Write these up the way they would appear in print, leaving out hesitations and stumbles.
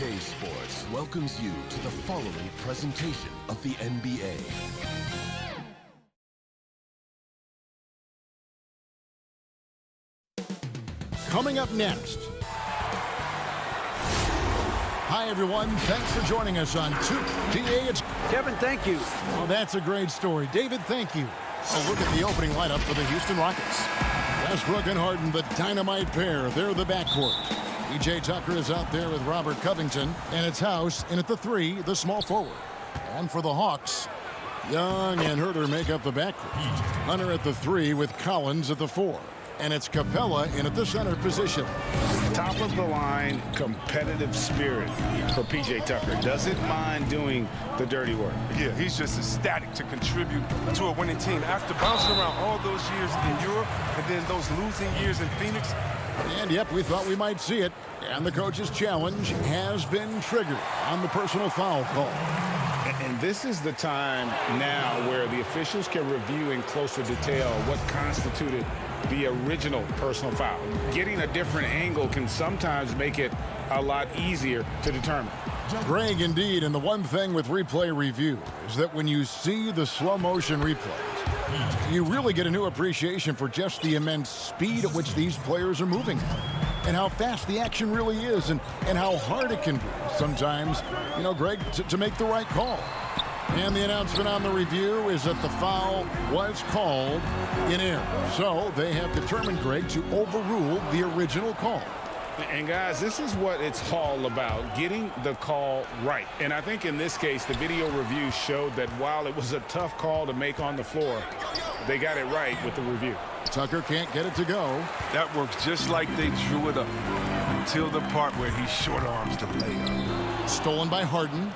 CLA Sports welcomes you to the following presentation of the NBA. Coming up next. Hi, everyone. Thanks for joining us on 2PA. It's Kevin, thank you. Well, that's a great story. David, thank you. A look at the opening lineup for the Houston Rockets. Westbrook and Harden, the dynamite pair. They're the backcourt. P.J. Tucker is out there with Robert Covington. And it's House in at the 3, the small forward. And for the Hawks, Young and Herter make up the backcourt. Hunter at the 3 with Collins at the 4. And it's Capella in at the center position. Top of the line, competitive spirit for P.J. Tucker. Doesn't mind doing the dirty work. Yeah, he's just ecstatic to contribute to a winning team. After bouncing around all those years in Europe and then those losing years in Phoenix. And yep, we thought we might see it. And the coach's challenge has been triggered on the personal foul call. And this is the time now where the officials can review in closer detail what constituted the original personal foul. Getting a different angle can sometimes make it a lot easier to determine. Greg, indeed, and the one thing with replay review is that when you see the slow motion replays, you really get a new appreciation for just the immense speed at which these players are moving and how fast the action really is and how hard it can be sometimes, you know, Greg, to make the right call. And the announcement on the review is that the foul was called in error. So they have determined, Greg, to overrule the original call. And guys, this is what it's all about, getting the call right. And I think in this case, the video review showed that while it was a tough call to make on the floor, they got it right with the review. Tucker can't get it to go. That works just like they drew it up until the part where he short arms the layup. Stolen by Harden.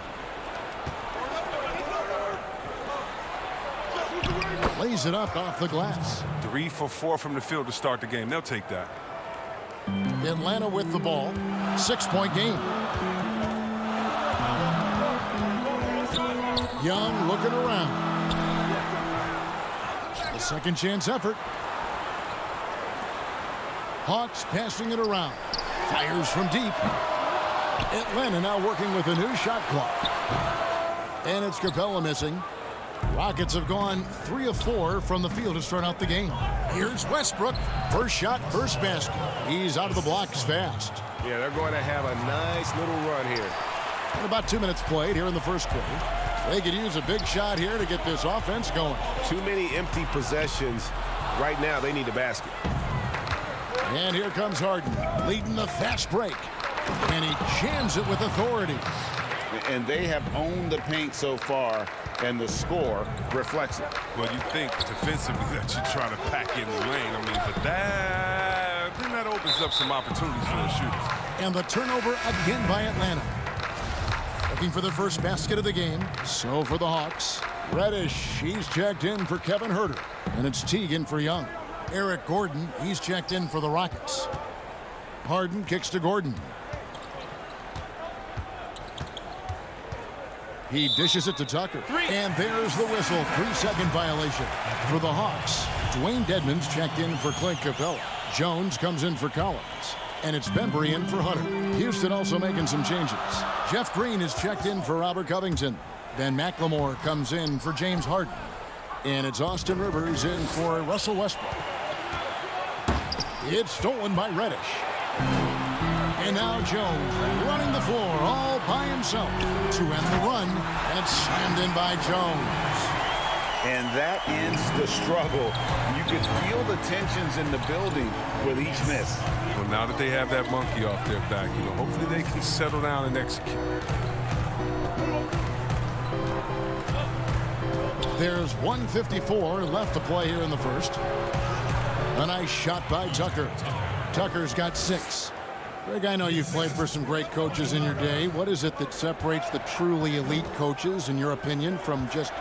Lays it up off the glass. 3 for 4 from the field to start the game. They'll take that. Atlanta with the ball. 6-point game. Young looking around. A second chance effort. Hawks passing it around. Fires from deep. Atlanta now working with a new shot clock. And it's Capella missing. Rockets have gone 3 of 4 from the field to start out the game. Here's Westbrook. First shot, first basket. He's out of the blocks fast. Yeah, they're going to have a nice little run here. And about 2 minutes played here in the first quarter. They could use a big shot here to get this offense going. Too many empty possessions. Right now, they need a basket. And here comes Harden, leading the fast break. And he jams it with authority. And they have owned the paint so far, and the score reflects it. Well, you think defensively that you're trying to pack in the lane. I mean, but that opens up some opportunities for the shooters. And the turnover again by Atlanta. Looking for the first basket of the game. So for the Hawks, Reddish, he's checked in for Kevin Herter. And it's Teagan for Young. Eric Gordon, he's checked in for the Rockets. Harden kicks to Gordon. He dishes it to Tucker. And there's the whistle. 3-second violation for the Hawks. Dwayne Dedmon's checked in for Clint Capella. Jones comes in for Collins. And it's Bembry in for Hunter. Houston also making some changes. Jeff Green is checked in for Robert Covington. Ben McLemore comes in for James Harden. And it's Austin Rivers in for Russell Westbrook. It's stolen by Reddish. And now Jones running the floor all by himself to end the run. And it's slammed in by Jones. And that ends the struggle. You could feel the tensions in the building with each miss. Well, now that they have that monkey off their back, you know, hopefully they can settle down and execute. There's 1:54 left to play here in the first. A nice shot by Tucker. Tucker's got 6. Greg, I know you've played for some great coaches in your day. What is it that separates the truly elite coaches, in your opinion, from just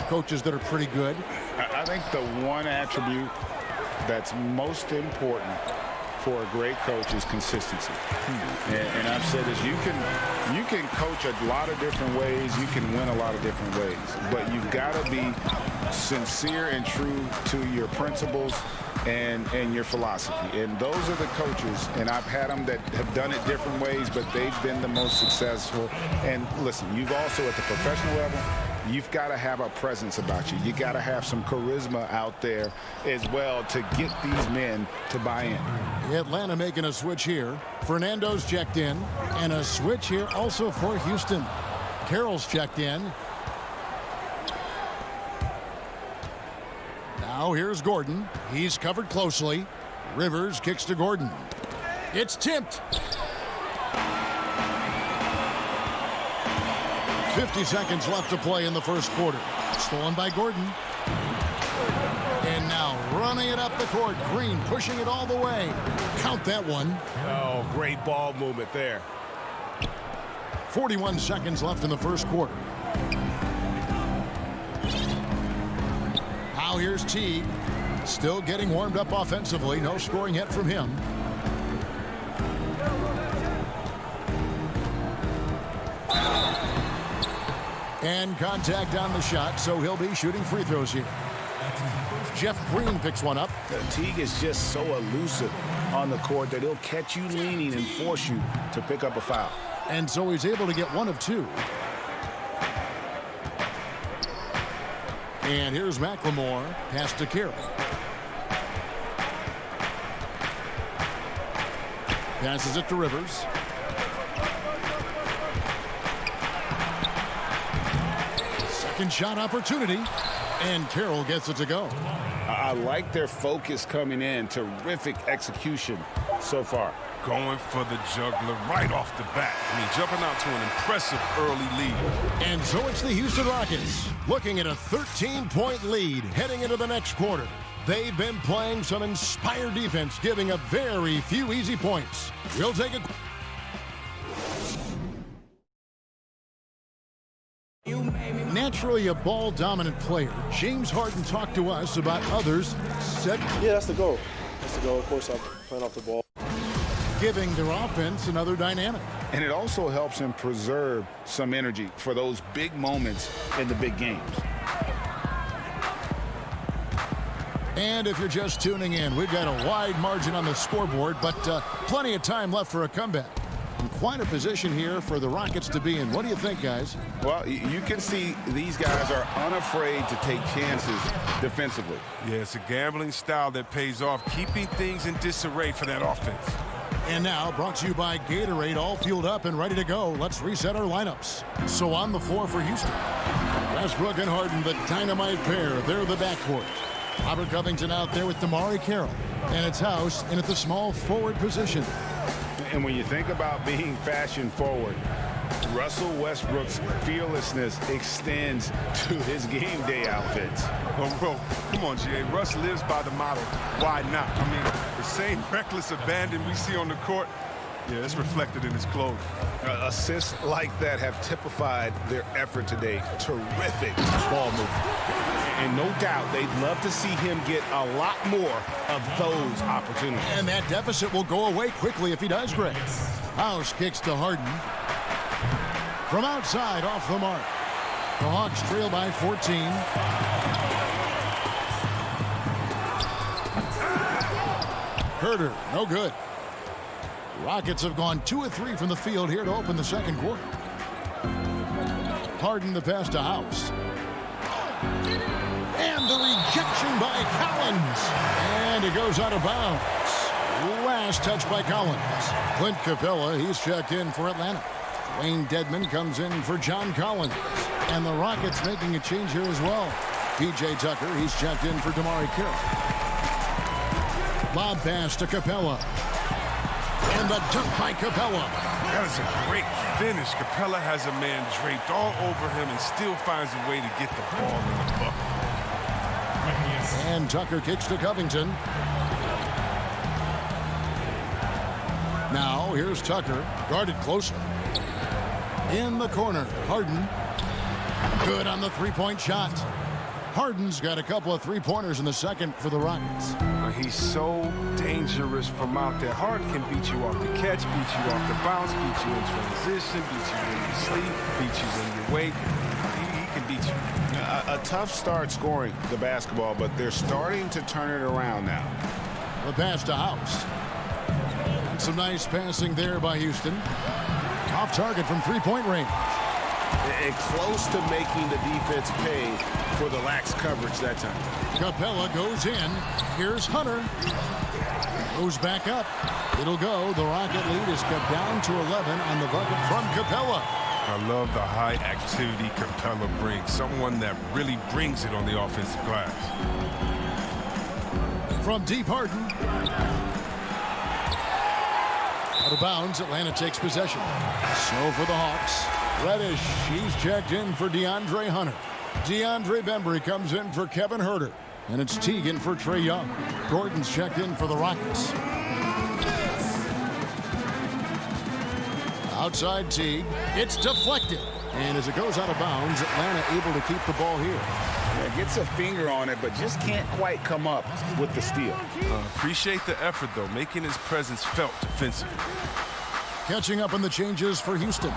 coaches that are pretty good? I think the one attribute that's most important for a great coach is consistency. And I've said this, you can coach a lot of different ways, you can win a lot of different ways, but you've got to be sincere and true to your principles and your philosophy. And those are the coaches, and I've had them that have done it different ways, but they've been the most successful. And listen, you've also at the professional level, you've got to have a presence about you. You got to have some charisma out there as well to get these men to buy in. Atlanta making a switch here. Fernando's checked in, and a switch here also for Houston. Carroll's checked in. Now here's Gordon. He's covered closely. Rivers kicks to Gordon. It's tipped. 50 seconds left to play in the first quarter. Stolen by Gordon. And now running it up the court. Green pushing it all the way. Count that one. Oh, great ball movement there. 41 seconds left in the first quarter. Now here's Teague. Still getting warmed up offensively. No scoring yet from him. And contact on the shot, so he'll be shooting free throws here. Jeff Green picks one up. Teague is just so elusive on the court that he'll catch you leaning and force you to pick up a foul. And so he's able to get one of two. And here's McLemore. Pass to Carroll. Passes it to Rivers. Second shot opportunity. And Carroll gets it to go. I like their focus coming in. Terrific execution so far. Going for the juggler right off the bat. I mean, jumping out to an impressive early lead. And so it's the Houston Rockets looking at a 13-point lead heading into the next quarter. They've been playing some inspired defense, giving up very few easy points. We'll take a... Naturally a ball-dominant player, James Harden talked to us about others set... Yeah, that's the goal. That's the goal. Of course, I'm playing off the ball. Giving their offense another dynamic. And it also helps him preserve some energy for those big moments in the big games. And if you're just tuning in, we've got a wide margin on the scoreboard, but plenty of time left for a comeback. And quite a position here for the Rockets to be in. What do you think, guys? Well, you can see these guys are unafraid to take chances defensively. Yeah, it's a gambling style that pays off, keeping things in disarray for that offense. And now, brought to you by Gatorade, all fueled up and ready to go. Let's reset our lineups. So on the floor for Houston, Westbrook and Harden, the dynamite pair. They're the backcourt. Robert Covington out there with DeMarre Carroll. And it's House in at the small forward position. And when you think about being fashion forward, Russell Westbrook's fearlessness extends to his game day outfits. Oh, bro, come on, G.A. Russ lives by the motto, why not? I mean, the same reckless abandon we see on the court, yeah, it's reflected in his clothes. Assists like that have typified their effort today. Terrific ball movement. And no doubt they'd love to see him get a lot more of those opportunities. And that deficit will go away quickly if he does, Greg. House kicks to Harden. From outside, off the mark. The Hawks trail by 14. Herter, no good. Rockets have gone 2 of 3 from the field here to open the second quarter. Harden the pass to House. And the rejection by Collins. And it goes out of bounds. Last touch by Collins. Clint Capella, he's checked in for Atlanta. Wayne Dedman comes in for John Collins. And the Rockets making a change here as well. P.J. Tucker, he's checked in for DeMarre Carroll. Lob pass to Capella. And the dunk by Capella. That is a great finish. Capella has a man draped all over him and still finds a way to get the ball in the bucket. And Tucker kicks to Covington. Now here's Tucker, guarded closer. In the corner, Harden. Good on the three-point shot. Harden's got a couple of three-pointers in the second for the Rockets. He's so dangerous from out there. Harden can beat you off the catch, beat you off the bounce, beat you in transition, beat you when you sleep, beat you when you wake. He can beat you. A tough start scoring the basketball, but they're starting to turn it around now. The pass to House. And some nice passing there by Houston. Off target from three-point range. And close to making the defense pay for the lax coverage that time. Capella goes in. Here's Hunter. Goes back up. It'll go. The Rocket lead is cut down to 11 on the bucket from Capella. I love the high activity Capella brings. Someone that really brings it on the offensive glass. From deep, Harden. Out of bounds, Atlanta takes possession. So for the Hawks, Reddish, he's checked in for DeAndre Hunter. DeAndre Bembry comes in for Kevin Huerter. And it's Teagan for Trae Young. Gordon's checked in for the Rockets. Outside Teague. It's deflected. And as it goes out of bounds, Atlanta able to keep the ball here. Yeah, gets a finger on it, but just can't quite come up with the steal. Appreciate the effort, though, making his presence felt defensively. Catching up on the changes for Houston.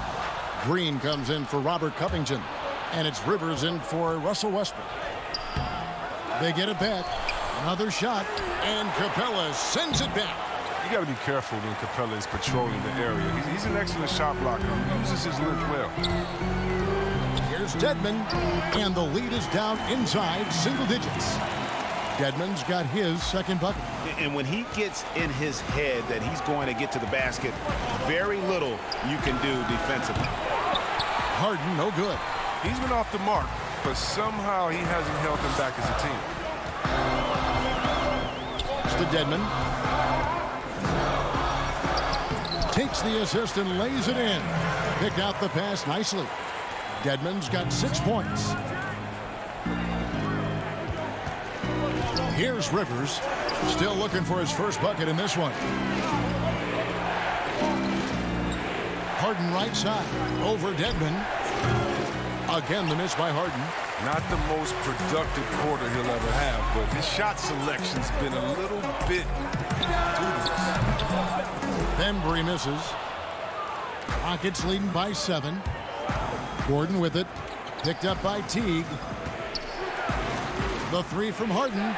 Green comes in for Robert Covington. And it's Rivers in for Russell Westbrook. They get it back. Another shot. And Capella sends it back. You got to be careful when Capella is patrolling the area. He's an excellent shot blocker. He uses his length well. Here's Dedmon. And the lead is down inside single digits. Dedmon's got his second bucket. And when he gets in his head that he's going to get to the basket, very little you can do defensively. Harden, no good. He's been off the mark, but somehow he hasn't held them back as a team. It's to Dedmon. Takes the assist and lays it in. Picked out the pass nicely. Dedmon's got 6 points. Here's Rivers. Still looking for his first bucket in this one. Harden right side. Over Dedmon. Again, the miss by Harden. Not the most productive quarter he'll ever have, but his shot selection's been a little bit dubious. Bembry misses. Rockets leading by 7. Gordon with it. Picked up by Teague. The three from Harden.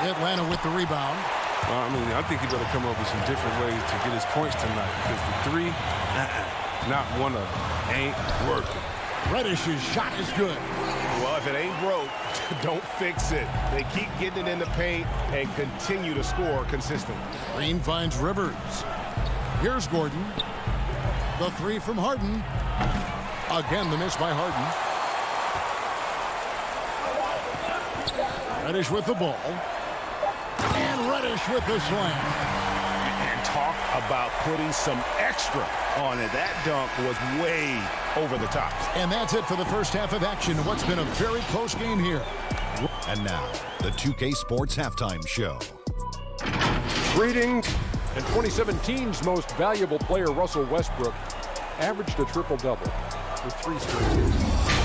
Atlanta with the rebound. Well, I mean, I think he better come up with some different ways to get his points tonight, because the three, not one of them, ain't working. Reddish's shot is good. Well, if it ain't broke, don't fix it. They keep getting it in the paint and continue to score consistently. Green finds Rivers. Here's Gordon. The three from Harden. Again, the miss by Harden. Reddish with the ball. And Reddish with the slam. And talk about putting some extra on it. That dunk was way over the top. And that's it for the first half of action. What's been a very close game here. And now, the 2K Sports Halftime Show. Greetings. And 2017's most valuable player, Russell Westbrook, averaged a triple-double with 3 straight years.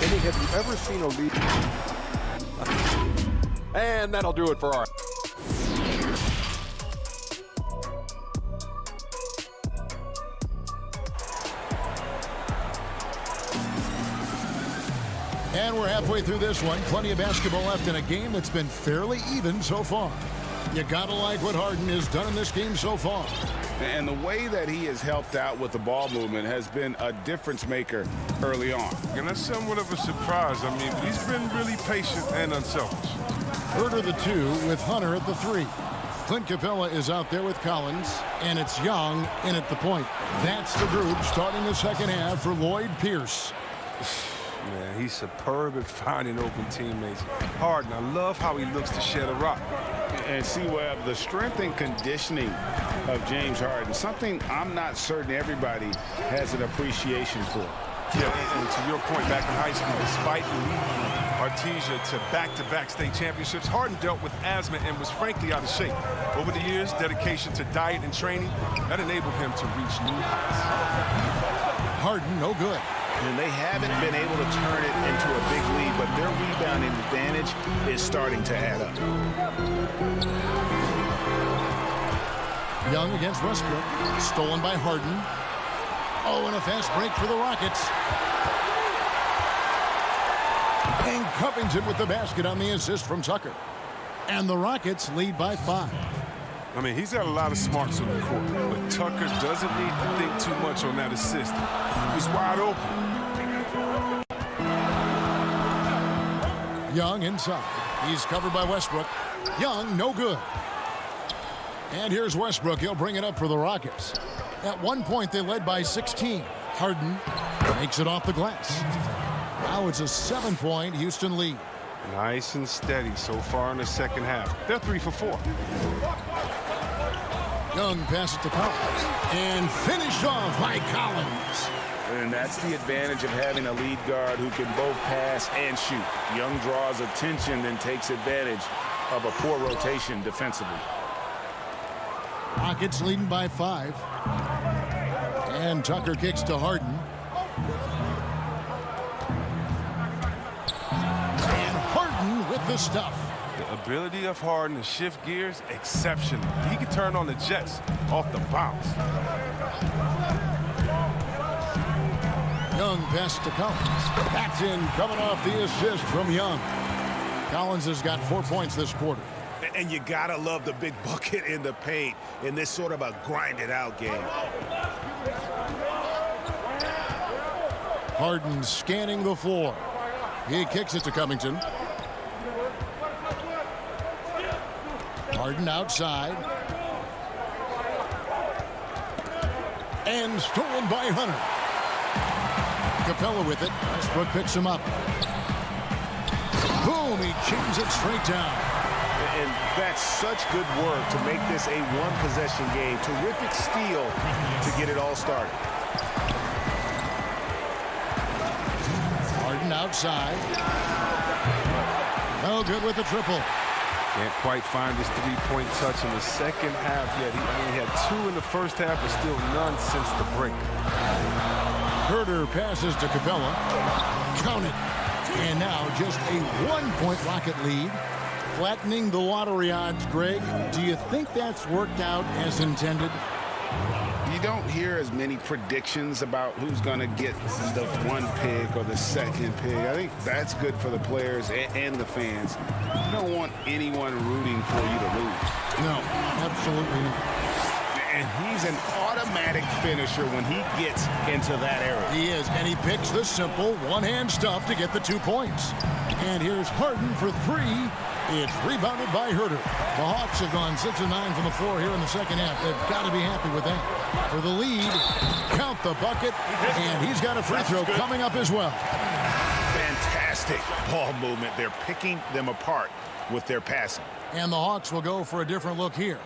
Any, have you ever seen a lead? And that'll do it for our... And we're halfway through this one. Plenty of basketball left in a game that's been fairly even so far. You gotta like what Harden has done in this game so far. And the way that he has helped out with the ball movement has been a difference maker early on. And that's somewhat of a surprise. I mean, he's been really patient and unselfish. Huerter the 2 with Hunter at the 3. Clint Capella is out there with Collins, and it's Young in at the point. That's the group starting the second half for Lloyd Pierce. Man, he's superb at finding open teammates. Harden, I love how he looks to shed a rock. And see, Webb, the strength and conditioning of James Harden, something I'm not certain everybody has an appreciation for. Yeah, and to your point, back in high school, despite leading Artesia to back-to-back state championships, Harden dealt with asthma and was frankly out of shape. Over the years, dedication to diet and training, that enabled him to reach new heights. Harden, no good. And they haven't been able to turn it into a big lead, but their rebounding advantage is starting to add up. Young against Westbrook. Stolen by Harden. Oh, and a fast break for the Rockets. And Covington with the basket on the assist from Tucker. And the Rockets lead by 5. I mean, he's got a lot of smarts on the court, but Tucker doesn't need to think too much on that assist. He's wide open. Young inside. He's covered by Westbrook. Young, no good. And here's Westbrook. He'll bring it up for the Rockets. At one point, they led by 16. Harden makes it off the glass. Now it's a 7-point Houston lead. Nice and steady so far in the second half. They're 3 for 4. Young passes to Collins. And finished off by Collins. And that's the advantage of having a lead guard who can both pass and shoot. Young draws attention, then takes advantage of a poor rotation defensively. Rockets leading by 5. And Tucker kicks to Harden. And Harden with the stuff. The ability of Harden to shift gears, exceptional. He can turn on the Jets off the bounce. Young pass to Collins. That's in, coming off the assist from Young. Collins has got 4 points this quarter. And you gotta love the big bucket in the paint in this sort of a grinded-out game. Harden scanning the floor. He kicks it to Covington. Harden outside. And stolen by Hunter. Capella with it. Westbrook picks him up. Boom, he chains it straight down. And that's such good work to make this a one-possession game. Terrific steal to get it all started. Harden outside. No good with the triple. Can't quite find his three-point touch in the second half yet. He had 2 in the first half, but still none since the break. Herter passes to Capella. Count it. And now just a 1-point Rocket lead. Flattening the lottery odds, Greg. Do you think that's worked out as intended? You don't hear as many predictions about who's going to get the 1 pick or the 2nd pick. I think that's good for the players and the fans. You don't want anyone rooting for you to lose. No, absolutely not. And he's an automatic finisher when he gets into that area. He is, and he picks the simple one-hand stuff to get the 2 points. And here's Harden for 3. It's rebounded by Herter. The Hawks have gone 6 of 9 from the floor here in the second half. They've got to be happy with that. For the lead, count the bucket, and he's got a free throw coming up as well. Fantastic ball movement. They're picking them apart with their passing. And the Hawks will go for a different look here.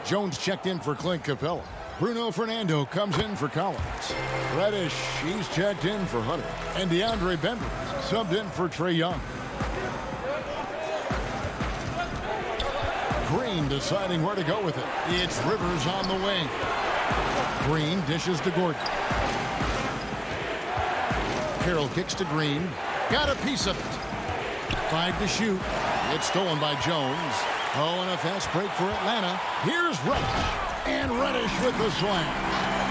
Jones checked in for Clint Capella. Bruno Fernando comes in for Collins. Reddish, he's checked in for Hunter. And DeAndre Bembry subbed in for Trae Young. Green deciding where to go with it. It's Rivers on the wing. Green dishes to Gordon. Carroll kicks to Green. Got a piece of it. 5 to shoot. It's stolen by Jones. Oh, and a fast break for Atlanta. Here's Reddish. And Reddish with the slam.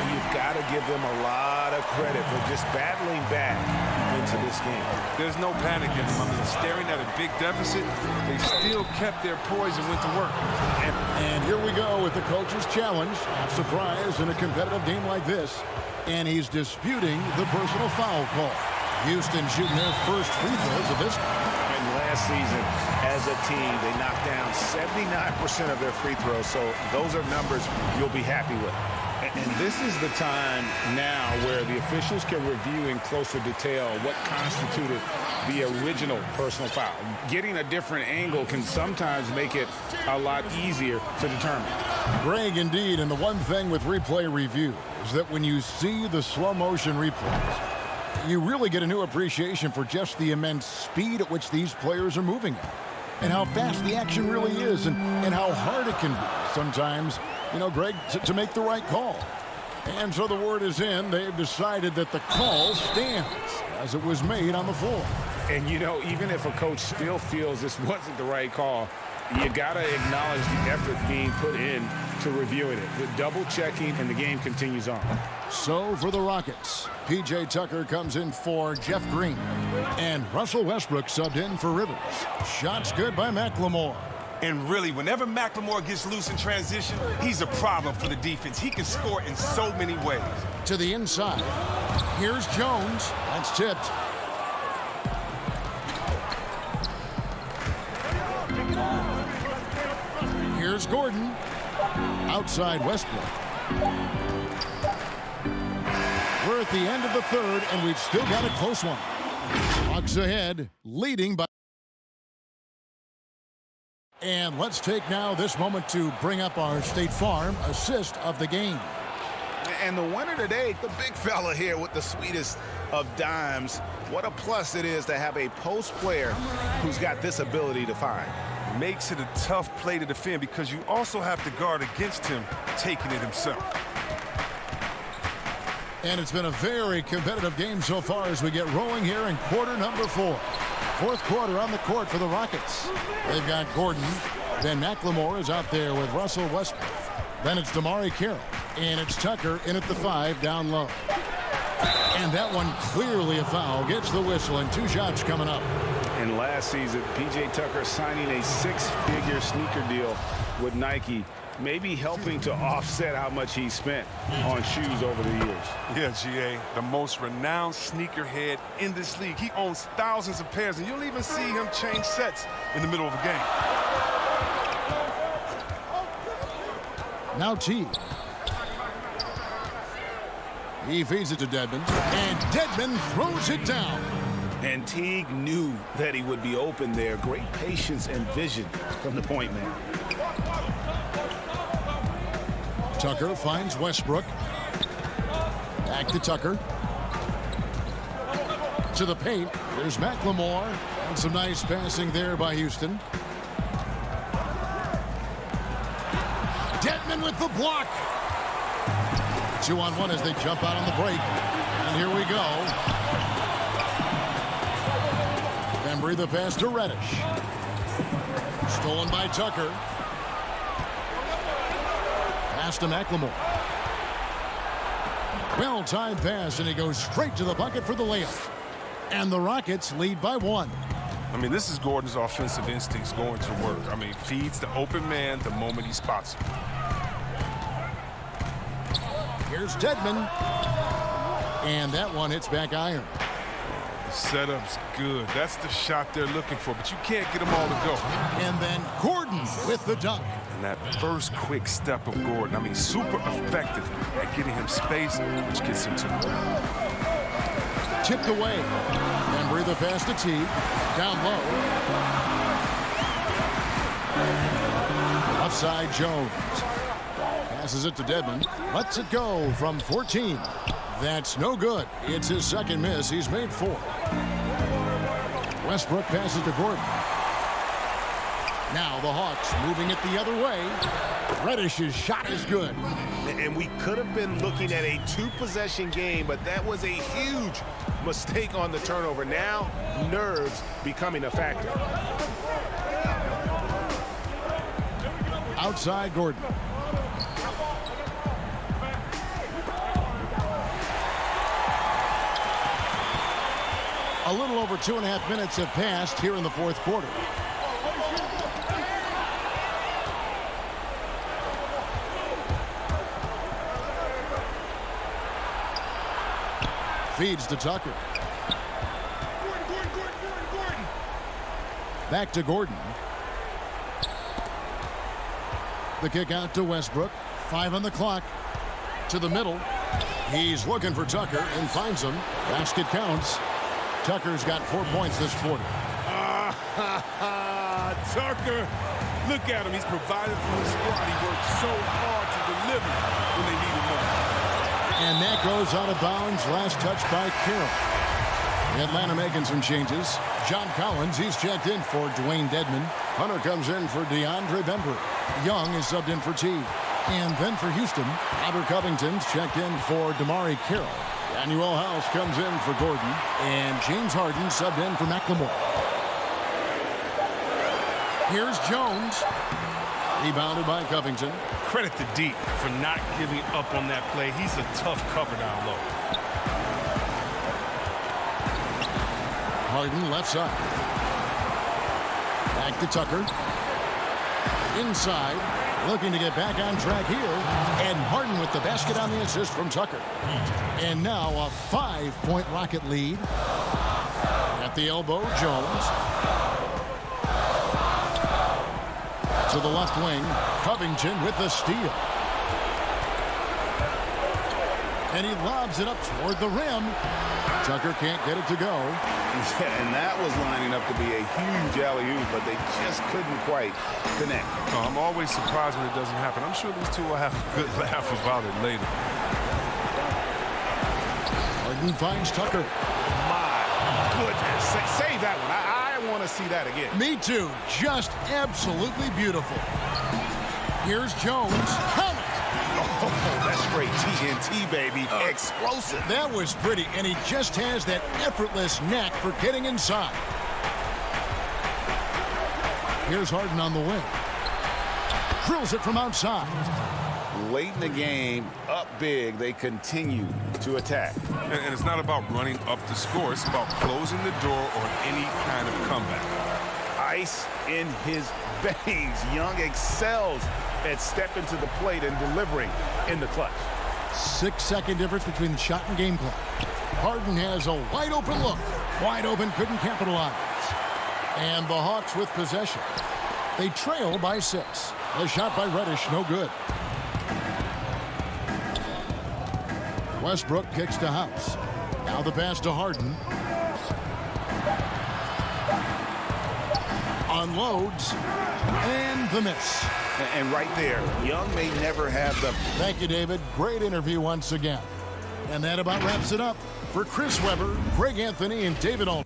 You've got to give them a lot of credit for just battling back into this game. There's no panic in them. I mean, staring at a big deficit, they still kept their poise and went to work. And here we go with the coach's challenge. Not surprised in a competitive game like this. And he's disputing the personal foul call. Houston shooting their first free throws of this. And last season, as a team, they knocked down 79% of their free throws. So those are numbers you'll be happy with. And this is the time now where the officials can review in closer detail what constituted the original personal foul. Getting a different angle can sometimes make it a lot easier to determine. Greg, indeed, and the one thing with replay review is that when you see the slow motion replays, you really get a new appreciation for just the immense speed at which these players are moving at, and how fast the action really is, and how hard it can be sometimes, you know, Greg, to make the right call. And so the word is in. They've decided that the call stands as it was made on the floor. And, you know, even if a coach still feels this wasn't the right call, you got to acknowledge the effort being put in to reviewing it. The double checking, and the game continues on. So for the Rockets, P.J. Tucker comes in for Jeff Green. And Russell Westbrook subbed in for Rivers. Shots good by McLemore. And really, whenever McLemore gets loose in transition, he's a problem for the defense. He can score in so many ways. To the inside. Here's Jones. That's tipped. Here's Gordon. Outside Westbrook. We're at the end of the third, and we've still got a close one. Hawks ahead, leading by... And let's take now this moment to bring up our State Farm assist of the game. And the winner today, the big fella here with the sweetest of dimes. What a plus it is to have a post player who's got this ability to find. Makes it a tough play to defend because you also have to guard against him taking it himself. And it's been a very competitive game so far as we get rolling here in quarter number 4. Fourth quarter on the court for the Rockets. They've got Gordon. Then McLemore is out there with Russell Westbrook. Then it's Damari Carroll. And it's Tucker in at the 5 down low. And that one clearly a foul. Gets the whistle and 2 shots coming up. And last season, P.J. Tucker signing a 6-figure sneaker deal with Nike, maybe helping to offset how much he spent on shoes over the years. Yeah, G.A., the most renowned sneakerhead in this league. He owns thousands of pairs, and you'll even see him change sets in the middle of a game. Now T. He feeds it to Dedmon, and Dedmon throws it down. And Teague knew that he would be open there. Great patience and vision from the point man. Tucker finds Westbrook. Back to Tucker. To the paint. There's McLemore. And some nice passing there by Houston. Dedmon with the block. 2-on-1 as they jump out on the break. And here we go. Embry the pass to Reddish. Stolen by Tucker. Pass to McLemore. Well-timed pass, and he goes straight to the bucket for the layup. And the Rockets lead by 1. I mean, this is Gordon's offensive instincts going to work. I mean, feeds the open man the moment he spots him. Here's Dedmon. And that one hits back iron. The setup's good. That's the shot they're looking for, but you can't get them all to go. And then Gordon with the dunk. And that first quick step of Gordon, I mean, super effective at getting him space, which gets him to the rim. Tipped away. Embry the pass to T. Down low. Upside Jones. Passes it to Dedmon. Lets it go from 14. That's no good. It's his second miss. He's made 4. Westbrook passes to Gordon. Now the Hawks moving it the other way. Reddish's shot is good. And we could have been looking at a 2-possession game, but that was a huge mistake on the turnover. Now, nerves becoming a factor. Outside Gordon. A little over 2.5 minutes have passed here in the fourth quarter. Feeds to Tucker. Gordon. Back to Gordon. The kick out to Westbrook. 5 on the clock. To the middle. He's looking for Tucker and finds him. Basket counts. Tucker's got 4 points this quarter. Tucker, look at him. He's provided for his squad. He worked so hard to deliver when they needed more. And that goes out of bounds. Last touch by Carroll. Atlanta making some changes. John Collins, he's checked in for Dwayne Dedmon. Hunter comes in for DeAndre Bembry. Young is subbed in for T. And then for Houston, Robert Covington's checked in for Damari Carroll. Daniel House comes in for Gordon. And James Harden subbed in for McLemore. Here's Jones. Rebounded by Covington. Credit to D for not giving up on that play. He's a tough cover down low. Harden left side. Back to Tucker. Inside, looking to get back on track here. And Harden with the basket on the assist from Tucker. And now a 5-point Rocket lead. At the elbow, Jones. To the left wing, Covington with the steal. And he lobs it up toward the rim. Tucker can't get it to go. Yeah, and that was lining up to be a huge alley-oop, but they just couldn't quite connect. No, I'm always surprised when it doesn't happen. I'm sure these two will have a good laugh about it later. Harden finds Tucker. My goodness. Save that one. I want to see that again. Me too. Just absolutely beautiful. Here's Jones. Count it. Oh, that's straight TNT, baby. Explosive. That was pretty, and he just has that effortless knack for getting inside. Here's Harden on the wing. Drills it from outside. Late in the game, up big, they continue to attack. And it's not about running up the score. It's about closing the door on any kind of comeback. Ice in his veins. Young excels at stepping to the plate and delivering in the clutch. 6-second difference between the shot and game clock. Harden has a wide open look. Wide open, couldn't capitalize. And the Hawks with possession. They trail by 6. A shot by Reddish, no good. Westbrook kicks to House. Now the pass to Harden. Unloads. And the miss. And right there, Young may never have the... Thank you, David. Great interview once again. And that about wraps it up. For Chris Webber, Greg Anthony, and David Alden.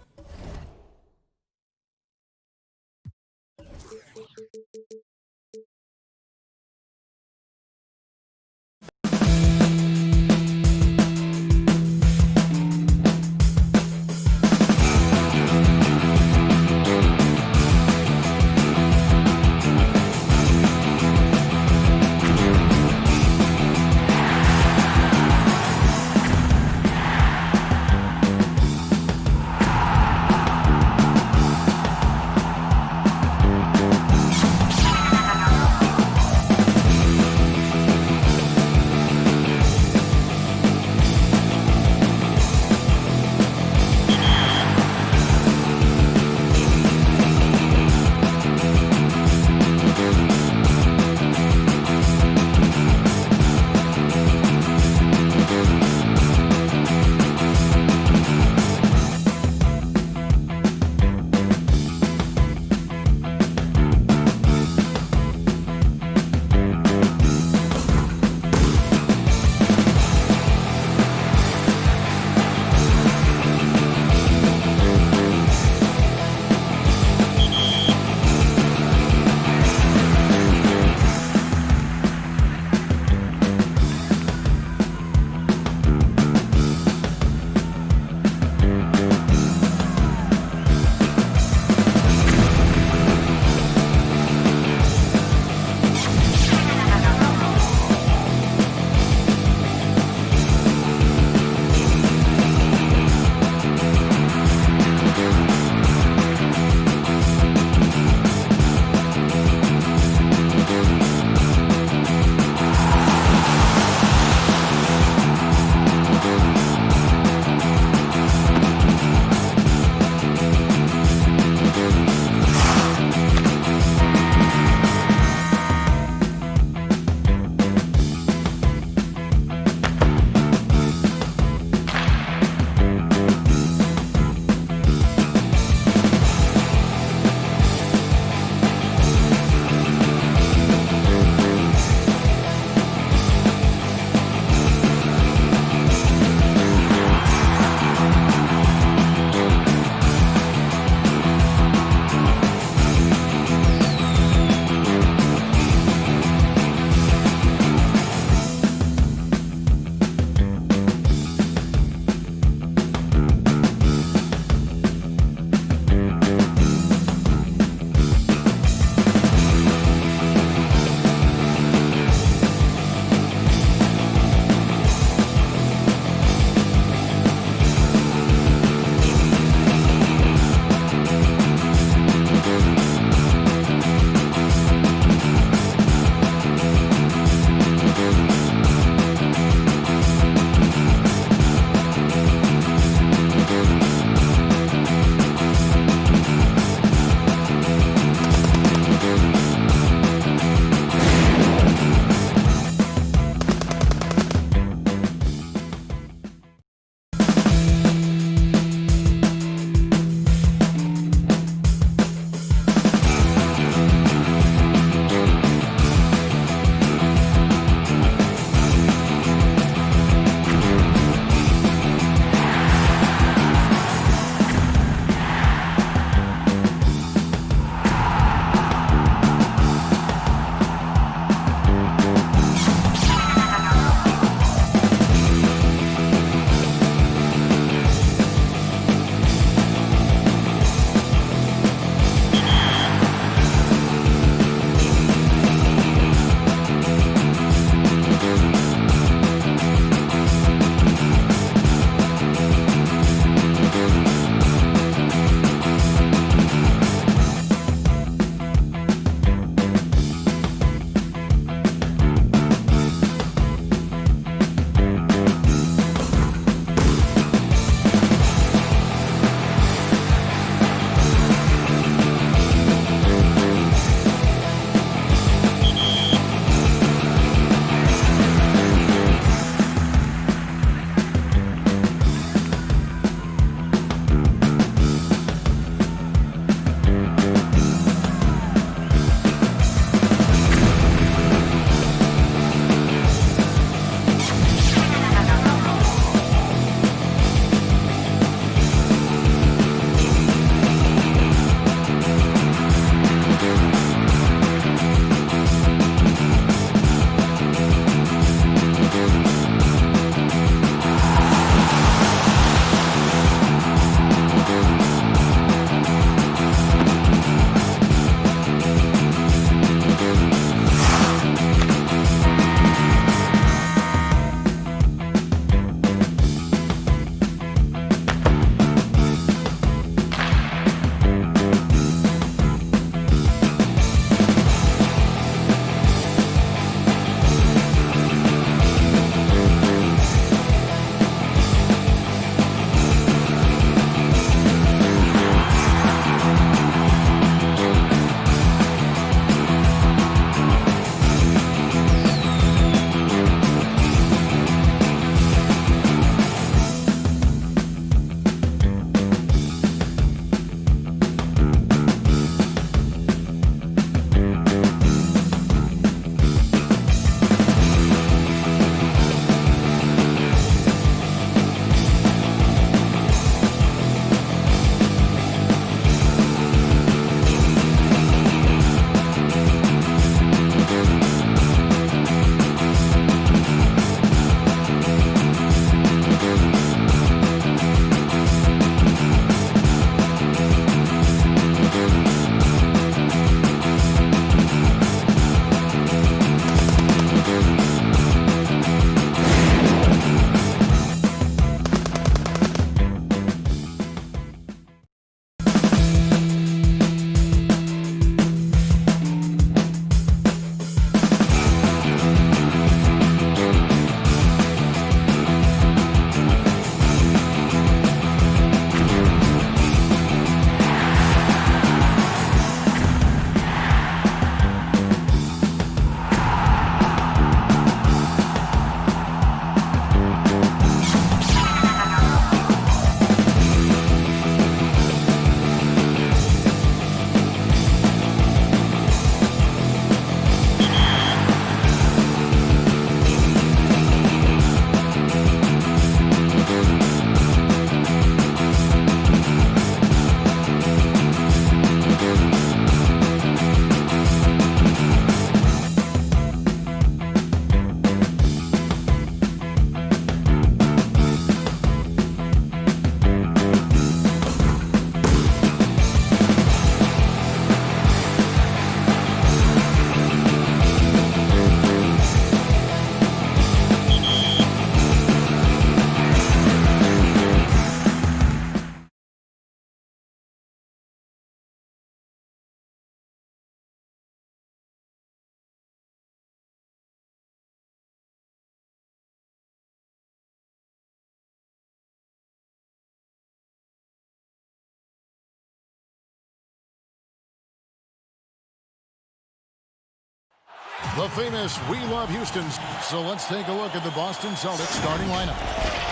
The famous We Love Houston's. So let's take a look at the Boston Celtics starting lineup.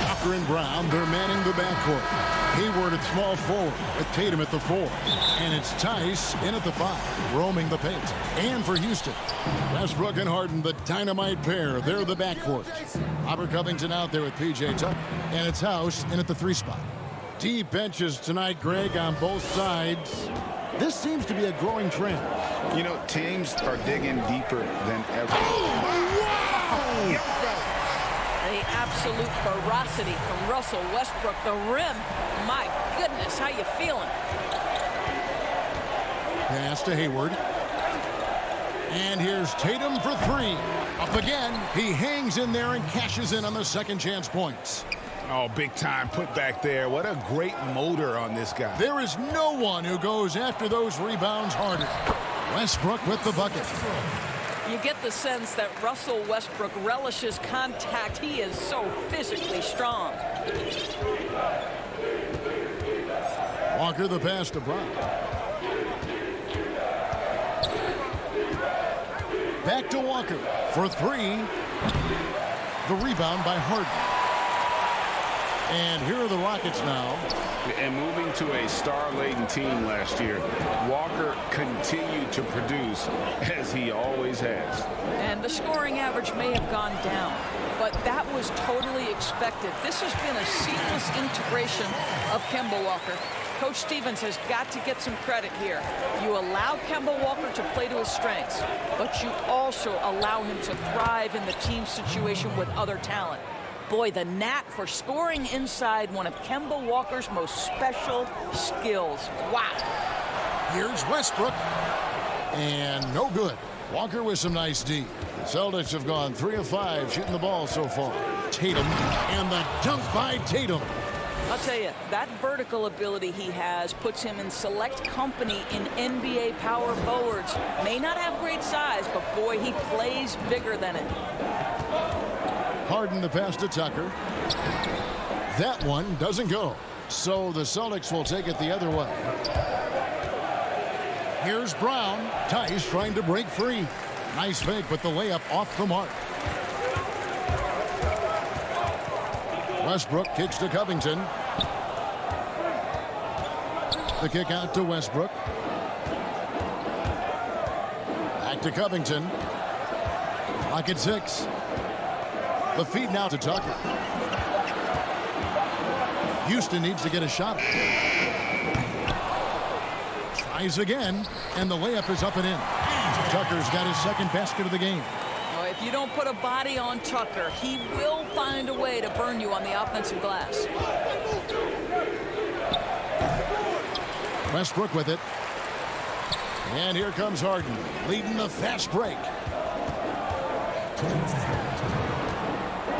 Walker and Brown, they're manning the backcourt. Hayward at small forward with Tatum at the 4. And it's Tice in at the 5, roaming the paint. And for Houston, Westbrook and Harden, the dynamite pair. They're the backcourt. Robert Covington out there with P.J. Tucker. And it's House in at the 3 spot. Deep benches tonight, Greg, on both sides. This seems to be a growing trend. You know, teams are digging deeper than ever. Wow! The absolute ferocity from Russell Westbrook. The rim. My goodness, how you feeling? Pass to Hayward. And here's Tatum for 3. Up again. He hangs in there and cashes in on the second chance points. Oh, big time put back there. What a great motor on this guy. There is no one who goes after those rebounds harder. Westbrook with the bucket. You get the sense that Russell Westbrook relishes contact. He is so physically strong. Walker the pass to Brown. Back to Walker for 3. The rebound by Harden. And here are the Rockets now. And moving to a star-laden team last year, Walker continued to produce as he always has. And the scoring average may have gone down, but that was totally expected. This has been a seamless integration of Kemba Walker. Coach Stevens has got to get some credit here. You allow Kemba Walker to play to his strengths, but you also allow him to thrive in the team situation with other talent. Boy, the knack for scoring inside, one of Kemba Walker's most special skills. Wow. Here's Westbrook. And no good. Walker with some nice D. The Celtics have gone 3 of 5 shooting the ball so far. Tatum, and the dunk by Tatum. I'll tell you, that vertical ability he has puts him in select company in NBA power forwards. May not have great size, but boy, he plays bigger than it. Harden the pass to Tucker. That one doesn't go. So the Celtics will take it the other way. Here's Brown. Tice trying to break free. Nice fake, but the layup off the mark. Westbrook kicks to Covington. The kick out to Westbrook. Back to Covington. Lock at 6. The feed now to Tucker. Houston needs to get a shot. Tries again, and the layup is up and in. Tucker's got his second basket of the game. Oh, if you don't put a body on Tucker, he will find a way to burn you on the offensive glass. Westbrook with it. And here comes Harden, leading the fast break.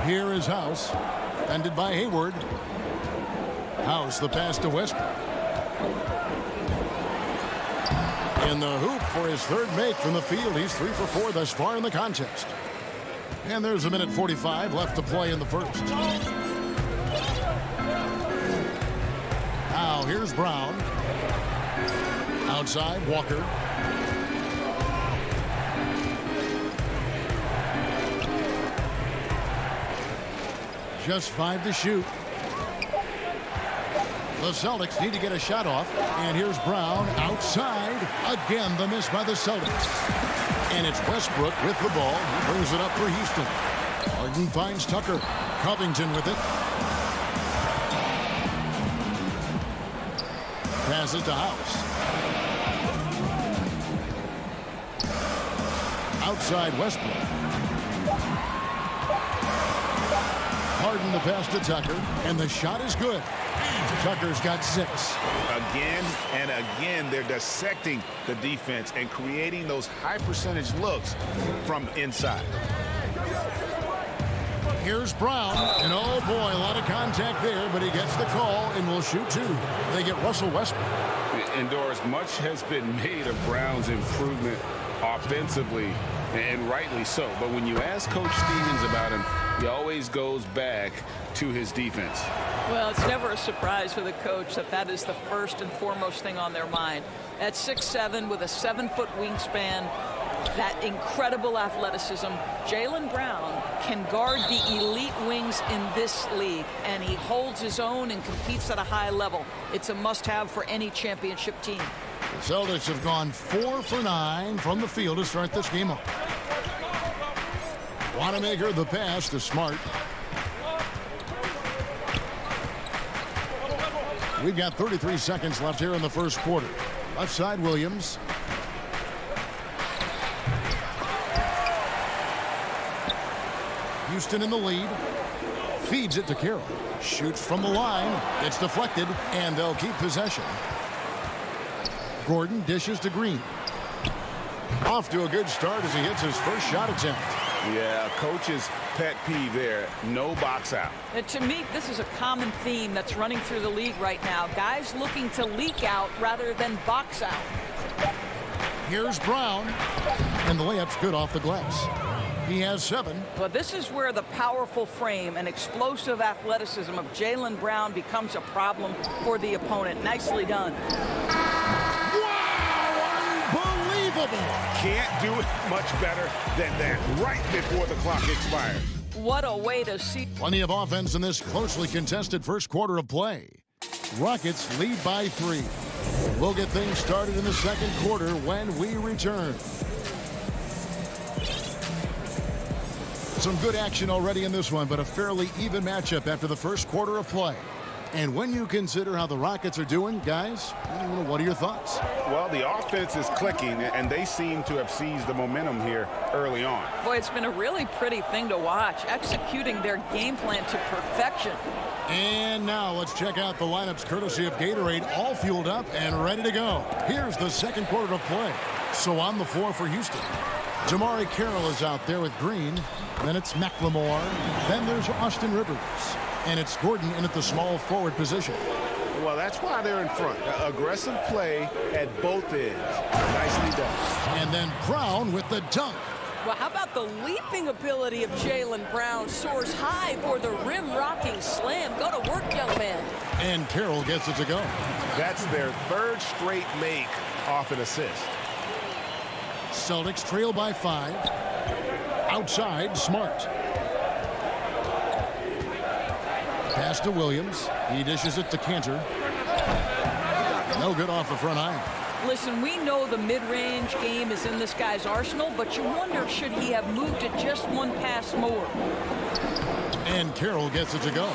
Here is House, defended by Hayward. House, the pass to Westbrook. In the hoop for his third make from the field. He's 3 for 4 thus far in the contest. And there's a minute 45 left to play in the first. Now here's Brown. Outside, Walker. Just 5 to shoot. The Celtics need to get a shot off. And here's Brown outside. Again, the miss by the Celtics. And it's Westbrook with the ball. He brings it up for Houston. Harden finds Tucker. Covington with it. Pass it to House. Outside Westbrook. Harden the pass to Tucker, and the shot is good. Tucker's got 6. Again and again, they're dissecting the defense and creating those high percentage looks from inside. Here's Brown, and oh boy, a lot of contact there, but he gets the call and will shoot 2. They get Russell Westbrook. And Doris, much has been made of Brown's improvement offensively, and rightly so. But when you ask Coach Stevens about him, he always goes back to his defense. Well, it's never a surprise for the coach that is the first and foremost thing on their mind. At 6'7" with a 7-foot wingspan, that incredible athleticism. Jaylen Brown can guard the elite wings in this league, and he holds his own and competes at a high level. It's a must-have for any championship team. The Celtics have gone 4 for 9 from the field to start this game off. Wanamaker the pass to Smart. We've got 33 seconds left here in the first quarter. Left side, Williams. Houston in the lead. Feeds it to Carroll. Shoots from the line. It's deflected, and they'll keep possession. Gordon dishes to Green. Off to a good start as he hits his first shot attempt. Yeah, coach's pet peeve there. No box out. And to me, this is a common theme that's running through the league right now. Guys looking to leak out rather than box out. Here's Brown. And the layup's good off the glass. He has 7. But this is where the powerful frame and explosive athleticism of Jaylen Brown becomes a problem for the opponent. Nicely done. Can't do it much better than that right before the clock expires. What a way to see. Plenty of offense in this closely contested first quarter of play. Rockets lead by 3. We'll get things started in the second quarter when we return. Some good action already in this one, but a fairly even matchup after the first quarter of play. And when you consider how the Rockets are doing, guys, what are your thoughts? Well, the offense is clicking, and they seem to have seized the momentum here early on. Boy, it's been a really pretty thing to watch, executing their game plan to perfection. And now let's check out the lineups courtesy of Gatorade, all fueled up and ready to go. Here's the second quarter of play. So on the floor for Houston, Jamari Carroll is out there with Green. Then it's McLemore. Then there's Austin Rivers. And it's Gordon in at the small forward position. Well, that's why they're in front. Aggressive play at both ends. Nicely done. And then Brown with the dunk. Well, how about the leaping ability of Jaylen Brown? Soars high for the rim-rocking slam. Go to work, young man. And Carroll gets it to go. That's their third straight make off an assist. Celtics trail by 5. Outside, Smart. Pass to Williams. He dishes it to Cantor. No good off the front iron. Listen, we know the mid-range game is in this guy's arsenal, but you wonder, should he have moved it just one pass more? And Carroll gets it to go.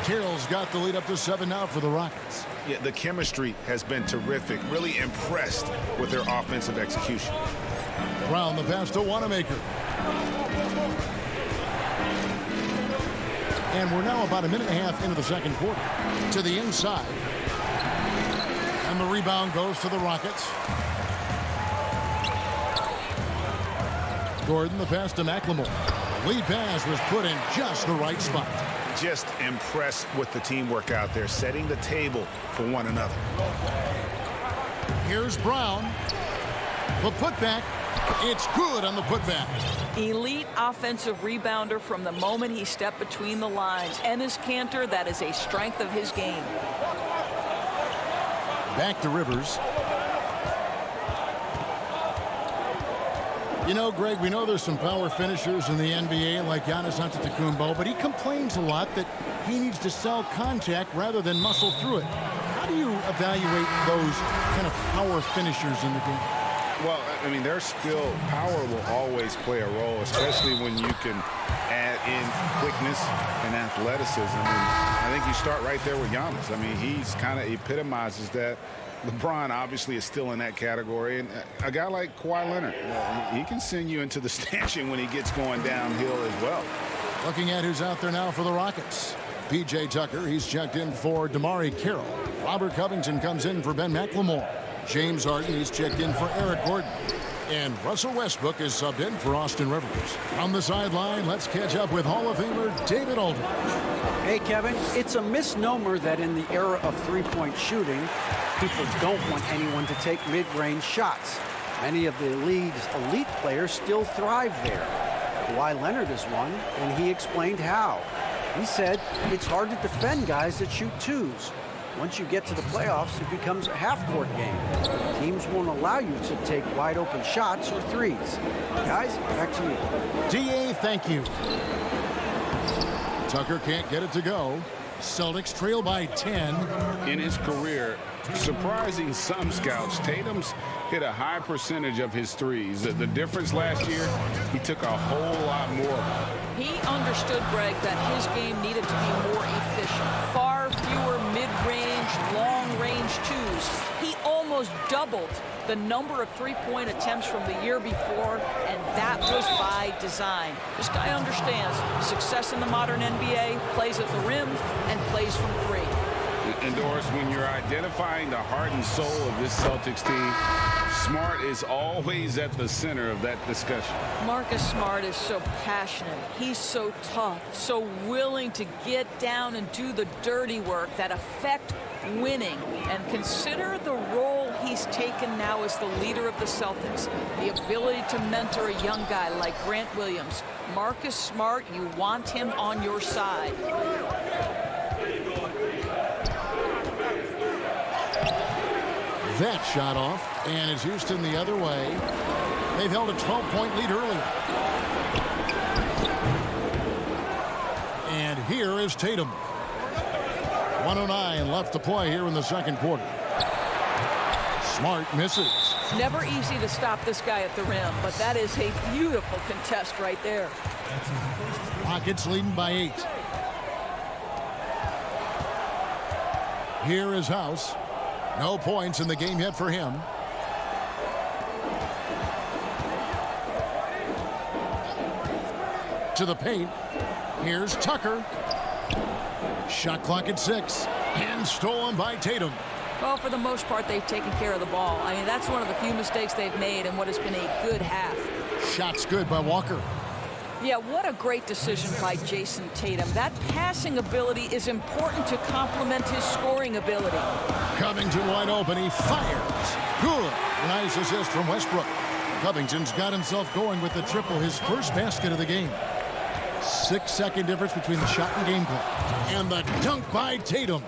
Carroll's got the lead up to 7 now for the Rockets. Yeah, the chemistry has been terrific. Really impressed with their offensive execution. Brown the pass to Wanamaker. And we're now about a minute and a half into the second quarter. To the inside. And the rebound goes to the Rockets. Gordon the pass to McLemore. Lead pass was put in just the right spot. Just impressed with the teamwork out there, setting the table for one another. Here's Brown. The putback. It's good on the putback. Elite offensive rebounder from the moment he stepped between the lines. Enes Kanter, that is a strength of his game. Back to Rivers. You know, Greg, we know there's some power finishers in the NBA like Giannis Antetokounmpo, but he complains a lot that he needs to sell contact rather than muscle through it. How do you evaluate those kind of power finishers in the game? Well, I mean, their skill, power will always play a role, especially when you can add in quickness and athleticism. And I think you start right there with Giannis. I mean, he's kind of epitomizes that. LeBron obviously is still in that category. And a guy like Kawhi Leonard, he can send you into the stanchion when he gets going downhill as well. Looking at who's out there now for the Rockets. P.J. Tucker, he's checked in for Damari Carroll. Robert Covington comes in for Ben McLemore. James Harden, he's checked in for Eric Gordon. And Russell Westbrook is subbed in for Austin Rivers. On the sideline, let's catch up with Hall of Famer David Aldridge. Hey, Kevin, it's a misnomer that in the era of three-point shooting, people don't want anyone to take mid-range shots. Many of the league's elite players still thrive there. Kawhi Leonard is one, and he explained how. He said it's hard to defend guys that shoot twos. Once you get to the playoffs, it becomes a half-court game. Teams won't allow you to take wide-open shots or threes. Guys, back to you. D.A., thank you. Tucker can't get it to go. Celtics trail by 10. In his career, surprising some scouts, Tatum's hit a high percentage of his threes. The difference last year, he took a whole lot more. He understood, Greg, that his game needed to be more efficient. Far fewer mid-range, long-range twos. He almost doubled the number of three-point attempts from the year before, and that was by design. This guy understands success in the modern NBA, plays at the rim, and plays from three. And Doris, when you're identifying the heart and soul of this Celtics team, Smart is always at the center of that discussion. Marcus Smart is so passionate. He's so tough, so willing to get down and do the dirty work that affect winning. And consider the role he's taken now as the leader of the Celtics. The ability to mentor a young guy like Grant Williams. Marcus Smart, you want him on your side. That shot off, and it's Houston the other way. They've held a 12-point lead earlier. And here is Tatum. 1:09 left to play here in the second quarter. Smart misses. Never easy to stop this guy at the rim, but that is a beautiful contest right there. Rockets leading by 8. Here is House. No points in the game yet for him. To the paint. Here's Tucker. Shot clock at 6. And stolen by Tatum. Well, for the most part, they've taken care of the ball. I mean, that's one of the few mistakes they've made in what has been a good half. Shot's good by Walker. Yeah, what a great decision by Jason Tatum. That passing ability is important to complement his scoring ability. Covington wide open. He fires. Good. Nice assist from Westbrook. Covington's got himself going with the triple, his first basket of the game. 6-second difference between the shot and game clock. And the dunk by Tatum.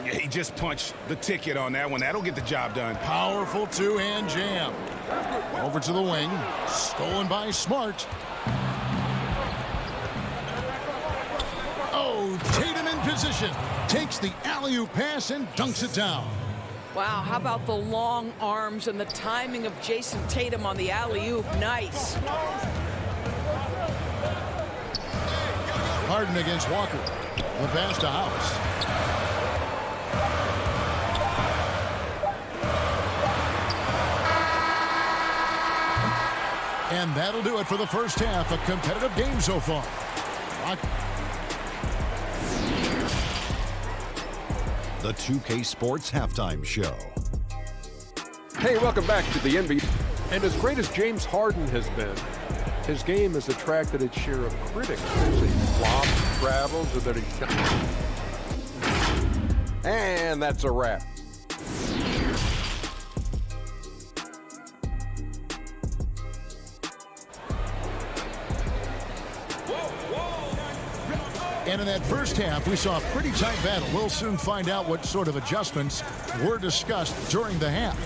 Yeah, he just punched the ticket on that one. That'll get the job done. Powerful two-hand jam. Over to the wing. Stolen by Smart. Oh, Tatum in position. Takes the alley-oop pass and dunks it down. Wow, how about the long arms and the timing of Jason Tatum on the alley-oop? Nice. Harden against Walker. The pass to House. And that'll do it for the first half. A competitive game so far. The 2K Sports Halftime Show. Hey, welcome back to the NBA. And as great as James Harden has been, his game has attracted its share of critics. There's a flop, travels, or that he... And that's a wrap. And in that first half, we saw a pretty tight battle. We'll soon find out what sort of adjustments were discussed during the half.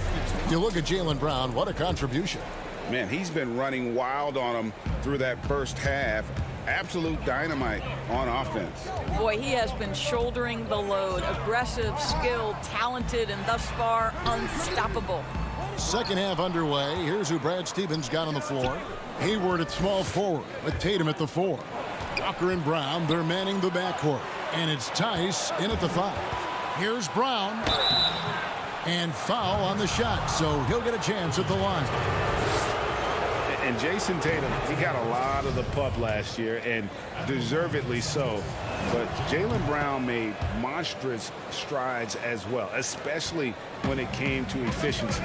You look at Jaylen Brown, what a contribution. Man, he's been running wild on him through that first half. Absolute dynamite on offense. Boy, he has been shouldering the load. Aggressive, skilled, talented, and thus far unstoppable. Second half underway. Here's who Brad Stevens got on the floor. Hayward at small forward with Tatum at the 4. Walker and Brown, they're manning the backcourt. And it's Tice in at the 5. Here's Brown. And foul on the shot, so he'll get a chance at the line. And Jason Tatum, he got a lot of the pub last year, and deservedly so. But Jaylen Brown made monstrous strides as well, especially when it came to efficiency.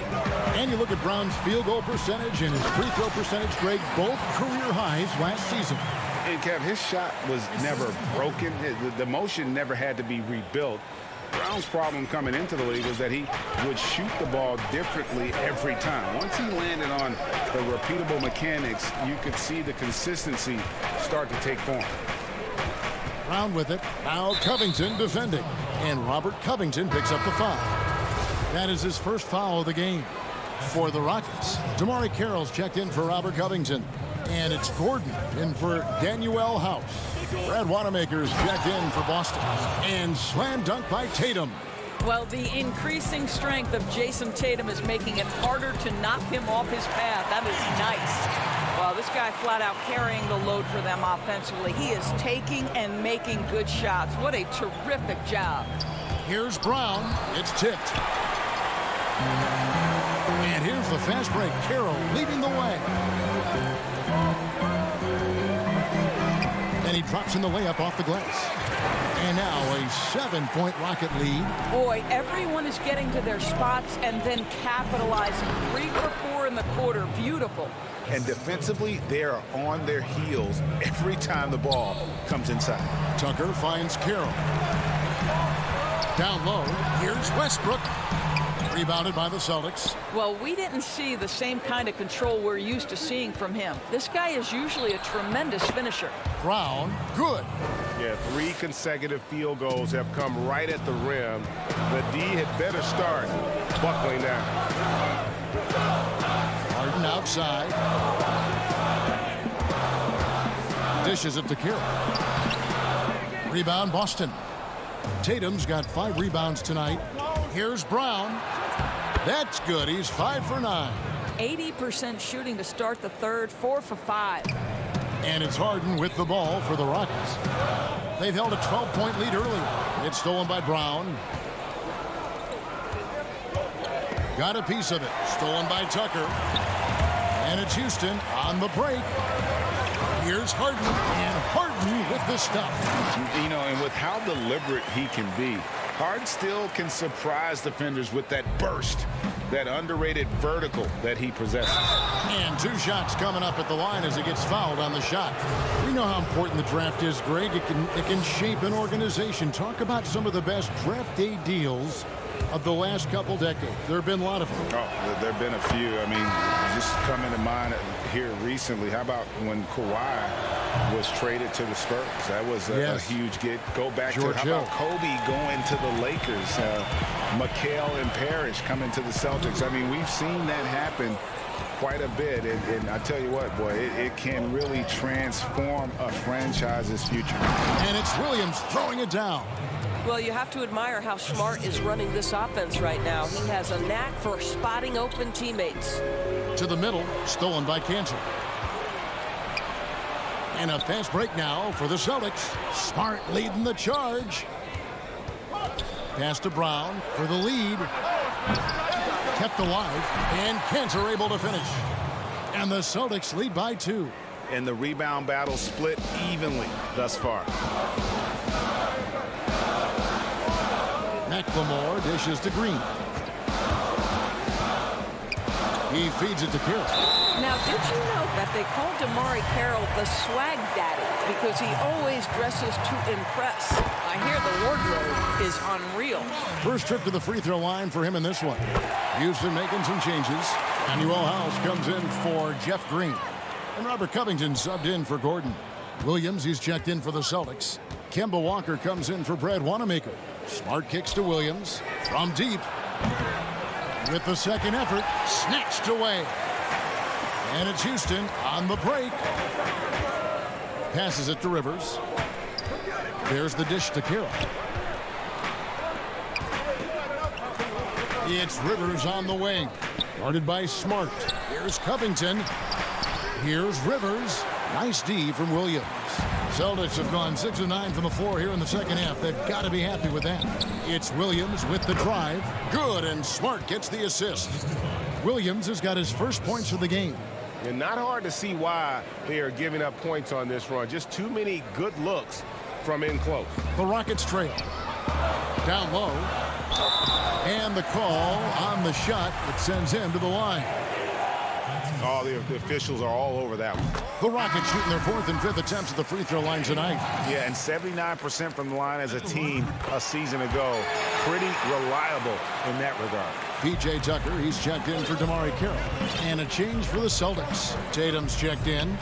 And you look at Brown's field goal percentage and his free throw percentage, Greg, both career highs last season. And Kev, his shot was never broken. The motion never had to be rebuilt. Brown's problem coming into the league was that he would shoot the ball differently every time. Once he landed on the repeatable mechanics, you could see the consistency start to take form. Brown with it. Now Covington defending. And Robert Covington picks up the foul. That is his first foul of the game. For the Rockets, DeMarre Carroll's checked in for Robert Covington. And it's Gordon in for Danuel House. Brad Wanamaker's checked in for Boston. And slam dunk by Tatum. Well, the increasing strength of Jason Tatum is making it harder to knock him off his path. That is nice. Well, this guy flat out carrying the load for them offensively. He is taking and making good shots. What a terrific job. Here's Brown. It's tipped. And here's the fast break. Carroll leading the way. And he drops in the layup off the glass. And now a 7-point Rocket lead. Boy, everyone is getting to their spots and then capitalizing. 3 for 4 in the quarter. Beautiful. And defensively, they are on their heels every time the ball comes inside. Tucker finds Carroll. Down low, here's Westbrook. Rebounded by the Celtics. Well, we didn't see the same kind of control we're used to seeing from him. This guy is usually a tremendous finisher. Brown, good. Yeah, 3 consecutive field goals have come right at the rim. The D had better start buckling down. Harden outside. Dishes it to Carroll. Rebound, Boston. Tatum's got 5 rebounds tonight. Here's Brown. That's good. He's 5 for 9. 80% shooting to start the third, 4 for 5. And it's Harden with the ball for the Rockets. They've held a 12-point lead earlier. It's stolen by Brown. Got a piece of it. Stolen by Tucker. And it's Houston on the break. Here's Harden. And Harden with the stuff. You know, and with how deliberate he can be, Harden still can surprise defenders with that burst, that underrated vertical that he possesses. And 2 shots coming up at the line as he gets fouled on the shot. We know how important the draft is, Greg. It can shape an organization. Talk about some of the best draft day deals of the last couple decades. There have been a lot of them. Oh, there have been a few. I mean, just coming to mind here recently. How about when Kawhi was traded to the Spurs? That was a huge get. Go back George to how about Kobe going to the Lakers? McHale and Parrish coming to the Celtics. I mean, we've seen that happen quite a bit. And I tell you what, boy, it can really transform a franchise's future. And it's Williams throwing it down. Well, you have to admire how Smart is running this offense right now. He has a knack for spotting open teammates. To the middle, stolen by Cantor. And a fast break now for the Celtics. Smart leading the charge. Pass to Brown for the lead. Kept alive. And Cantor able to finish. And the Celtics lead by 2. And the rebound battle split evenly thus far. McLemore dishes to Green. He feeds it to Carroll. Now, did you know that they call DeMarre Carroll the swag daddy because he always dresses to impress? I hear the wardrobe is unreal. First trip to the free throw line for him in this one. Houston making some changes. Danuel House comes in for Jeff Green. And Robert Covington subbed in for Gordon. Williams, he's checked in for the Celtics. Kemba Walker comes in for Brad Wanamaker. Smart kicks to Williams from deep. With the second effort, snatched away. And it's Houston on the break. Passes it to Rivers. There's the dish to Carroll. It's Rivers on the wing. Guarded by Smart. Here's Covington. Here's Rivers. Nice D from Williams. Celtics have gone 6 of 9 from the floor here in the second half. They've got to be happy with that. It's Williams with the drive. Good, and Smart gets the assist. Williams has got his first points of the game. And not hard to see why they are giving up points on this run. Just too many good looks from in close. The Rockets trail. Down low. And the call on the shot that sends him to the line. Oh, the officials are all over that one. The Rockets shooting their 4th and 5th attempts at the free throw line tonight. Yeah, and 79% from the line as a team a season ago. Pretty reliable in that regard. P.J. Tucker, he's checked in for DeMarre Carroll. And a change for the Celtics. Tatum's checked in.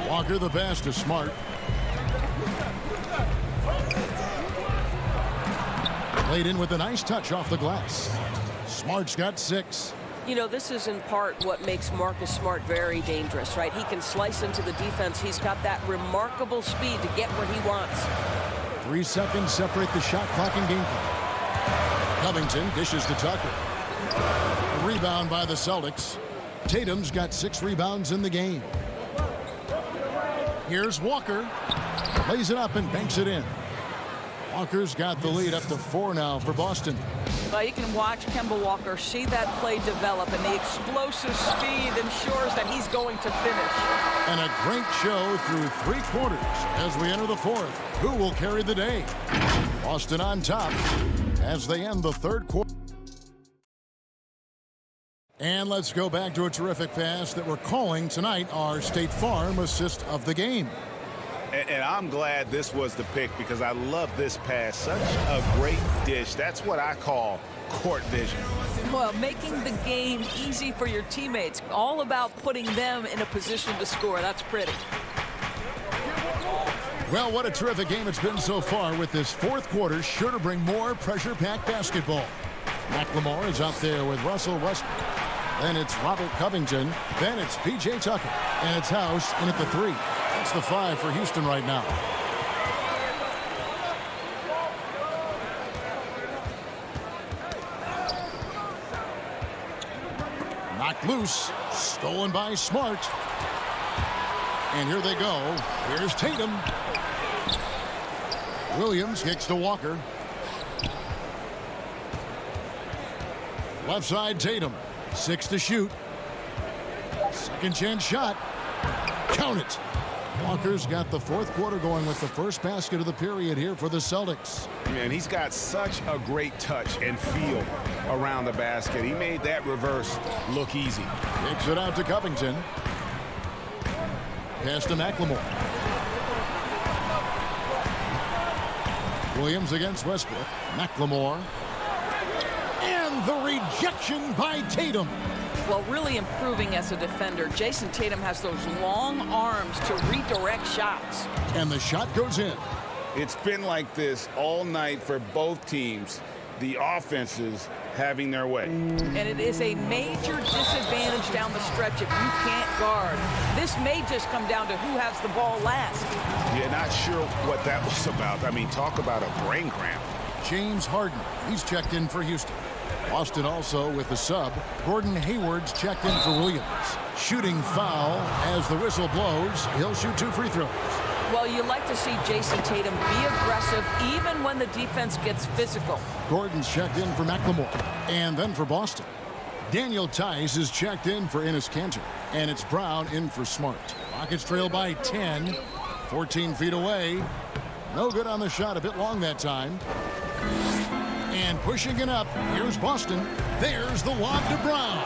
Walker the pass to Smart. Played in with a nice touch off the glass. Smart's got 6. You know, this is in part what makes Marcus Smart very dangerous, right? He can slice into the defense. He's got that remarkable speed to get where he wants. 3 seconds separate the shot clock and game clock. Covington dishes to Tucker. A rebound by the Celtics. Tatum's got 6 rebounds in the game. Here's Walker. Lays it up and banks it in. Walker's got the lead up to 4 now for Boston. Well, you can watch Kemba Walker see that play develop, and the explosive speed ensures that he's going to finish. And a great show through 3 quarters as we enter the 4th. Who will carry the day? Boston on top as they end the 3rd quarter. And let's go back to a terrific pass that we're calling tonight our State Farm assist of the game. And I'm glad this was the pick because I love this pass. Such a great dish. That's what I call court vision. Well, making the game easy for your teammates. All about putting them in a position to score. That's pretty. Well, what a terrific game it's been so far, with this 4th quarter sure to bring more pressure-packed basketball. McLemore is out there with Russell Westbrook. Then it's Robert Covington. Then it's P.J. Tucker. And it's House in at the 3. That's the 5 for Houston right now. Knocked loose. Stolen by Smart. And here they go. Here's Tatum. Williams kicks to Walker. Left side, Tatum. 6 to shoot. Second chance shot. Count it. Walker's got the 4th quarter going with the first basket of the period here for the Celtics. Man, he's got such a great touch and feel around the basket. He made that reverse look easy. Kicks it out to Covington. Pass to McLemore. Williams against Westbrook. McLemore. And the rejection by Tatum. Well, really improving as a defender. Jason Tatum has those long arms to redirect shots. And the shot goes in. It's been like this all night for both teams. The offenses having their way. And it is a major disadvantage down the stretch if you can't guard. This may just come down to who has the ball last. Yeah, not sure what that was about. I mean, talk about a brain cramp. James Harden, he's checked in for Houston. Boston also with the sub. Gordon Hayward's checked in for Williams. Shooting foul as the whistle blows. He'll shoot 2 free throws. Well, you like to see Jason Tatum be aggressive even when the defense gets physical. Gordon's checked in for McLemore. And then for Boston, Daniel Tice is checked in for Enes Kanter. And it's Brown in for Smart. Rockets trail by 10. 14 feet away. No good on the shot. A bit long that time. And pushing it up, here's Boston. There's the lob to Brown.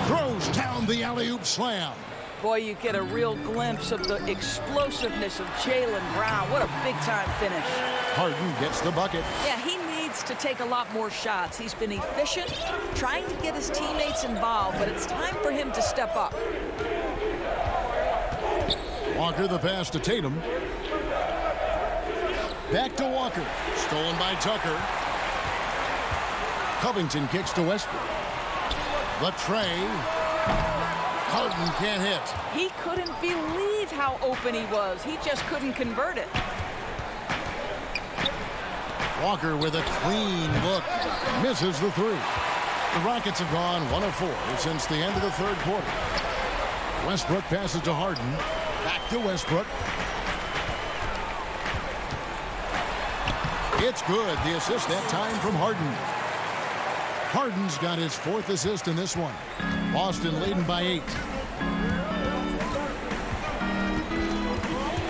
Throws down the alley-oop slam. Boy, you get a real glimpse of the explosiveness of Jaylen Brown. What a big-time finish. Harden gets the bucket. Yeah, he needs to take a lot more shots. He's been efficient, trying to get his teammates involved, but it's time for him to step up. Walker the pass to Tatum. Back to Walker. Stolen by Tucker. Covington kicks to Westbrook. The tray. Harden can't hit. He couldn't believe how open he was. He just couldn't convert it. Walker with a clean look. Misses the 3. The Rockets have gone 1 of 4 since the end of the 3rd quarter. Westbrook passes to Harden. Back to Westbrook. It's good. The assist that time from Harden. Harden's got his 4th assist in this one. Boston leading by 8.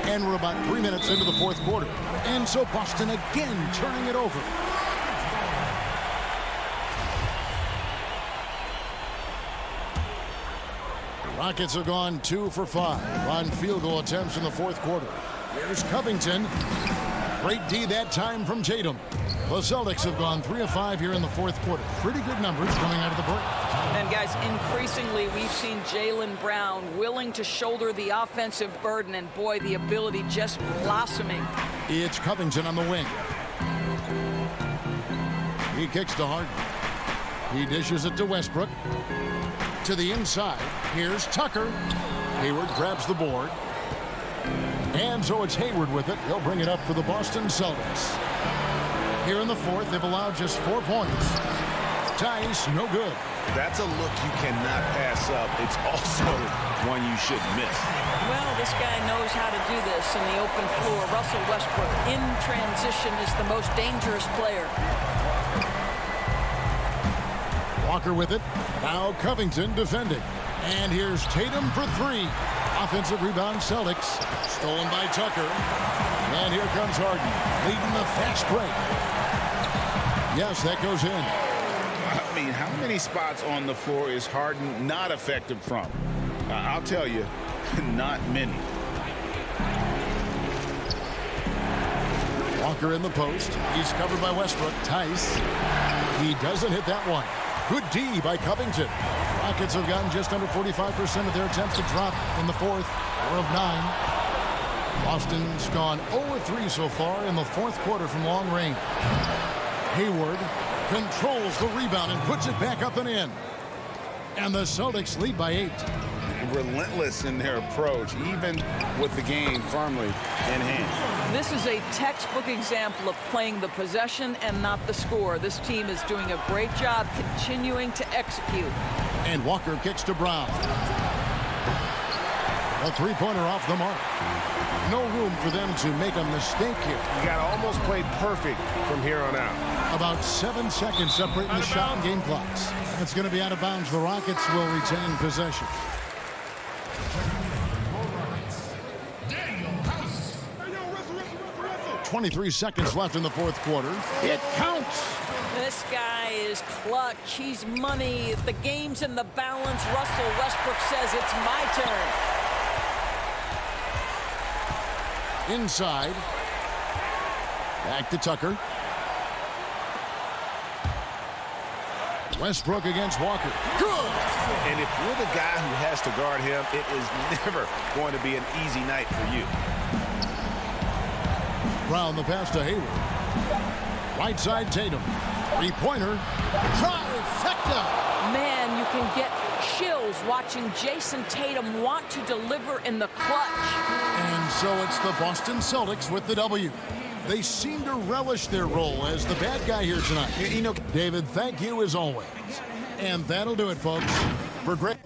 And we're about 3 minutes into the 4th quarter. And so Boston again turning it over. The Rockets have gone 2 for 5 on field goal attempts in the 4th quarter. Here's Covington. Great D that time from Tatum. The Celtics have gone 3 of 5 here in the 4th quarter. Pretty good numbers coming out of the break. And guys, increasingly we've seen Jaylen Brown willing to shoulder the offensive burden, and boy, the ability just blossoming. It's Covington on the wing. He kicks to Harden. He dishes it to Westbrook. To the inside. Here's Tucker. Hayward grabs the board. And so it's Hayward with it. He'll bring it up for the Boston Celtics. Here in the fourth, they've allowed just 4 points. Tice, no good. That's a look you cannot pass up. It's also one you shouldn't miss. Well, this guy knows how to do this in the open floor. Russell Westbrook in transition is the most dangerous player. Walker with it. Now Covington defending. And here's Tatum for 3. Offensive rebound Celtics. Stolen by Tucker. And here comes Harden leading the fast break. Yes, that goes in. I mean, how many spots on the floor is Harden not effective from? I'll tell you, not many. Walker in the post. He's covered by Westbrook. Tice. He doesn't hit that one. Good D by Covington. Rockets have gotten just under 45% of their attempts to drop in the fourth, 4 of 9. Boston's gone 0-3 so far in the fourth quarter from long range. Hayward controls the rebound and puts it back up and in. And the Celtics lead by 8. Relentless in their approach, even with the game firmly in hand. This is a textbook example of playing the possession and not the score. This team is doing a great job continuing to execute. And Walker kicks to Brown. A three-pointer off the mark. No room for them to make a mistake here. You got to almost play perfect from here on out. About 7 seconds separating the shot and game clocks. It's going to be out of bounds. The Rockets will retain possession. 23 seconds left in the fourth quarter. It counts. This guy is clutch. He's money. The game's in the balance. Russell Westbrook says it's my turn. Inside. Back to Tucker. Westbrook against Walker. Good! And if you're the guy who has to guard him, it is never going to be an easy night for you. Brown the pass to Hayward. Right side Tatum. Three-pointer. Trifecta! Man, you can get chills watching Jason Tatum want to deliver in the clutch. And so it's the Boston Celtics with the W. They seem to relish their role as the bad guy here tonight. You know, David, thank you as always. And that'll do it, folks. For great.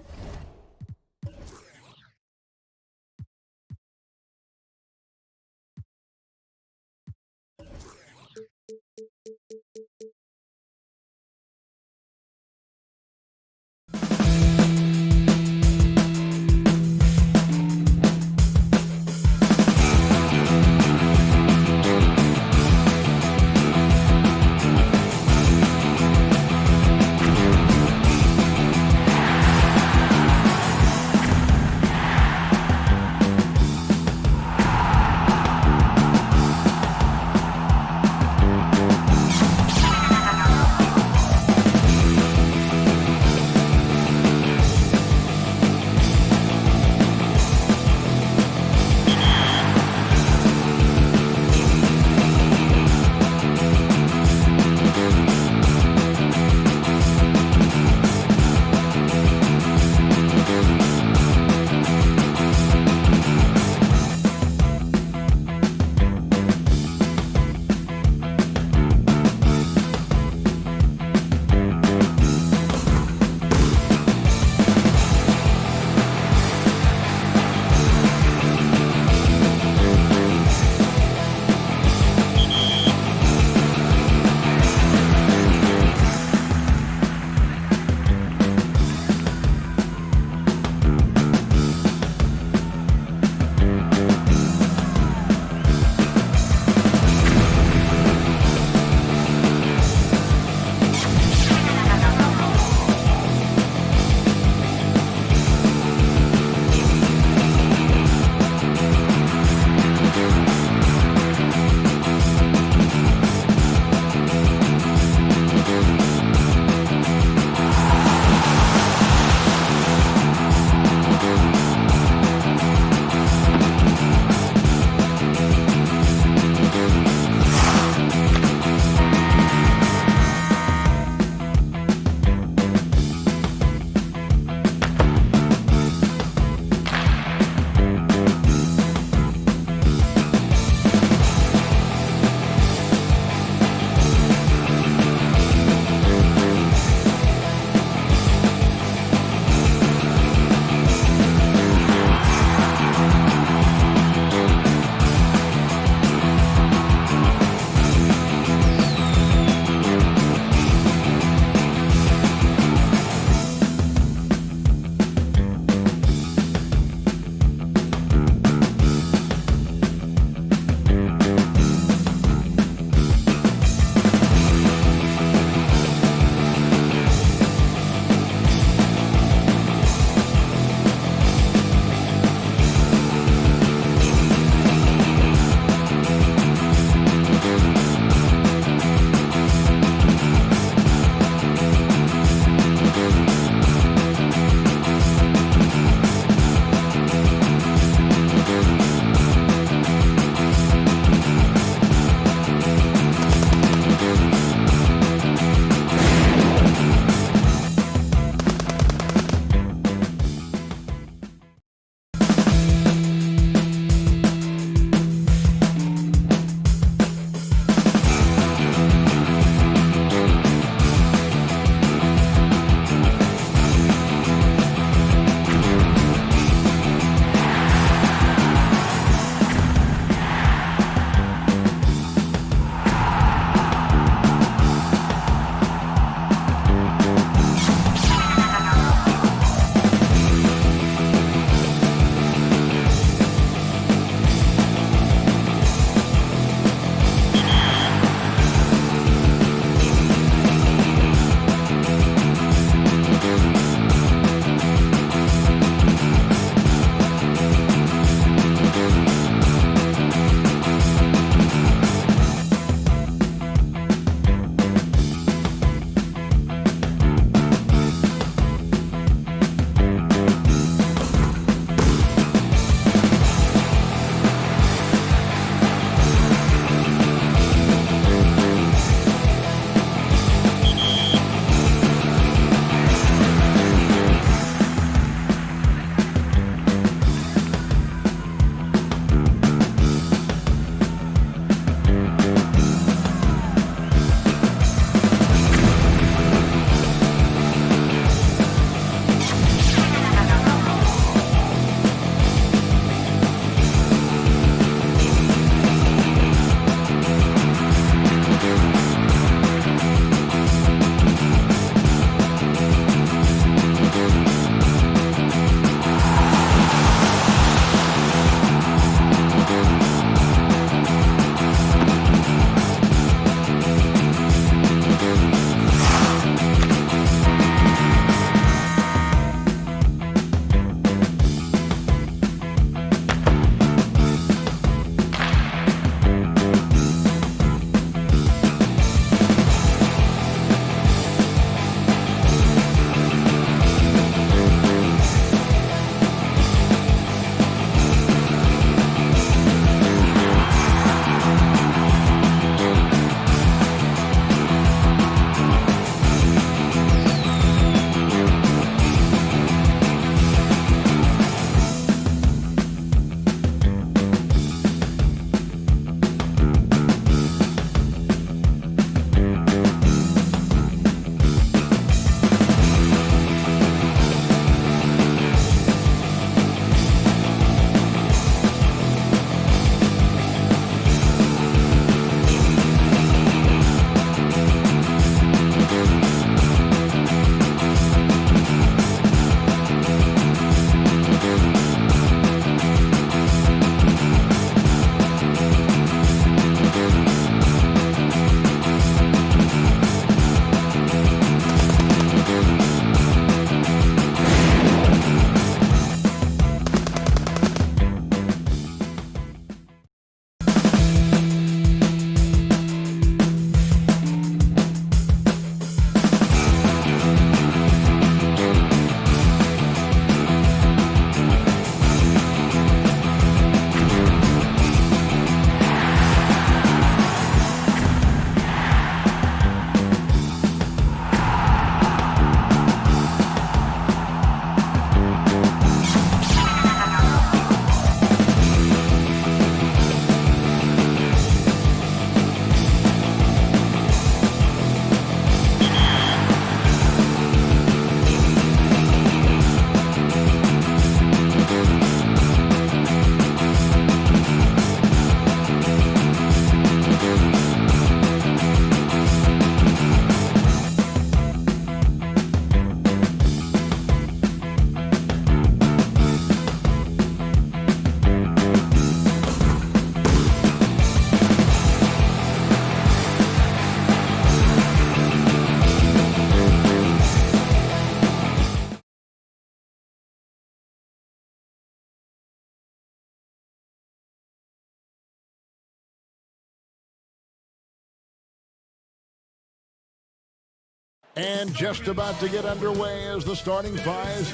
And just about to get underway as the starting fives.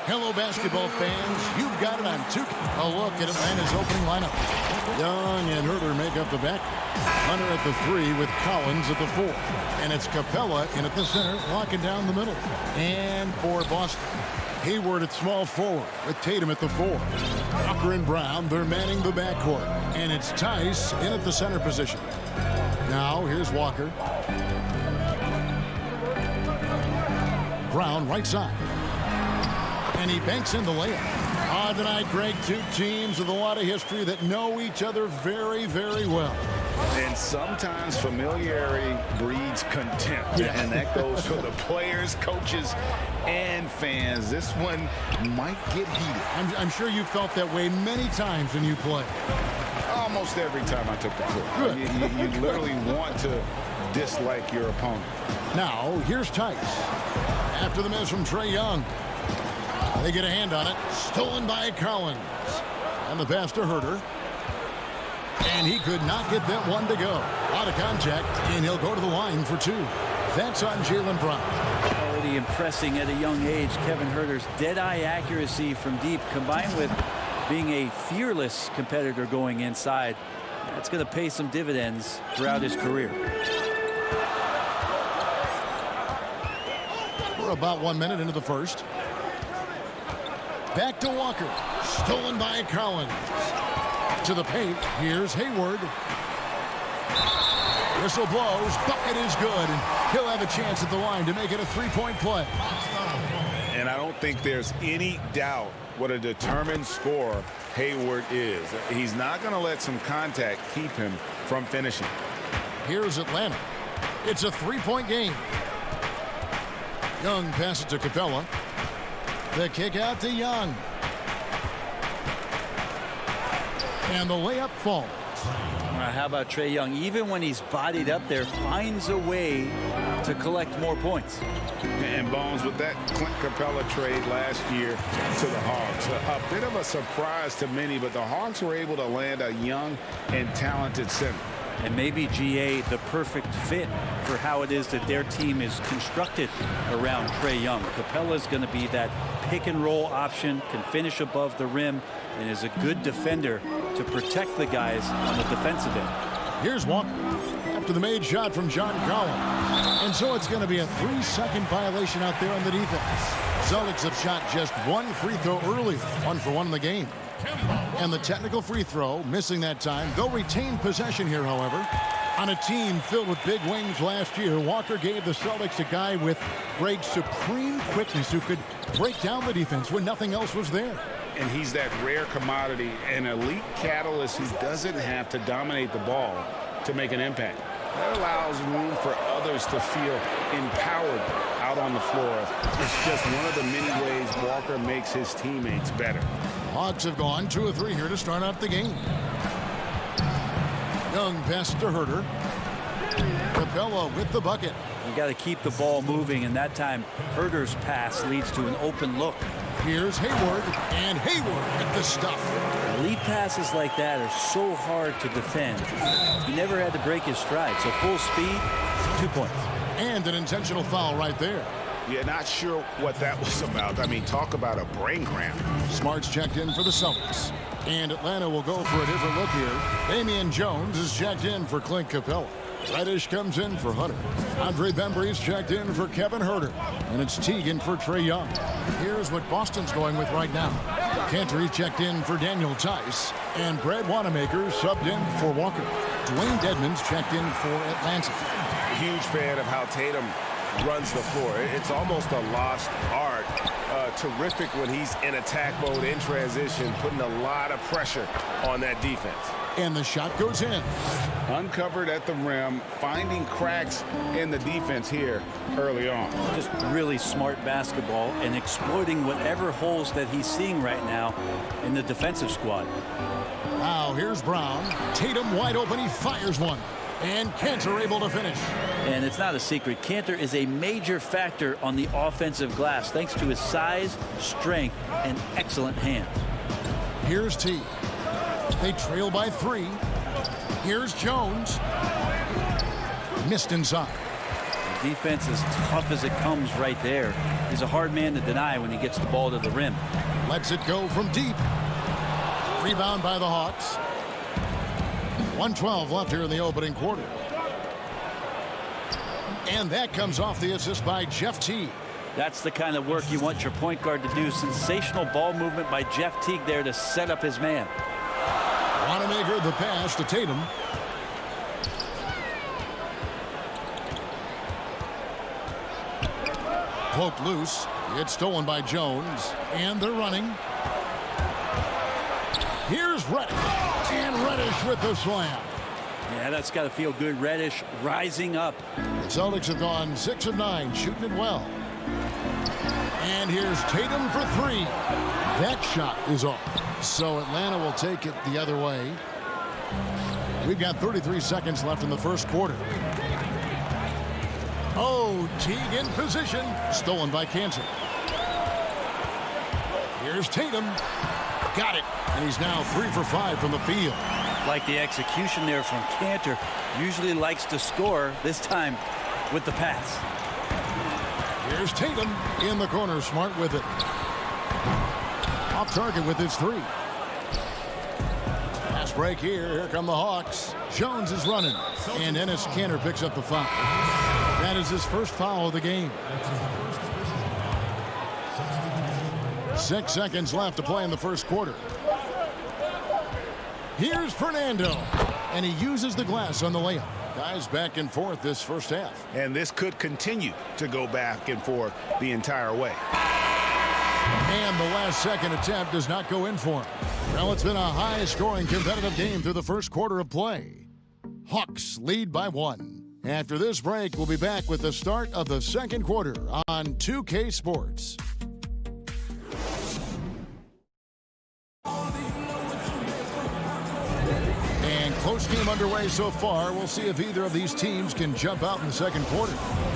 Hello, basketball fans. You've got it on 2. A look at Atlanta's opening lineup. Young and Herter make up the back. Hunter at the 3 with Collins at the 4. And it's Capella in at the center, locking down the middle. And for Boston, Hayward at small forward with Tatum at the 4. Walker and Brown, they're manning the backcourt. And it's Tice in at the center position. Now, here's Walker. Brown right side. And he banks in the layup. Tonight, Greg, 2 teams with a lot of history that know each other very, very well. And sometimes familiarity breeds contempt. Yeah. And that goes for the players, coaches, and fans. This one might get heated. I'm sure you felt that way many times when you play. Almost every time I took the court. You literally want to dislike your opponent. Now, here's Tice. After the miss from Trae Young. They get a hand on it. Stolen by Collins. And the pass to Herter. And he could not get that one to go. A lot of contact, and he'll go to the line for 2. That's on Jaylen Brown. Already impressing at a young age, Kevin Herter's dead-eye accuracy from deep, combined with being a fearless competitor going inside. That's going to pay some dividends throughout his career. We're about 1 minute into the first. Back to Walker. Stolen by Collins. To the paint. Here's Hayward. Whistle blows. Bucket is good. And he'll have a chance at the line to make it a 3-point play. And I don't think there's any doubt what a determined scorer Hayward is. He's not going to let some contact keep him from finishing. Here's Atlanta. It's a 3-point game. Young passes to Capella. The kick out to Young. And the layup falls. How about Trae Young? Even when he's bodied up there, finds a way to collect more points. And Bones, with that Clint Capella trade last year to the Hawks, a bit of a surprise to many, but the Hawks were able to land a young and talented center. And maybe GA the perfect fit for how it is that their team is constructed around Trae Young. Capella's going to be that pick and roll option, can finish above the rim, and is a good defender to protect the guys on the defensive end. Here's Walker after the made shot from John Collins. And so it's going to be a 3-second violation out there on the defense. Celtics have shot just 1 free throw early, 1 for 1 in the game. And the technical free throw, missing that time. They'll retain possession here, however. On a team filled with big wings last year, Walker gave the Celtics a guy with great supreme quickness who could break down the defense when nothing else was there. And he's that rare commodity, an elite catalyst who doesn't have to dominate the ball to make an impact. That allows room for others to feel empowered out on the floor. It's just one of the many ways Walker makes his teammates better. Hawks have gone 2 of 3 here to start out the game. Young pass to Herter. Capella with the bucket. You got to keep the ball moving, and that time Herter's pass leads to an open look. Here's Hayward, and Hayward with the stuff. Elite passes like that are so hard to defend. He never had to break his stride, so full speed, 2 points. And an intentional foul right there. Yeah, not sure what that was about. I mean, talk about a brain cramp. Smart's checked in for the Celtics. And Atlanta will go for a different look here. Damian Jones is checked in for Clint Capella. Reddish comes in for Hunter. Andre Bembry's checked in for Kevin Herter. And it's Teagan for Trae Young. Here's what Boston's going with right now. Cantor checked in for Daniel Tice. And Brad Wanamaker subbed in for Walker. Dwayne Dedmon's checked in for Atlanta. Huge fan of how Tatum runs the floor. It's almost a lost art. Terrific when he's in attack mode, in transition, putting a lot of pressure on that defense. And the shot goes in. Uncovered at the rim, finding cracks in the defense here early on. Just really smart basketball and exploiting whatever holes that he's seeing right now in the defensive squad. Now here's Brown. Tatum wide open. He fires one. And Cantor able to finish. And it's not a secret. Cantor is a major factor on the offensive glass thanks to his size, strength, and excellent hands. Here's T. They trail by 3. Here's Jones. Missed inside. The defense, as tough as it comes right there, is a hard man to deny when he gets the ball to the rim. Lets it go from deep. Rebound by the Hawks. 1:12 left here in the opening quarter. And that comes off the assist by Jeff Teague. That's the kind of work you want your point guard to do. Sensational ball movement by Jeff Teague there to set up his man. Wanamaker the pass to Tatum. Poked loose. It's stolen by Jones. And they're running. Here's Reddish. And Reddish with the slam. Yeah, that's got to feel good. Reddish rising up. The Celtics have gone 6 of 9, shooting it well. And here's Tatum for 3. That shot is off. So Atlanta will take it the other way. We've got 33 seconds left in the first quarter. Oh, Teague in position. Stolen by Cantor. Here's Tatum. Got it. And he's now 3 for 5 from the field. Like the execution there from Cantor. Usually likes to score, this time with the pass. Here's Tatum in the corner. Smart with it. Off target with his 3. Pass break here. Here come the Hawks. Jones is running. And Enes Kanter picks up the foul. That is his first foul of the game. 6 seconds left to play in the first quarter. Here's Fernando. And he uses the glass on the layup. Guys back and forth this first half. And this could continue to go back and forth the entire way. And the last second attempt does not go in for him. Well, it's been a high-scoring competitive game through the first quarter of play. Hawks lead by 1. After this break, we'll be back with the start of the second quarter on 2K Sports. And close game underway so far. We'll see if either of these teams can jump out in the second quarter.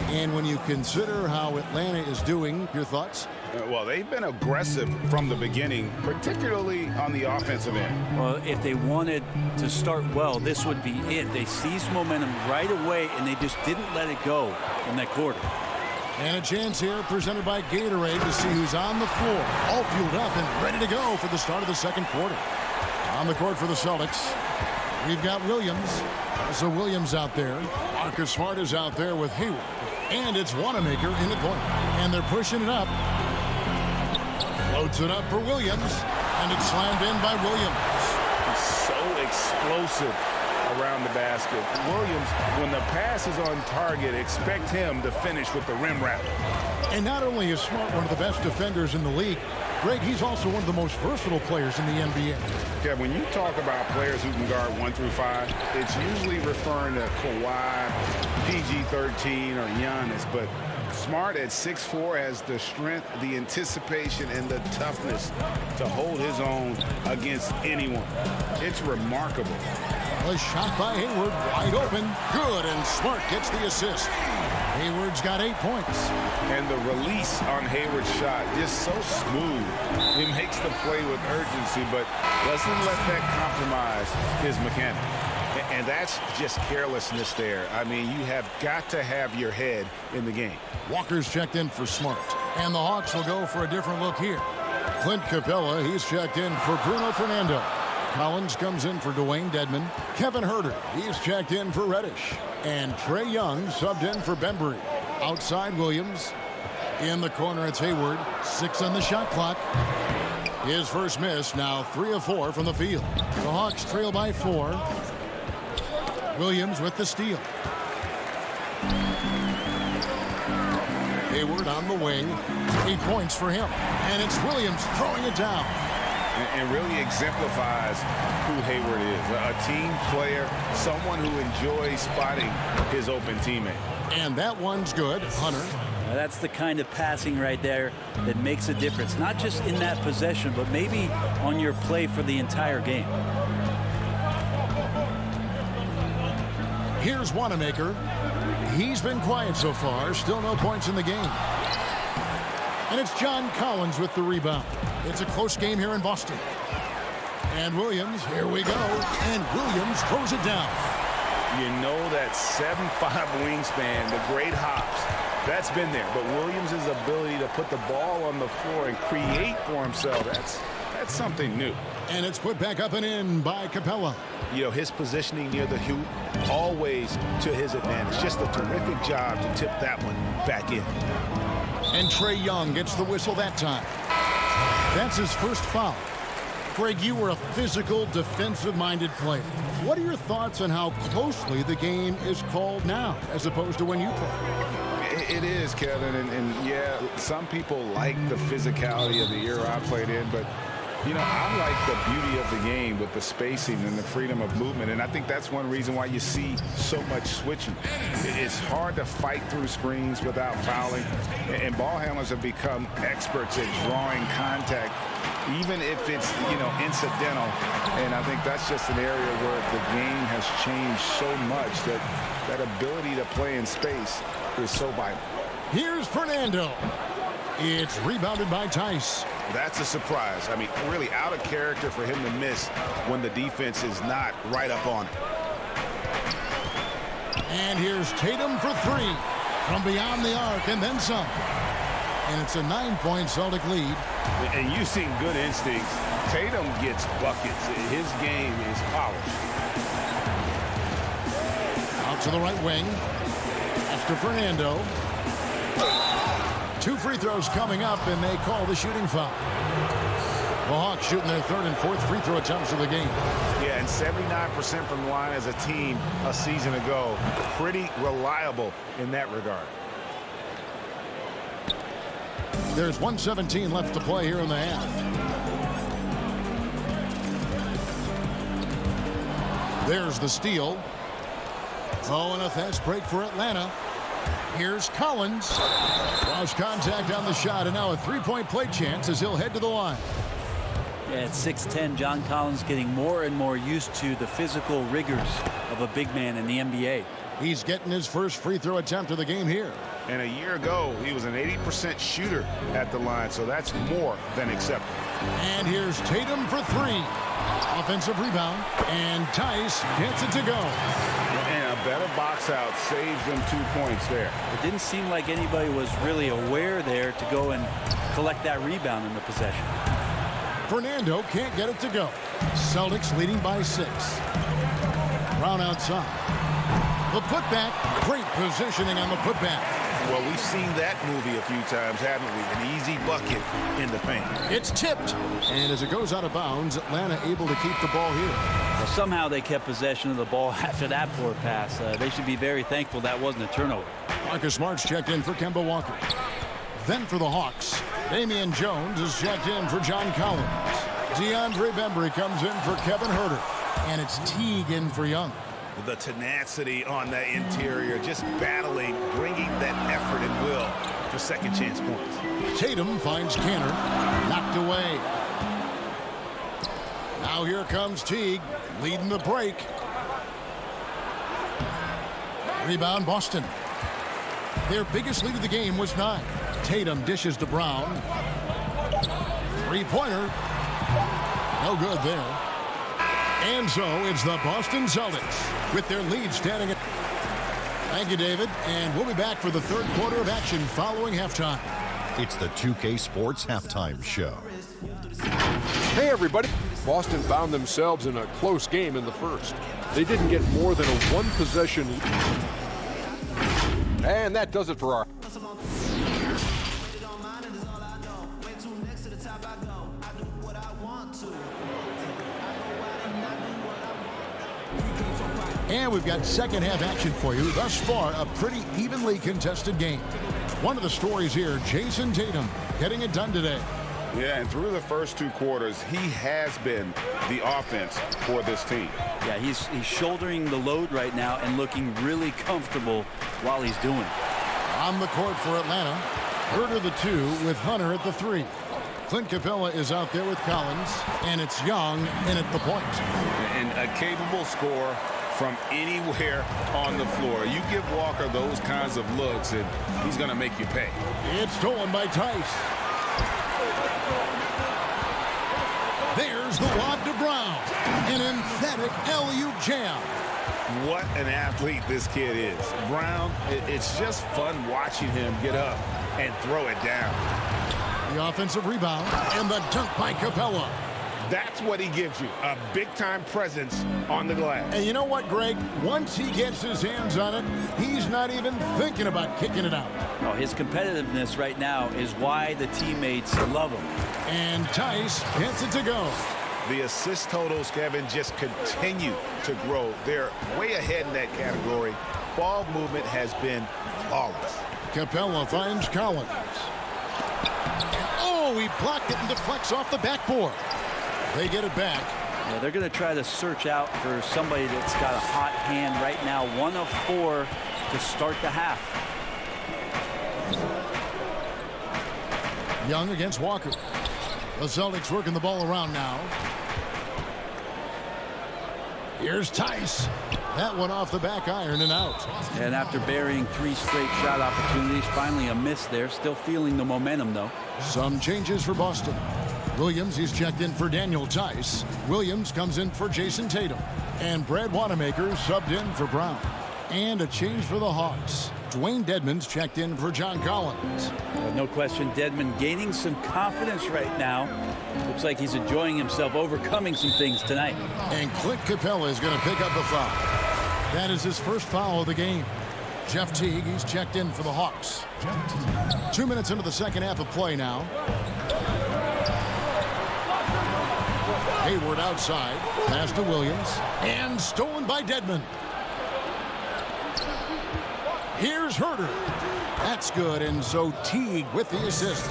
And when you consider how Atlanta is doing, your thoughts? Well, they've been aggressive from the beginning, particularly on the offensive end. Well, if they wanted to start well, this would be it. They seized momentum right away, and they just didn't let it go in that quarter. And a chance here presented by Gatorade to see who's on the floor. All fueled up and ready to go for the start of the second quarter. On the court for the Celtics, we've got Williams. Also Williams out there. Marcus Smart is out there with Hayward. And it's Wanamaker in the corner. And they're pushing it up. Floats it up for Williams. And it's slammed in by Williams. He's so explosive around the basket. Williams, when the pass is on target, expect him to finish with the rim wrap. And not only is Smart one of the best defenders in the league, Greg, he's also one of the most versatile players in the NBA. Yeah, when you talk about players who can guard 1 through 5, it's usually referring to Kawhi, PG-13, or Giannis, but Smart at 6'4" has the strength, the anticipation, and the toughness to hold his own against anyone. It's remarkable. A shot by Hayward, wide open, good, and Smart gets the assist. Hayward's got 8 points. And the release on Hayward's shot just so smooth. He makes the play with urgency, but doesn't let that compromise his mechanics. And that's just carelessness there. I mean, you have got to have your head in the game. Walker's checked in for Smart. And the Hawks will go for a different look here. Clint Capella, he's checked in for Bruno Fernando. Collins comes in for Dwayne Dedman. Kevin Huerter, he's checked in for Reddish. And Trae Young subbed in for Bembry. Outside Williams. In the corner, it's Hayward. 6 on the shot clock. His first miss, now 3 of 4 from the field. The Hawks trail by 4. Williams with the steal. Hayward on the wing. 8 points for him. And it's Williams throwing it down. And really exemplifies who Hayward is. A team player, someone who enjoys spotting his open teammate. And that one's good. Hunter. Now that's the kind of passing right there that makes a difference. Not just in that possession, but maybe on your play for the entire game. Here's Wanamaker. He's been quiet so far. Still no points in the game. And it's John Collins with the rebound. It's a close game here in Boston. And Williams, here we go. And Williams throws it down. You know that 7'5" wingspan, the great hops, that's been there. But Williams' ability to put the ball on the floor and create for himself, that's something new. And it's put back up and in by Capella. You know, his positioning near the hoop, always to his advantage. Just a terrific job to tip that one back in. And Trae Young gets the whistle that time. That's his first foul. Greg, you were a physical, defensive-minded player. What are your thoughts on how closely the game is called now as opposed to when you played? It is, Kevin, and yeah, some people like the physicality of the era I played in, but you know, I like the beauty of the game with the spacing and the freedom of movement, and I think that's one reason why you see so much switching. It's hard to fight through screens without fouling, and ball handlers have become experts at drawing contact, even if it's, you know, incidental. And I think that's just an area where the game has changed so much that that ability to play in space is so vital. Here's Fernando. It's rebounded by Tice. That's a surprise. I mean, really out of character for him to miss when the defense is not right up on it. And here's Tatum for three from beyond the arc and then some. And it's a 9-point Celtic lead. And you've seen good instincts. Tatum gets buckets. His game is polished. Out to the right wing. After Fernando. 2 free throws coming up, and they call the shooting foul. The Hawks shooting their third and fourth free throw attempts of the game. Yeah, and 79% from the line as a team a season ago. Pretty reliable in that regard. There's 1:17 left to play here in the half. There's the steal. Oh, and a fast break for Atlanta. Here's Collins. Lost contact on the shot, and now a three-point play chance as he'll head to the line. Yeah, at 6'10", John Collins getting more and more used to the physical rigors of a big man in the NBA. He's getting his first free throw attempt of the game here. And a year ago, he was an 80% shooter at the line, so that's more than acceptable. And here's Tatum for three. Offensive rebound, and Tice gets it to go. And a better box out saves them 2 points there. It didn't seem like anybody was really aware there to go and collect that rebound in the possession. Fernando can't get it to go. Celtics leading by 6. Brown outside. The putback, great positioning on the putback. Well, we've seen that movie a few times, haven't we? An easy bucket in the paint. It's tipped. And as it goes out of bounds, Atlanta able to keep the ball here. Well, somehow they kept possession of the ball after that poor pass. They should be very thankful that wasn't a turnover. Marcus Smart's checked in for Kemba Walker. Then for the Hawks, Damian Jones is checked in for John Collins. DeAndre Bembry comes in for Kevin Huerter. And it's Teague in for Young. The tenacity on that interior, just battling, bringing that effort and will for second chance points. Tatum finds Canner, knocked away. Now here comes Teague, leading the break. Rebound Boston. Their biggest lead of the game was 9. Tatum dishes to Brown. Three-pointer. No good there. And so it's the Boston Celtics with their lead standing at... Thank you, David. And we'll be back for the third quarter of action following halftime. It's the 2K Sports Halftime Show. Hey, everybody. Boston found themselves in a close game in the first. They didn't get more than a one-possession lead. And that does it for our... And we've got second half action for you. Thus far, a pretty evenly contested game. One of the stories here, Jason Tatum getting it done today. Yeah, and through the first 2 quarters, he has been the offense for this team. Yeah, he's shouldering the load right now and looking really comfortable while he's doing it. On the court for Atlanta, Huerter the 2 with Hunter at the 3. Clint Capella is out there with Collins, and it's Young in at the point. And a capable scorer from anywhere on the floor. You give Walker those kinds of looks, and he's going to make you pay. It's stolen by Tice. There's the lob to Brown. An emphatic LU jam. What an athlete this kid is. Brown, it's just fun watching him get up and throw it down. The offensive rebound and the dunk by Capella. That's what he gives you, a big-time presence on the glass. And you know what, Greg? Once he gets his hands on it, he's not even thinking about kicking it out. Oh, his competitiveness right now is why the teammates love him. And Tice gets it to go. The assist totals, Kevin, just continue to grow. They're way ahead in that category. Ball movement has been flawless. Capella finds Collins. Oh, he blocked it and deflects off the backboard. They get it back. Yeah, they're going to try to search out for somebody that's got a hot hand right now. 1 of 4 to start the half. Young against Walker. The Celtics working the ball around now. Here's Tice. That one off the back iron and out. And after burying 3 straight shot opportunities, finally a miss there. Still feeling the momentum, though. Some changes for Boston. Williams, he's checked in for Daniel Tice. Williams comes in for Jason Tatum. And Brad Wanamaker subbed in for Brown. And a change for the Hawks. Dwayne Dedmon's checked in for John Collins. No question, Dedmon gaining some confidence right now. Looks like he's enjoying himself, overcoming some things tonight. And Clint Capella is going to pick up the foul. That is his first foul of the game. Jeff Teague, he's checked in for the Hawks. 2 minutes into the second half of play now. Hayward outside. Pass to Williams. And stolen by Dedmon. Here's Herter. That's good, and so Teague with the assist.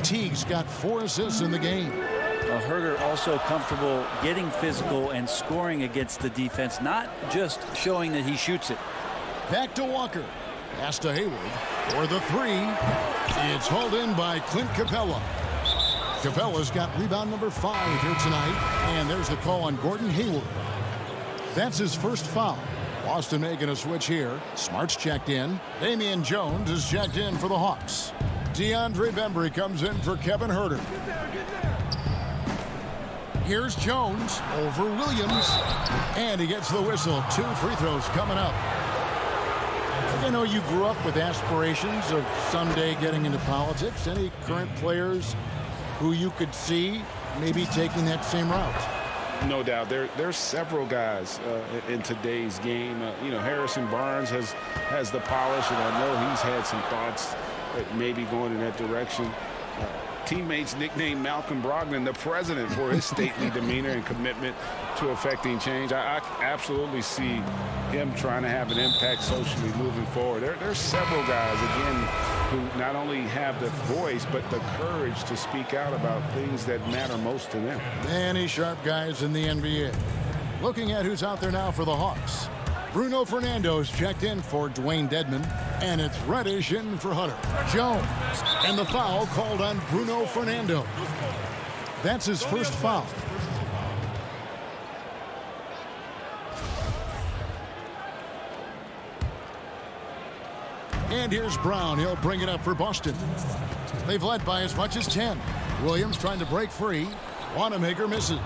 Teague's got 4 assists in the game. Herter also comfortable getting physical and scoring against the defense, not just showing that he shoots it. Back to Walker. Pass to Hayward for the 3. It's hauled in by Clint Capella. Capella's got rebound number 5 here tonight, and there's the call on Gordon Hayward. That's his first foul. Boston making a switch here. Smart's checked in. Damian Jones is checked in for the Hawks. DeAndre Bembry comes in for Kevin Herter. Here's Jones over Williams. And he gets the whistle. 2 free throws coming up. I know you grew up with aspirations of someday getting into politics. Any current players who you could see maybe taking that same route? No doubt. There's several guys in today's game. Harrison Barnes has the polish, and I know he's had some thoughts that maybe going in that direction. Teammates nicknamed Malcolm Brogdon the president for his stately demeanor and commitment to affecting change. I absolutely see him trying to have an impact socially moving forward. There's several guys, again, who not only have the voice but the courage to speak out about things that matter most to them. Many sharp guys in the NBA. Looking at who's out there now for the Hawks. Bruno Fernando's checked in for Dwayne Dedmon, and it's Reddish in for Hunter. Jones, and the foul called on Bruno Fernando. That's his first foul. And here's Brown. He'll bring it up for Boston. They've led by as much as 10. Williams trying to break free. Wanamaker misses.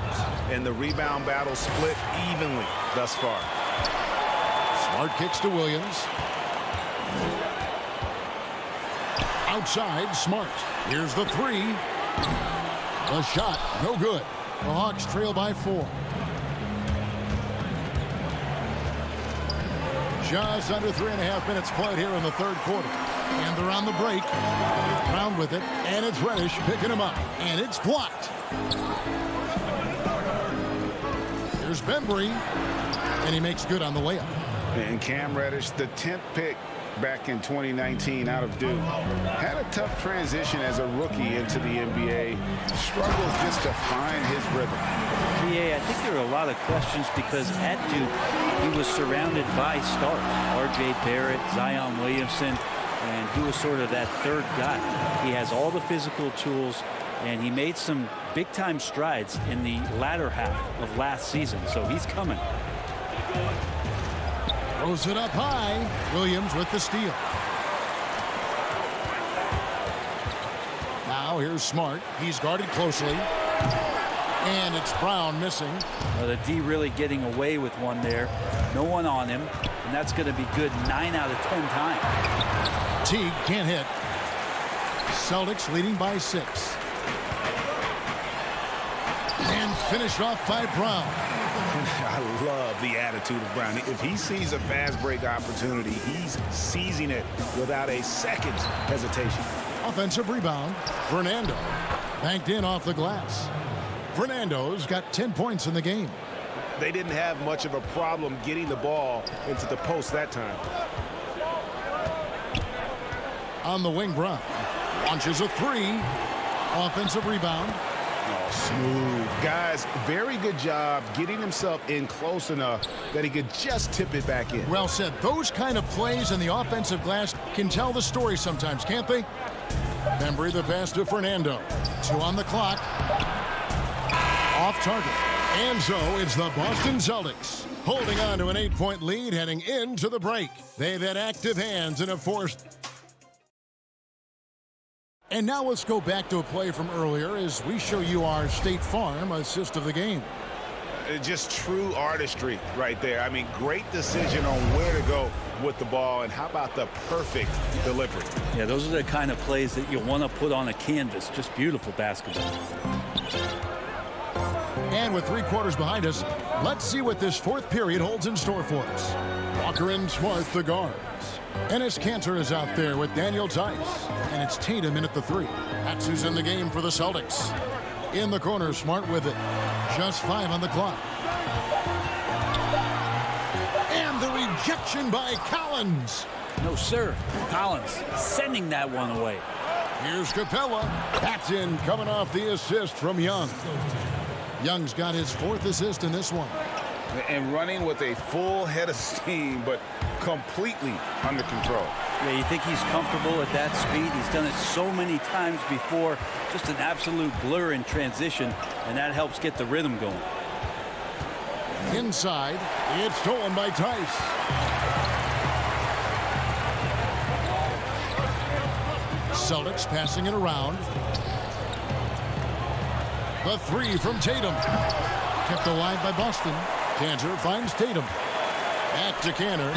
And the rebound battle split evenly thus far. Smart kicks to Williams. Outside, Smart. Here's the 3. The shot, no good. The Hawks trail by 4. Just under 3.5 minutes played here in the third quarter. And they're on the break. Brown with it, and it's Reddish picking him up. And it's blocked. Here's Bembry, and he makes good on the layup. And Cam Reddish, the 10th pick back in 2019 out of Duke, had a tough transition as a rookie into the NBA. Struggled just to find his rhythm. Yeah, I think there are a lot of questions because at Duke, he was surrounded by stars. R.J. Barrett, Zion Williamson, and he was sort of that third guy. He has all the physical tools, and he made some big-time strides in the latter half of last season, so he's coming. Throws it up high. Williams with the steal. Now here's Smart. He's guarded closely. And it's Brown missing. The D really getting away with one there. No one on him, and that's going to be good 9 out of 10 times. Teague can't hit. Celtics leading by 6. And finished off by Brown. I love the attitude of Brown. If he sees a fast break opportunity, he's seizing it without a second's hesitation. Offensive rebound. Fernando banked in off the glass. Fernando's got 10 points in the game. They didn't have much of a problem getting the ball into the post that time. On the wing, Brown launches a 3. Offensive rebound. Oh, smooth. Guys, very good job getting himself in close enough that he could just tip it back in. Well said. Those kind of plays in the offensive glass can tell the story sometimes, can't they? Bembry the pass to Fernando. 2 on the clock. Off target. And so it's the Boston Celtics holding on to an 8-point lead heading into the break. They've had active hands and have forced. And now let's go back to a play from earlier as we show you our State Farm assist of the game. Just true artistry right there. I mean, great decision on where to go with the ball, and how about the perfect delivery? Yeah, those are the kind of plays that you want to put on a canvas. Just beautiful basketball. And with 3 quarters behind us, let's see what this 4th period holds in store for us. Walker and Smart, the guards. Enes Kanter is out there with Daniel Tice. And it's Tatum in at the 3. That's who's in the game for the Celtics. In the corner, Smart with it. Just 5 on the clock. And the rejection by Collins. No, sir. Collins sending that one away. Here's Capella. That's in, coming off the assist from Young. Young's got his 4th assist in this one. And running with a full head of steam, but completely under control. Yeah, you think he's comfortable at that speed? He's done it so many times before. Just an absolute blur in transition, and that helps get the rhythm going. Inside, it's stolen by Tice. Celtics passing it around. The 3 from Tatum. Kept alive by Boston. Kanter finds Tatum. Back to Kanter.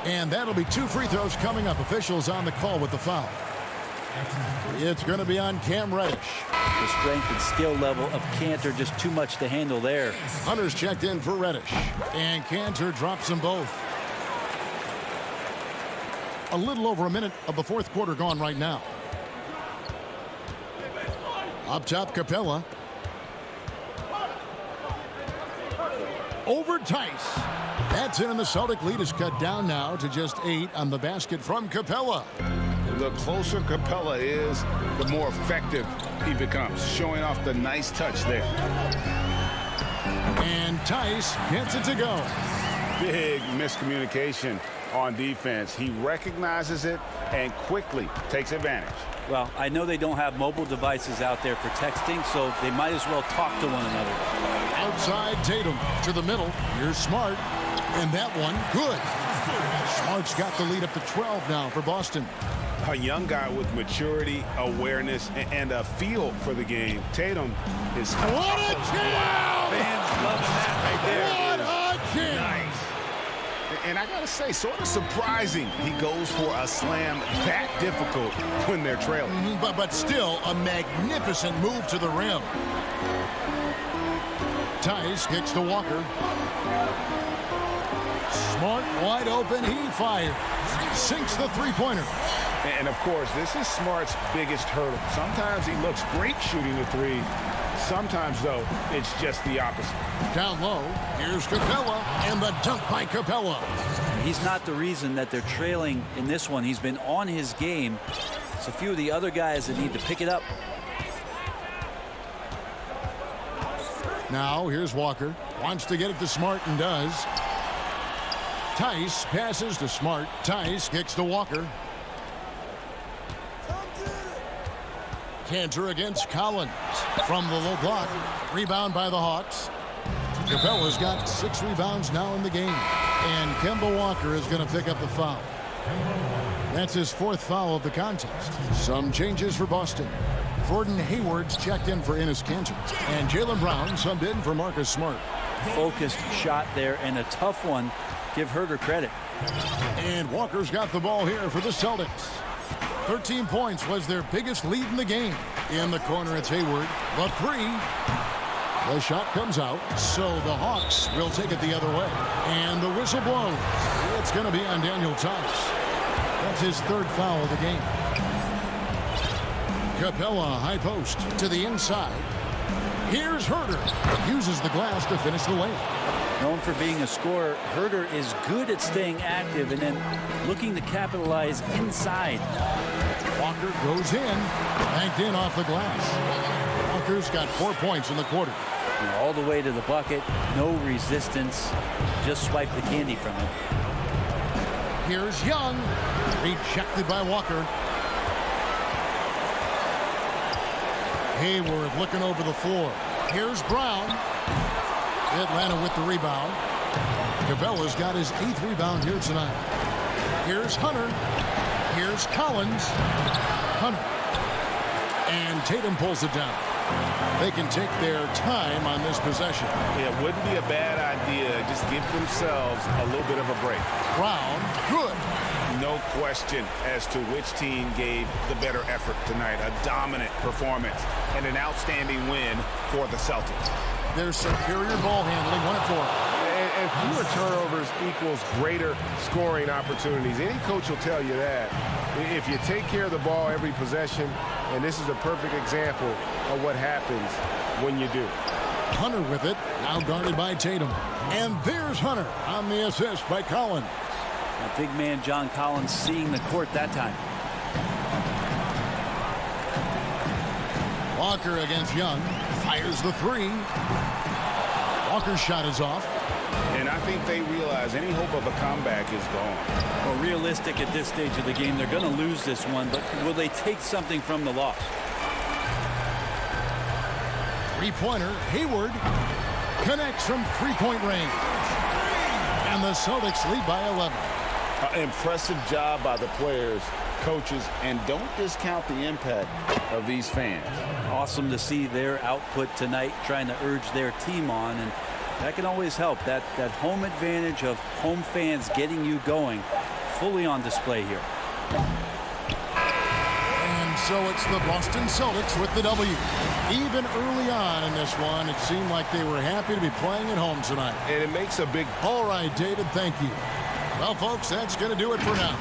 And that'll be 2 free throws coming up. Officials on the call with the foul. It's going to be on Cam Reddish. The strength and skill level of Kanter just too much to handle there. Hunter's checked in for Reddish. And Kanter drops them both. A little over a minute of the 4th quarter gone right now. Up top, Capella. Over Tice. That's in, and the Celtic lead is cut down now to just 8 on the basket from Capella. The closer Capella is, the more effective he becomes, showing off the nice touch there. And Tice gets it to go. Big miscommunication on defense. He recognizes it and quickly takes advantage. Well, I know they don't have mobile devices out there for texting, so they might as well talk to one another. Outside Tatum to the middle. Here's Smart. And that one, good. Smart's got the lead up to 12 now for Boston. A young guy with maturity, awareness, and a feel for the game. Tatum is... What a jam! Fans loving that right there. What a jam! Nice. And I gotta say, sort of surprising he goes for a slam that difficult when they're trailing. But still a magnificent move to the rim. Tice kicks to Walker. Smart wide open, he fires. Sinks the 3-pointer. And of course, this is Smart's biggest hurdle. Sometimes he looks great shooting the 3. Sometimes, though, it's just the opposite. Down low, here's Capella, and the dunk by Capella. He's not the reason that they're trailing in this one. He's been on his game. It's a few of the other guys that need to pick it up. Now, here's Walker. Wants to get it to Smart and does. Tice passes to Smart. Tice kicks to Walker. Kanter against Collins from the low block. Rebound by the Hawks. Capella's got 6 rebounds now in the game. And Kemba Walker is going to pick up the foul. That's his 4th foul of the contest. Some changes for Boston. Gordon Hayward's checked in for Enes Kanter. And Jaylen Brown subbed in for Marcus Smart. Focused shot there and a tough one. Give Herder credit. And Walker's got the ball here for the Celtics. 13 points was their biggest lead in the game. In the corner, it's Hayward. The three. The shot comes out, so the Hawks will take it the other way. And the whistle blows. It's going to be on Daniel Tice. That's his third foul of the game. Capella, high post, to the inside. Here's Herder. Uses the glass to finish the layup. Known for being a scorer, Herder is good at staying active and then looking to capitalize inside. Walker goes in, banked in off the glass. Walker's got 4 points in the quarter. All the way to the bucket, no resistance, just swipe the candy from him. Here's Young, rejected by Walker. Hayward looking over the floor. Here's Brown. Atlanta with the rebound. Capella's got his 8th rebound here tonight. Here's Hunter. Here's Collins. Hunter. And Tatum pulls it down. They can take their time on this possession. Yeah, it wouldn't be a bad idea. Just give themselves a little bit of a break. Brown, good. No question as to which team gave the better effort tonight. A dominant performance and an outstanding win for the Celtics. Their superior ball handling, 1-4. And fewer turnovers equals greater scoring opportunities. Any coach will tell you that. If you take care of the ball every possession, and this is a perfect example of what happens when you do. Hunter with it, now guarded by Tatum. And there's Hunter on the assist by Collins. A big man John Collins seeing the court that time. Walker against Young. Fires the three. Walker's shot is off. And I think they realize any hope of a comeback is gone. Well, realistic at this stage of the game, they're going to lose this one, but will they take something from the loss? Three-pointer, Hayward connects from three-point range. And the Celtics lead by 11. Impressive job by the players, coaches, and don't discount the impact of these fans. Awesome to see their output tonight, trying to urge their team on, and that can always help. That home advantage of home fans getting you going, fully on display here. And so it's the Boston Celtics with the W. Even early on in this one, it seemed like they were happy to be playing at home tonight. And it makes a big... All right, David, thank you. Well, folks, that's going to do it for now.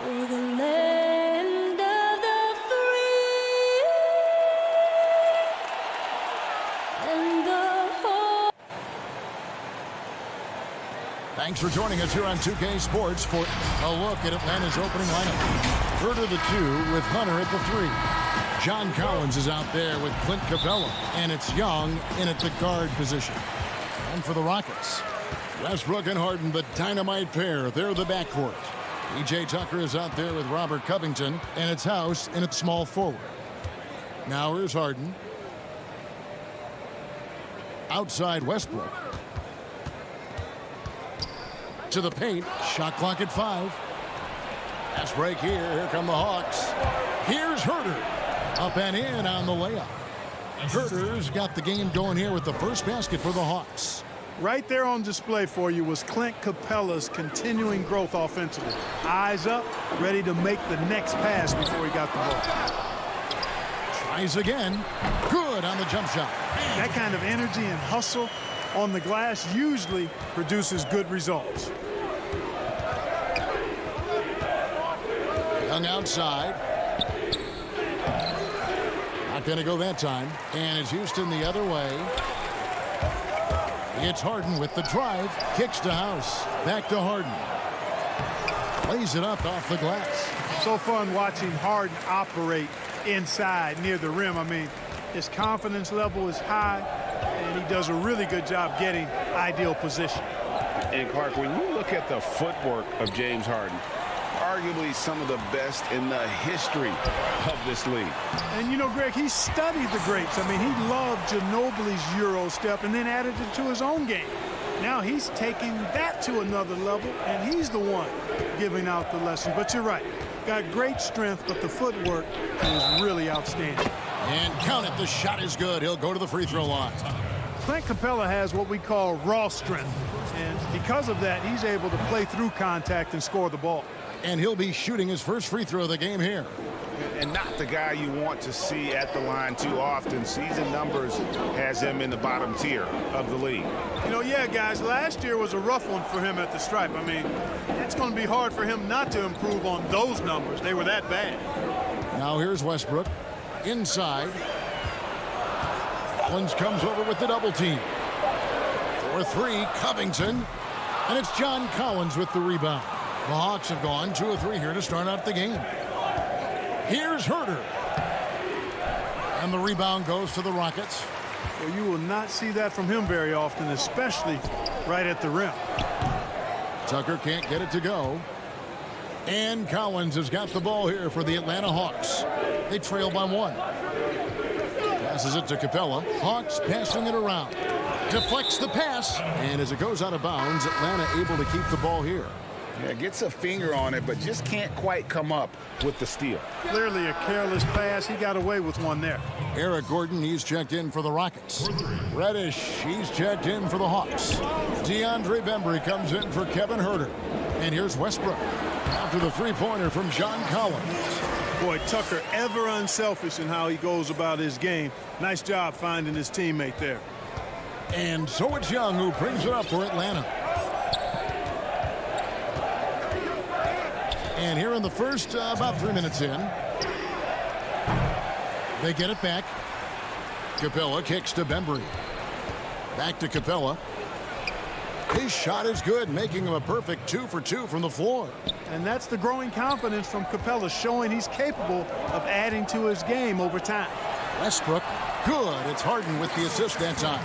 For the land of the free and the whole. Thanks for joining us here on 2K Sports for a look at Atlanta's opening lineup. Herter the 2 with Hunter at the 3. John Collins is out there with Clint Capella, and it's Young in at the guard position. And for the Rockets, Westbrook and Harden, the dynamite pair. They're the backcourt. E.J. Tucker is out there with Robert Covington, and it's House in at small forward. Now here's Harden. Outside Westbrook. To the paint. Shot clock at 5. Fast break here. Here come the Hawks. Here's Herter. Up and in on the layup. Herter's got the game going here with the first basket for the Hawks. Right there on display for you was Clint Capella's continuing growth offensively. Eyes up, ready to make the next pass before he got the ball. Tries again. Good on the jump shot. That kind of energy and hustle on the glass usually produces good results. Young outside. Not going to go that time. And it's Houston the other way. It's Harden with the drive. Kicks to House. Back to Harden. Lays it up off the glass. So fun watching Harden operate inside near the rim. I mean, his confidence level is high, and he does a really good job getting ideal position. And Clark, when you look at the footwork of James Harden, arguably some of the best in the history of this league. And you know, Greg, he studied the greats. I mean, he loved Ginobili's Euro step and then added it to his own game. Now he's taking that to another level, and he's the one giving out the lesson. But you're right. Got great strength, but the footwork is really outstanding. And count it. The shot is good. He'll go to the free throw line. Clint Capella has what we call raw strength. And because of that, he's able to play through contact and score the ball. And he'll be shooting his first free throw of the game here. And not the guy you want to see at the line too often. Season numbers has him in the bottom tier of the league. You know, yeah, guys, last year was a rough one for him at the stripe. I mean, it's going to be hard for him not to improve on those numbers. They were that bad. Now here's Westbrook. Inside. Collins comes over with the double team. For 3, Covington. And it's John Collins with the rebound. The Hawks have gone 2 of 3 here to start out the game. Here's Herter. And the rebound goes to the Rockets. Well, you will not see that from him very often, especially right at the rim. Tucker can't get it to go. And Collins has got the ball here for the Atlanta Hawks. They trail by 1. Passes it to Capella. Hawks passing it around. Deflects the pass. And as it goes out of bounds, Atlanta able to keep the ball here. Yeah, gets a finger on it, but just can't quite come up with the steal. Clearly a careless pass. He got away with one there. Eric Gordon, he's checked in for the Rockets. Reddish, he's checked in for the Hawks. DeAndre Bembry comes in for Kevin Herter. And here's Westbrook after the three-pointer from John Collins. Boy, Tucker ever unselfish in how he goes about his game. Nice job finding his teammate there. And so it's Young who brings it up for Atlanta. And here in the first, about 3 minutes in, they get it back. Capella kicks to Bembry. Back to Capella. His shot is good, making him a perfect 2 for 2 from the floor. And that's the growing confidence from Capella, showing he's capable of adding to his game over time. Westbrook, good. It's Harden with the assist that time.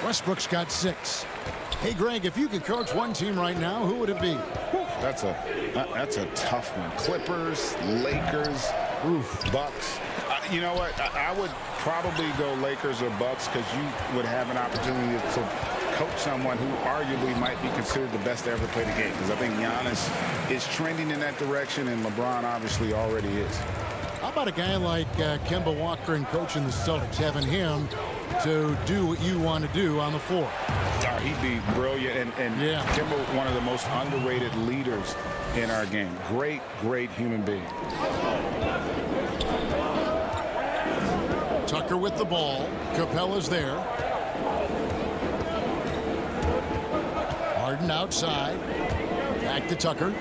Westbrook's got 6. Hey, Greg, if you could coach one team right now, who would it be? That's a tough one. Clippers, Lakers, Bucks. You know what? I would probably go Lakers or Bucks because you would have an opportunity to coach someone who arguably might be considered the best to ever play the game. Because I think Giannis is trending in that direction, and LeBron obviously already is. How about a guy like Kemba Walker and coaching the Celtics, having him to do what you want to do on the floor? He'd be brilliant, and yeah. Kemba, one of the most underrated leaders in our game. Great, great human being. Tucker with the ball. Capella's there. Harden outside. Back to Tucker.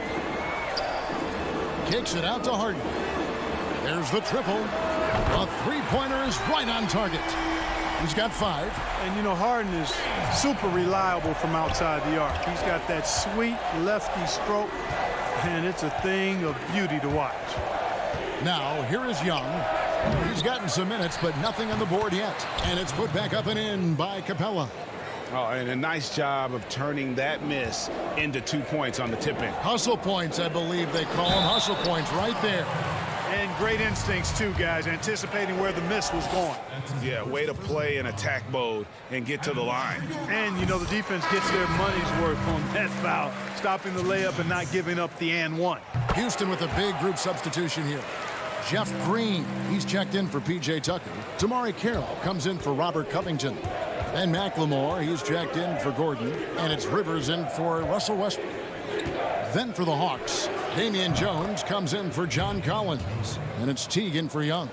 Kicks it out to Harden. There's the triple. A three-pointer is right on target. He's got 5. And, you know, Harden is super reliable from outside the arc. He's got that sweet lefty stroke, and it's a thing of beauty to watch. Now, here is Young. He's gotten some minutes, but nothing on the board yet. And it's put back up and in by Capella. Oh, and a nice job of turning that miss into 2 points on the tip-in. Hustle points, I believe they call them. Hustle points right there. And great instincts, too, guys, anticipating where the miss was going. Yeah, way to play in attack mode and get to the line. And, you know, the defense gets their money's worth on that foul, stopping the layup and not giving up the and one. Houston with a big group substitution here. Jeff Green, he's checked in for P.J. Tucker. Damari Carroll comes in for Robert Covington. And McLemore, he's checked in for Gordon. And it's Rivers in for Russell Westbrook. Then for the Hawks, Damian Jones comes in for John Collins. And it's Teague in for Young.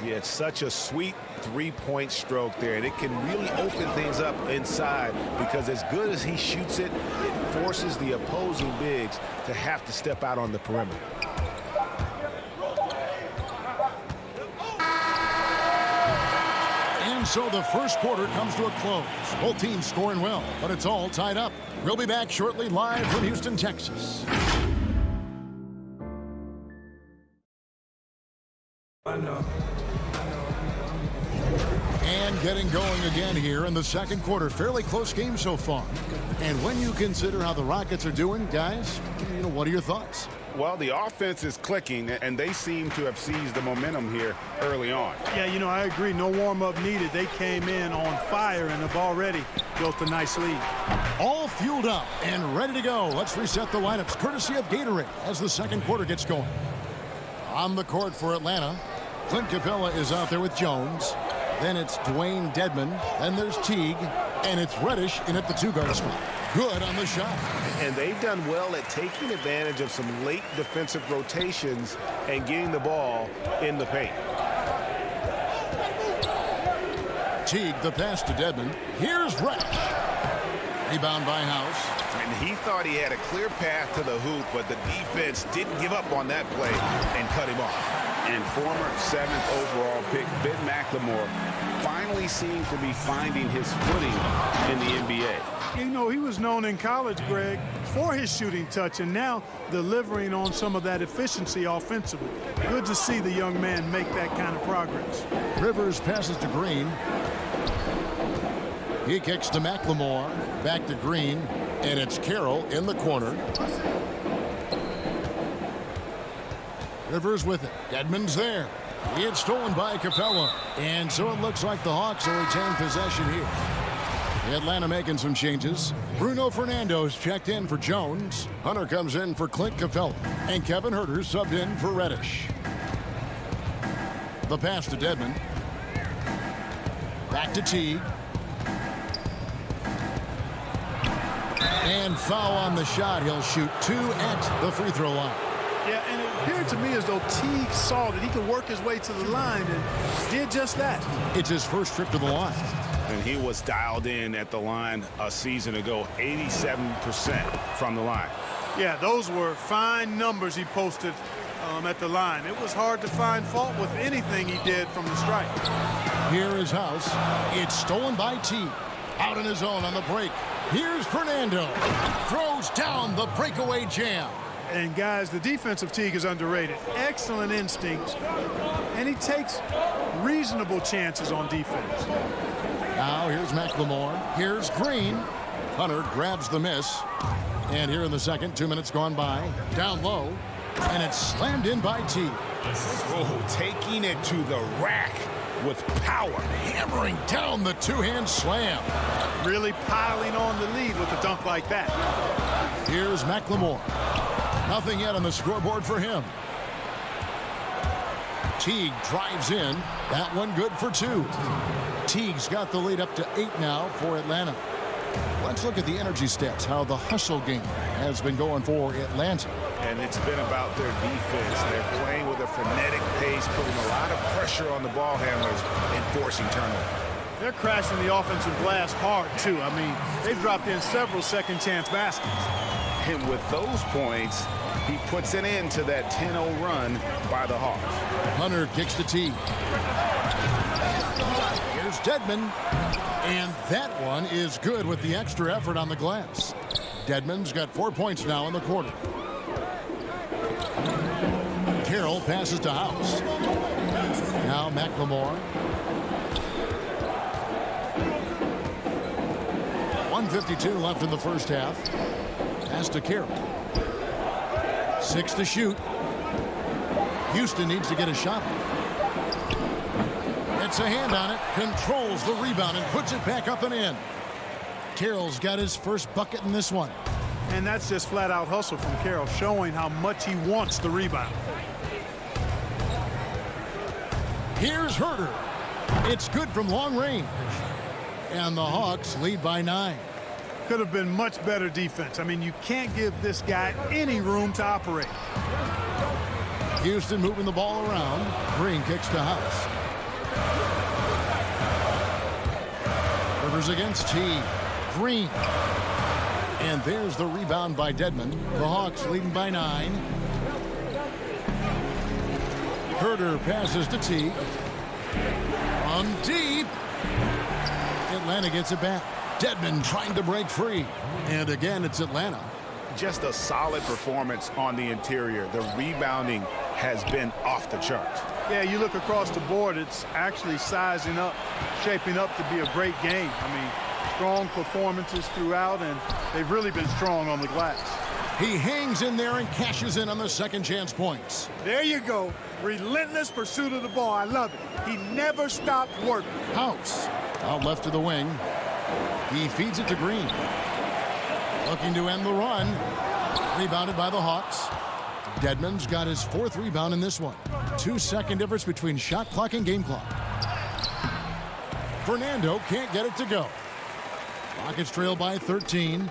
Yeah, it's such a sweet three-point stroke there, and it can really open things up inside because as good as he shoots it, it forces the opposing bigs to have to step out on the perimeter. And so the first quarter comes to a close. Both teams scoring well, but it's all tied up. We'll be back shortly live from Houston, Texas. And getting going again here in the second quarter. Fairly close game so far. And when you consider how the Rockets are doing, guys, you know, what are your thoughts? Well, the offense is clicking, and they seem to have seized the momentum here early on. Yeah, you know, I agree. No warm-up needed. They came in on fire and have already built a nice lead. All fueled up and ready to go. Let's reset the lineups, courtesy of Gatorade, as the second quarter gets going. On the court for Atlanta, Clint Capella is out there with Jones. Then it's Dwayne Dedmon. Then there's Teague. And it's Reddish in at the two-guard spot. Good on the shot. And they've done well at taking advantage of some late defensive rotations and getting the ball in the paint. Teague, the pass to Dedmon. Here's Reddish. Rebound by House. And he thought he had a clear path to the hoop, but the defense didn't give up on that play and cut him off. And former 7th overall pick Ben McLemore finally seems to be finding his footing in the NBA. You know, he was known in college, Greg, for his shooting touch, and now delivering on some of that efficiency offensively. Good to see the young man make that kind of progress. Rivers passes to Green. He kicks to McLemore. Back to Green. And it's Carroll in the corner. Rivers with it. Dedmon's there. It's stolen by Capella. And so it looks like the Hawks will retain possession here. Atlanta making some changes. Bruno Fernando's checked in for Jones. Hunter comes in for Clint Capella. And Kevin Huerter subbed in for Reddish. The pass to Dedmon. Back to Teague. And foul on the shot. He'll shoot 2 at the free throw line. Yeah, and it appeared to me as though Teague saw that he could work his way to the line and did just that. It's his first trip to the line. And he was dialed in at the line a season ago, 87% from the line. Yeah, those were fine numbers he posted at the line. It was hard to find fault with anything he did from the stripe. Here is House. It's stolen by Teague. Out on his own on the break. Here's Fernando. Throws down the breakaway jam. And guys, the defensive Teague is underrated. Excellent instincts. And he takes reasonable chances on defense. Now here's McLemore. Here's Green. Hunter grabs the miss. And here in the second, 2 minutes gone by. Down low. And it's slammed in by Teague. Oh, taking it to the rack with power. Hammering down the two-hand slam. Really piling on the lead with a dunk like that. Here's McLemore. Nothing yet on the scoreboard for him. Teague drives in. That one good for 2. Teague's got the lead up to 8 now for Atlanta. Let's look at the energy stats, how the hustle game has been going for Atlanta. And it's been about their defense. They're playing with a frenetic pace, putting a lot of pressure on the ball handlers and forcing turnovers. They're crashing the offensive glass hard, too. I mean, they've dropped in several second-chance baskets. And with those points, he puts an end to that 10-0 run by the Hawks. Hunter kicks the tee. Here's Dedmon. And that one is good with the extra effort on the glass. Dedmon's got 4 points now in the quarter. Carroll passes to House. Now McLemore. 1:52 left in the first half. Pass to Carroll. 6 to shoot. Houston needs to get a shot. Gets a hand on it, controls the rebound, and puts it back up and in. Carroll's got his first bucket in this one. And that's just flat-out hustle from Carroll, showing how much he wants the rebound. Here's Herter. It's good from long range. And the Hawks lead by 9. Could have been much better defense. I mean, you can't give this guy any room to operate. Houston moving the ball around. Green kicks to House. Rivers against T. Green. And there's the rebound by Dedmon. The Hawks leading by 9. Herter passes to T. On deep. Atlanta gets it back. Dedmon trying to break free. And again, it's Atlanta. Just a solid performance on the interior. The rebounding has been off the charts. Yeah, you look across the board, it's actually sizing up, shaping up to be a great game. I mean, strong performances throughout, and they've really been strong on the glass. He hangs in there and cashes in on the second chance points. There you go. Relentless pursuit of the ball. I love it. He never stopped working. House out left to the wing. He feeds it to Green. Looking to end the run. Rebounded by the Hawks. Dedmon's got his 4th rebound in this one. 2-second difference between shot clock and game clock. Fernando can't get it to go. Rockets trail by 13.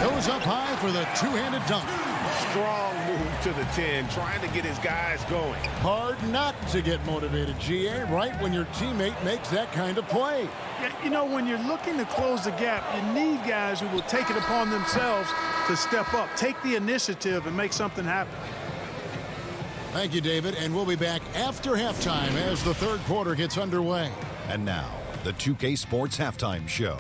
Goes up high for the two-handed dunk. Strong move to the 10, trying to get his guys going. Hard not to get motivated, GA, right when your teammate makes that kind of play. Yeah, you know, when you're looking to close the gap, you need guys who will take it upon themselves to step up, take the initiative, and make something happen. Thank you, David, and we'll be back after halftime as the third quarter gets underway. And now, the 2K Sports Halftime Show.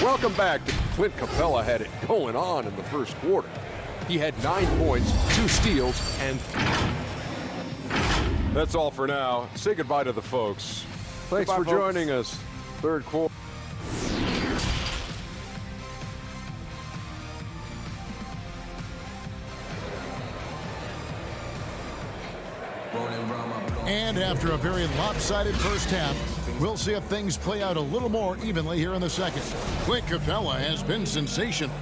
Welcome back. Clint Capella had it going on in the first quarter. He had 9 points, 2 steals, and that's all for now. Say goodbye to the folks. Thanks for joining us. Third quarter. And after a very lopsided first half, we'll see if things play out a little more evenly here in the second. Clint Capella has been sensational.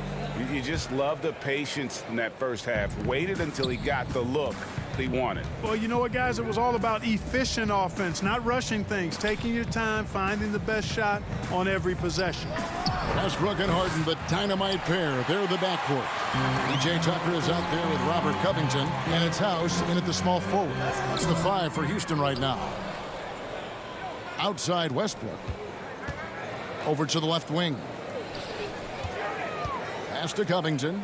You just love the patience in that first half. Waited until he got the look he wanted. Well, you know what, guys? It was all about efficient offense, not rushing things, taking your time, finding the best shot on every possession. Westbrook and Harden, but dynamite pair. They're the backcourt. PJ Tucker is out there with Robert Covington, and it's House in at the small forward. It's the 5 for Houston right now. Outside Westbrook. Over to the left wing. Pass to Covington.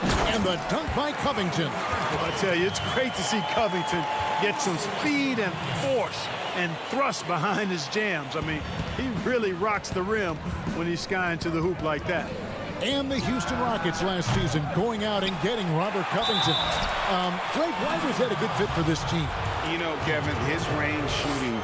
And the dunk by Covington. Well, I tell you, it's great to see Covington get some speed and force and thrust behind his jams. I mean, he really rocks the rim when he's skying to the hoop like that. And the Houston Rockets last season going out and getting Robert Covington. Blake, why was that a good fit for this team? You know, Kevin, his range shooting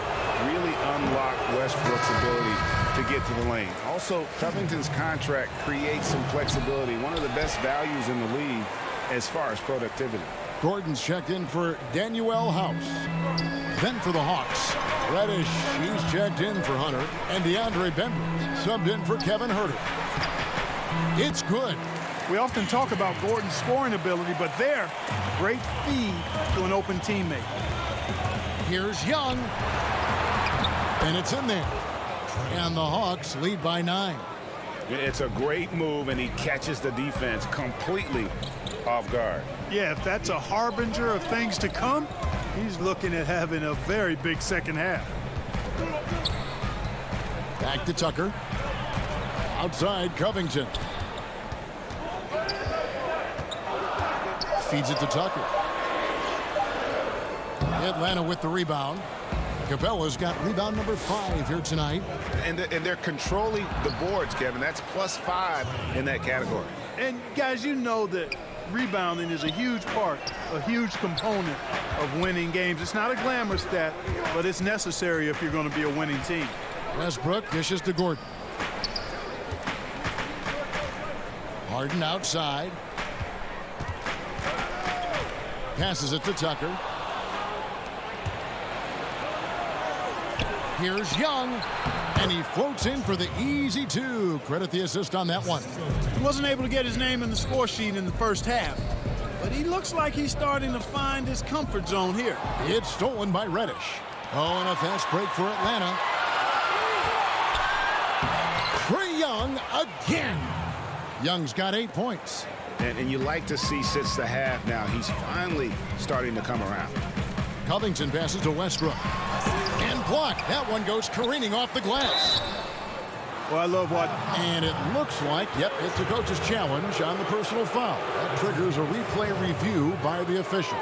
really unlocked Westbrook's ability to get to the lane. Also, Covington's contract creates some flexibility. One of the best values in the league as far as productivity. Gordon's checked in for Daniel House. Then for the Hawks, Reddish, he's checked in for Hunter. And DeAndre Bembry subbed in for Kevin Herter. It's good. We often talk about Gordon's scoring ability, but there, great feed to an open teammate. Here's Young. And it's in there. And the Hawks lead by 9. It's a great move, and he catches the defense completely off guard. Yeah, if that's a harbinger of things to come, he's looking at having a very big second half. Back to Tucker. Outside Covington. Feeds it to Tucker. Atlanta with the rebound. Capella's got rebound number 5 here tonight. And they're controlling the boards, Kevin. That's +5 in that category. And guys, you know that rebounding is a huge part, a huge component of winning games. It's not a glamour stat, but it's necessary if you're going to be a winning team. Westbrook dishes to Gordon. Harden outside. Passes it to Tucker. Here's Young, and he floats in for the easy 2. Credit the assist on that one. He wasn't able to get his name in the score sheet in the first half, but he looks like he's starting to find his comfort zone here. It's stolen by Reddish. Oh, and a fast break for Atlanta. Trae Young again. Young's got 8 points. And you like to see since the half now, he's finally starting to come around. Covington passes to Westbrook. And blocked. That one goes careening off the glass. Well, I love what... And it looks like, yep, it's a coach's challenge on the personal foul. That triggers a replay review by the officials.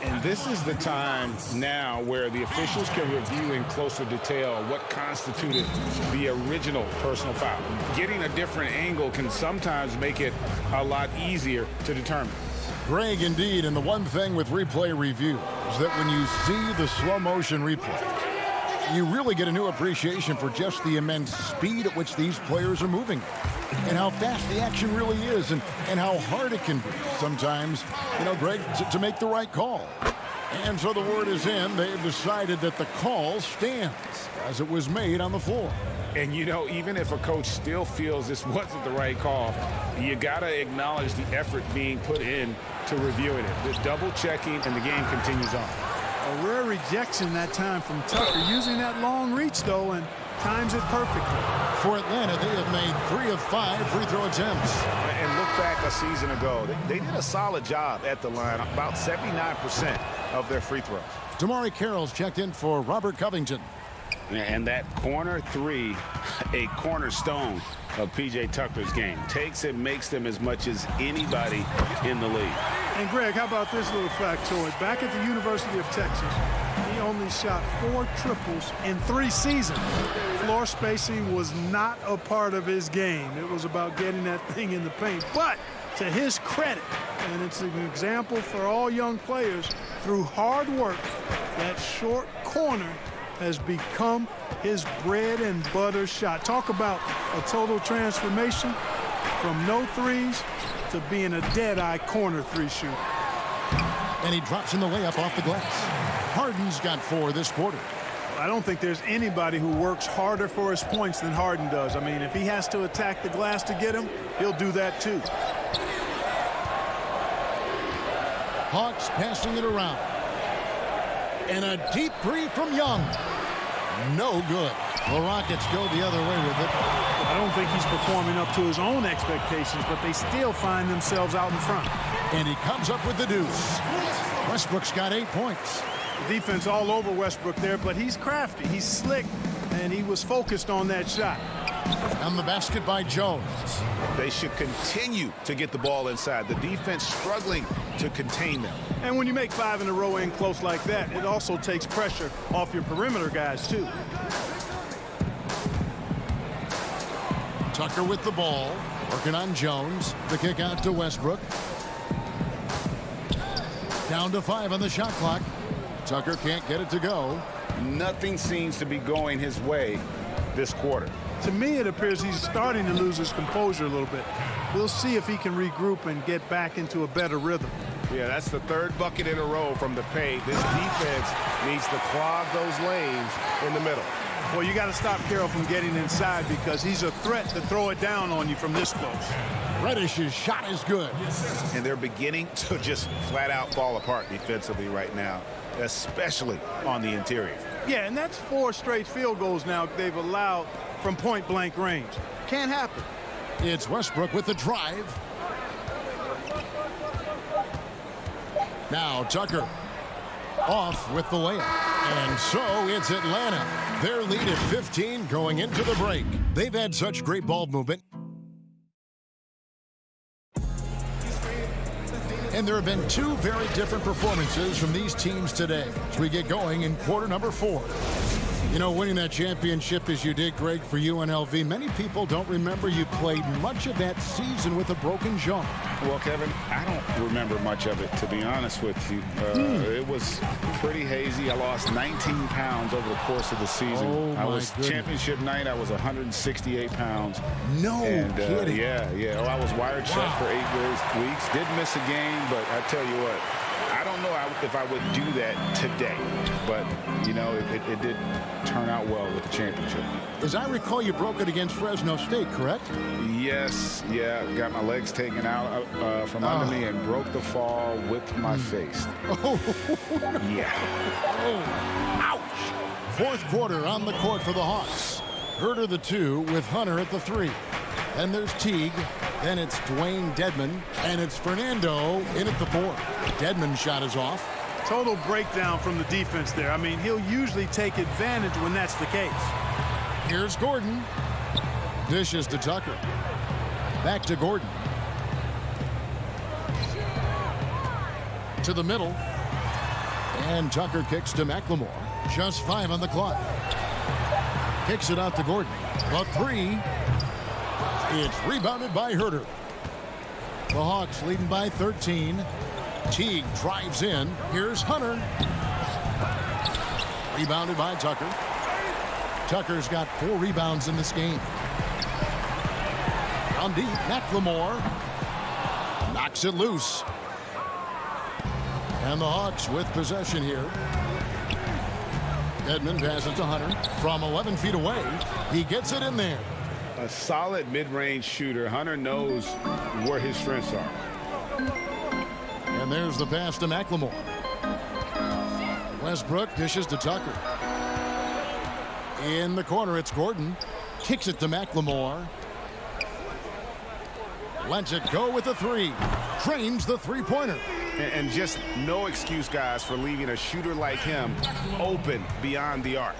And this is the time now where the officials can review in closer detail what constituted the original personal foul. Getting a different angle can sometimes make it a lot easier to determine. Greg, indeed, and the one thing with replay review is that when you see the slow motion replay, you really get a new appreciation for just the immense speed at which these players are moving and how fast the action really is and how hard it can be sometimes, you know, Greg, to make the right call. And so the word is in. They've decided that the call stands as it was made on the floor. And, you know, even if a coach still feels this wasn't the right call, you got to acknowledge the effort being put in to reviewing it. The double checking, and the game continues on. A rare rejection that time from Tucker, using that long reach, though, and times it perfectly. For Atlanta, they have made 3 of 5 free throw attempts. And look back a season ago, they did a solid job at the line, about 79% of their free throws. Damari Carroll's checked in for Robert Covington. And that corner 3, a cornerstone of P.J. Tucker's game. Takes and makes them as much as anybody in the league. And Greg, how about this little factoid? Back at the University of Texas, he only shot 4 triples in 3 seasons. Floor spacing was not a part of his game. It was about getting that thing in the paint. But to his credit, and it's an example for all young players, through hard work, that short corner has become his bread and butter shot. Talk about a total transformation from no threes to being a dead-eye corner 3 shooter. And he drops in the layup off the glass. Harden's got 4 this quarter. I don't think there's anybody who works harder for his points than Harden does. I mean, if he has to attack the glass to get him, he'll do that too. Hawks passing it around. And a deep 3 from Young. No good. The Rockets go the other way with it. I don't think he's performing up to his own expectations, but they still find themselves out in front. And he comes up with the deuce. Westbrook's got 8 points. The defense all over Westbrook there, but he's crafty. He's slick, and he was focused on that shot. And the basket by Jones. They should continue to get the ball inside. The defense struggling to contain them. And when you make 5 in a row in close like that, it also takes pressure off your perimeter guys, too. Tucker with the ball, working on Jones. The kick out to Westbrook. Down to 5 on the shot clock. Tucker can't get it to go. Nothing seems to be going his way this quarter. To me, it appears he's starting to lose his composure a little bit. We'll see if he can regroup and get back into a better rhythm. Yeah, that's the 3rd bucket in a row from the paint. This defense needs to clog those lanes in the middle. Well, you got to stop Carroll from getting inside because he's a threat to throw it down on you from this close. Reddish's shot is good. And they're beginning to just flat out fall apart defensively right now, especially on the interior. Yeah, and that's 4 straight field goals now they've allowed from point-blank range. Can't happen. It's Westbrook with the drive. Now Tucker off with the layup. And so it's Atlanta. Their lead at 15 going into the break. They've had such great ball movement. And there have been two very different performances from these teams today as we get going in quarter number 4. You know, winning that championship as you did, Greg, for UNLV, many people don't remember you played much of that season with a broken jaw. Well, Kevin, I don't remember much of it, to be honest with you. It was pretty hazy. I lost 19 pounds over the course of the season. Oh, I was goodness. Championship night, I was 168 pounds. No kidding. Yeah. Oh, I was wired shut for 8 weeks. Did miss a game, but I tell you what, I don't know if I would do that today. But, you know, it did turn out well with the championship. As I recall, you broke it against Fresno State, correct? Yes, yeah. Got my legs taken out from under me and broke the fall with my face. Oh, yeah. Oh, ouch. Fourth quarter on the court for the Hawks. Herter the 2 with Hunter at the 3. Then there's Teague. Then it's Dwayne Dedmon. And it's Fernando in at the 4. Dedmon's shot is off. Total breakdown from the defense there. I mean, he'll usually take advantage when that's the case. Here's Gordon. Dishes to Tucker. Back to Gordon. To the middle. And Tucker kicks to McLemore. Just 5 on the clock. Kicks it out to Gordon. A 3. It's rebounded by Herter. The Hawks leading by 13. Teague drives in. Here's Hunter. Rebounded by Tucker. Tucker's got 4 rebounds in this game. Down deep, McLemore knocks it loose. And the Hawks with possession here. Edmond passes to Hunter from 11 feet away. He gets it in there. A solid mid-range shooter. Hunter knows where his strengths are. And there's the pass to McLemore. Westbrook dishes to Tucker. In the corner, it's Gordon. Kicks it to McLemore. Lets it go with the 3. Trains the three-pointer. And just no excuse, guys, for leaving a shooter like him open beyond the arc.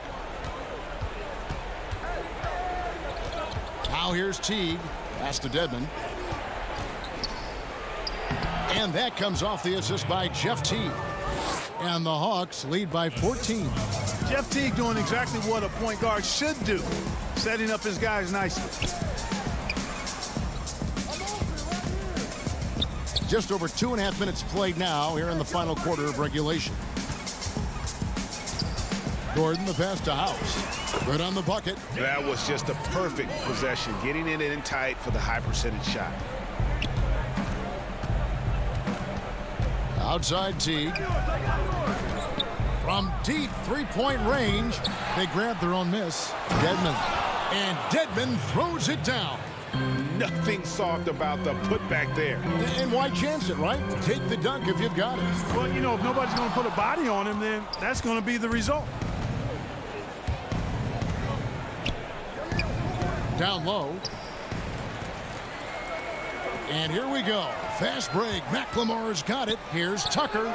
Now here's Teague. Pass to Dedmon. And that comes off the assist by Jeff Teague. And the Hawks lead by 14. Jeff Teague doing exactly what a point guard should do, setting up his guys nicely. Just over 2.5 minutes played now here in the final quarter of regulation. Gordon, the pass to House. Right on the bucket. That was just a perfect possession, getting it in tight for the high percentage shot. Outside Teague. From deep three-point range, they grab their own miss. Dedmon. And Dedmon throws it down. Nothing soft about the putback there. And why chance it, right? Take the dunk if you've got it. Well, you know, if nobody's going to put a body on him, then that's going to be the result. Down low. And here we go. Fast break. McLemore's got it. Here's Tucker.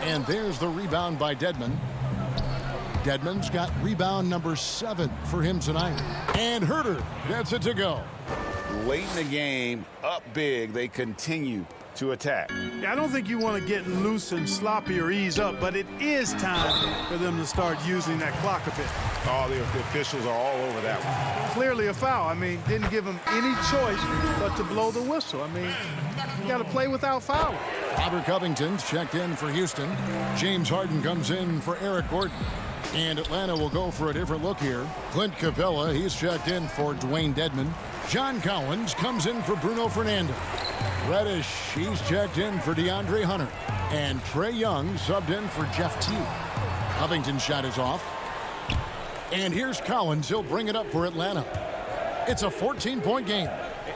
And there's the rebound by Dedmon. Dedmon's got rebound number 7 for him tonight. And Herter gets it to go. Late in the game, up big, they continue to attack. Yeah, I don't think you want to get loose and sloppy or ease up, but it is time for them to start using that clock a bit. Oh, the officials are all over that one. Clearly a foul. I mean, didn't give him any choice but to blow the whistle. I mean, you got to play without fouling. Robert Covington's checked in for Houston. James Harden comes in for Eric Gordon. And Atlanta will go for a different look here. Clint Capella, he's checked in for Dwayne Dedmon. John Collins comes in for Bruno Fernando. Reddish, he's checked in for DeAndre Hunter. And Trae Young subbed in for Jeff Teague. Covington's shot is off. And here's Collins. He'll bring it up for Atlanta. It's a 14-point game.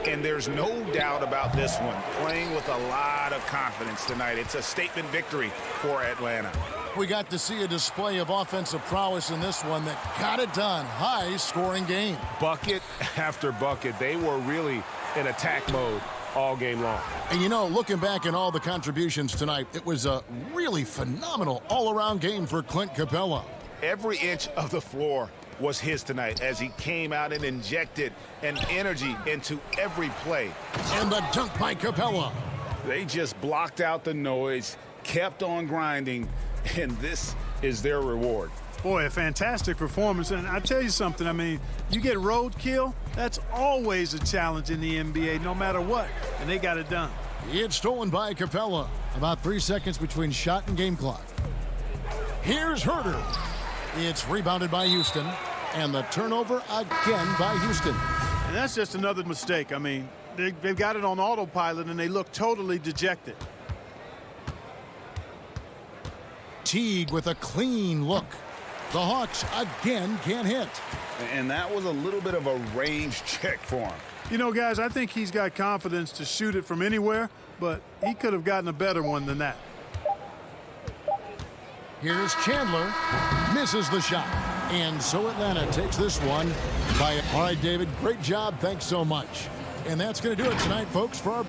And there's no doubt about this one. Playing with a lot of confidence tonight. It's a statement victory for Atlanta. We got to see a display of offensive prowess in this one that got it done. High-scoring game. Bucket after bucket. They were really in attack mode all game long. And you know, looking back at all the contributions tonight, it was a really phenomenal all-around game for Clint Capella. Every inch of the floor was his tonight as he came out and injected an energy into every play. And the dunk by Capella. They just blocked out the noise, kept on grinding, and this is their reward. Boy, a fantastic performance. And I tell you something, I mean, you get roadkill, that's always a challenge in the NBA, no matter what. And they got it done. It's stolen by Capella. About 3 seconds between shot and game clock. Here's Herter. It's rebounded by Houston. And the turnover again by Houston. And that's just another mistake. I mean, they've got it on autopilot, and they look totally dejected. Teague with a clean look. The Hawks again can't hit. And that was a little bit of a range check for him. You know, guys, I think he's got confidence to shoot it from anywhere, but he could have gotten a better one than that. Here's Chandler. Misses the shot. And so Atlanta takes this one by... All right, David, great job. Thanks so much. And that's going to do it tonight, folks, for our...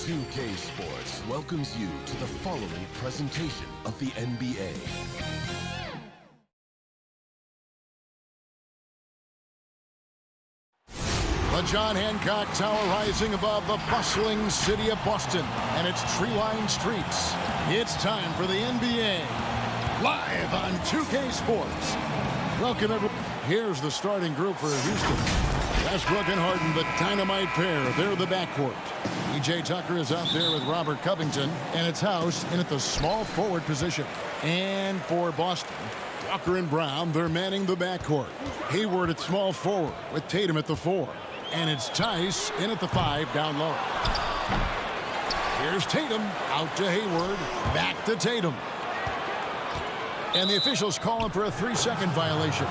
2K Sports welcomes you to the following presentation of the NBA. The John Hancock Tower rising above the bustling city of Boston and its tree-lined streets. It's time for the NBA, live on 2K Sports. Welcome, everyone. Here's the starting group for Houston. Westbrook and Harden, the dynamite pair. They're the backcourt. PJ Tucker is out there with Robert Covington, and it's House in at the small forward position. And for Boston, Walker and Brown, they're manning the backcourt. Hayward at small forward with Tatum at the 4. And it's Tice in at the 5 down low. Here's Tatum out to Hayward, back to Tatum. And the officials calling for a 3-second violation.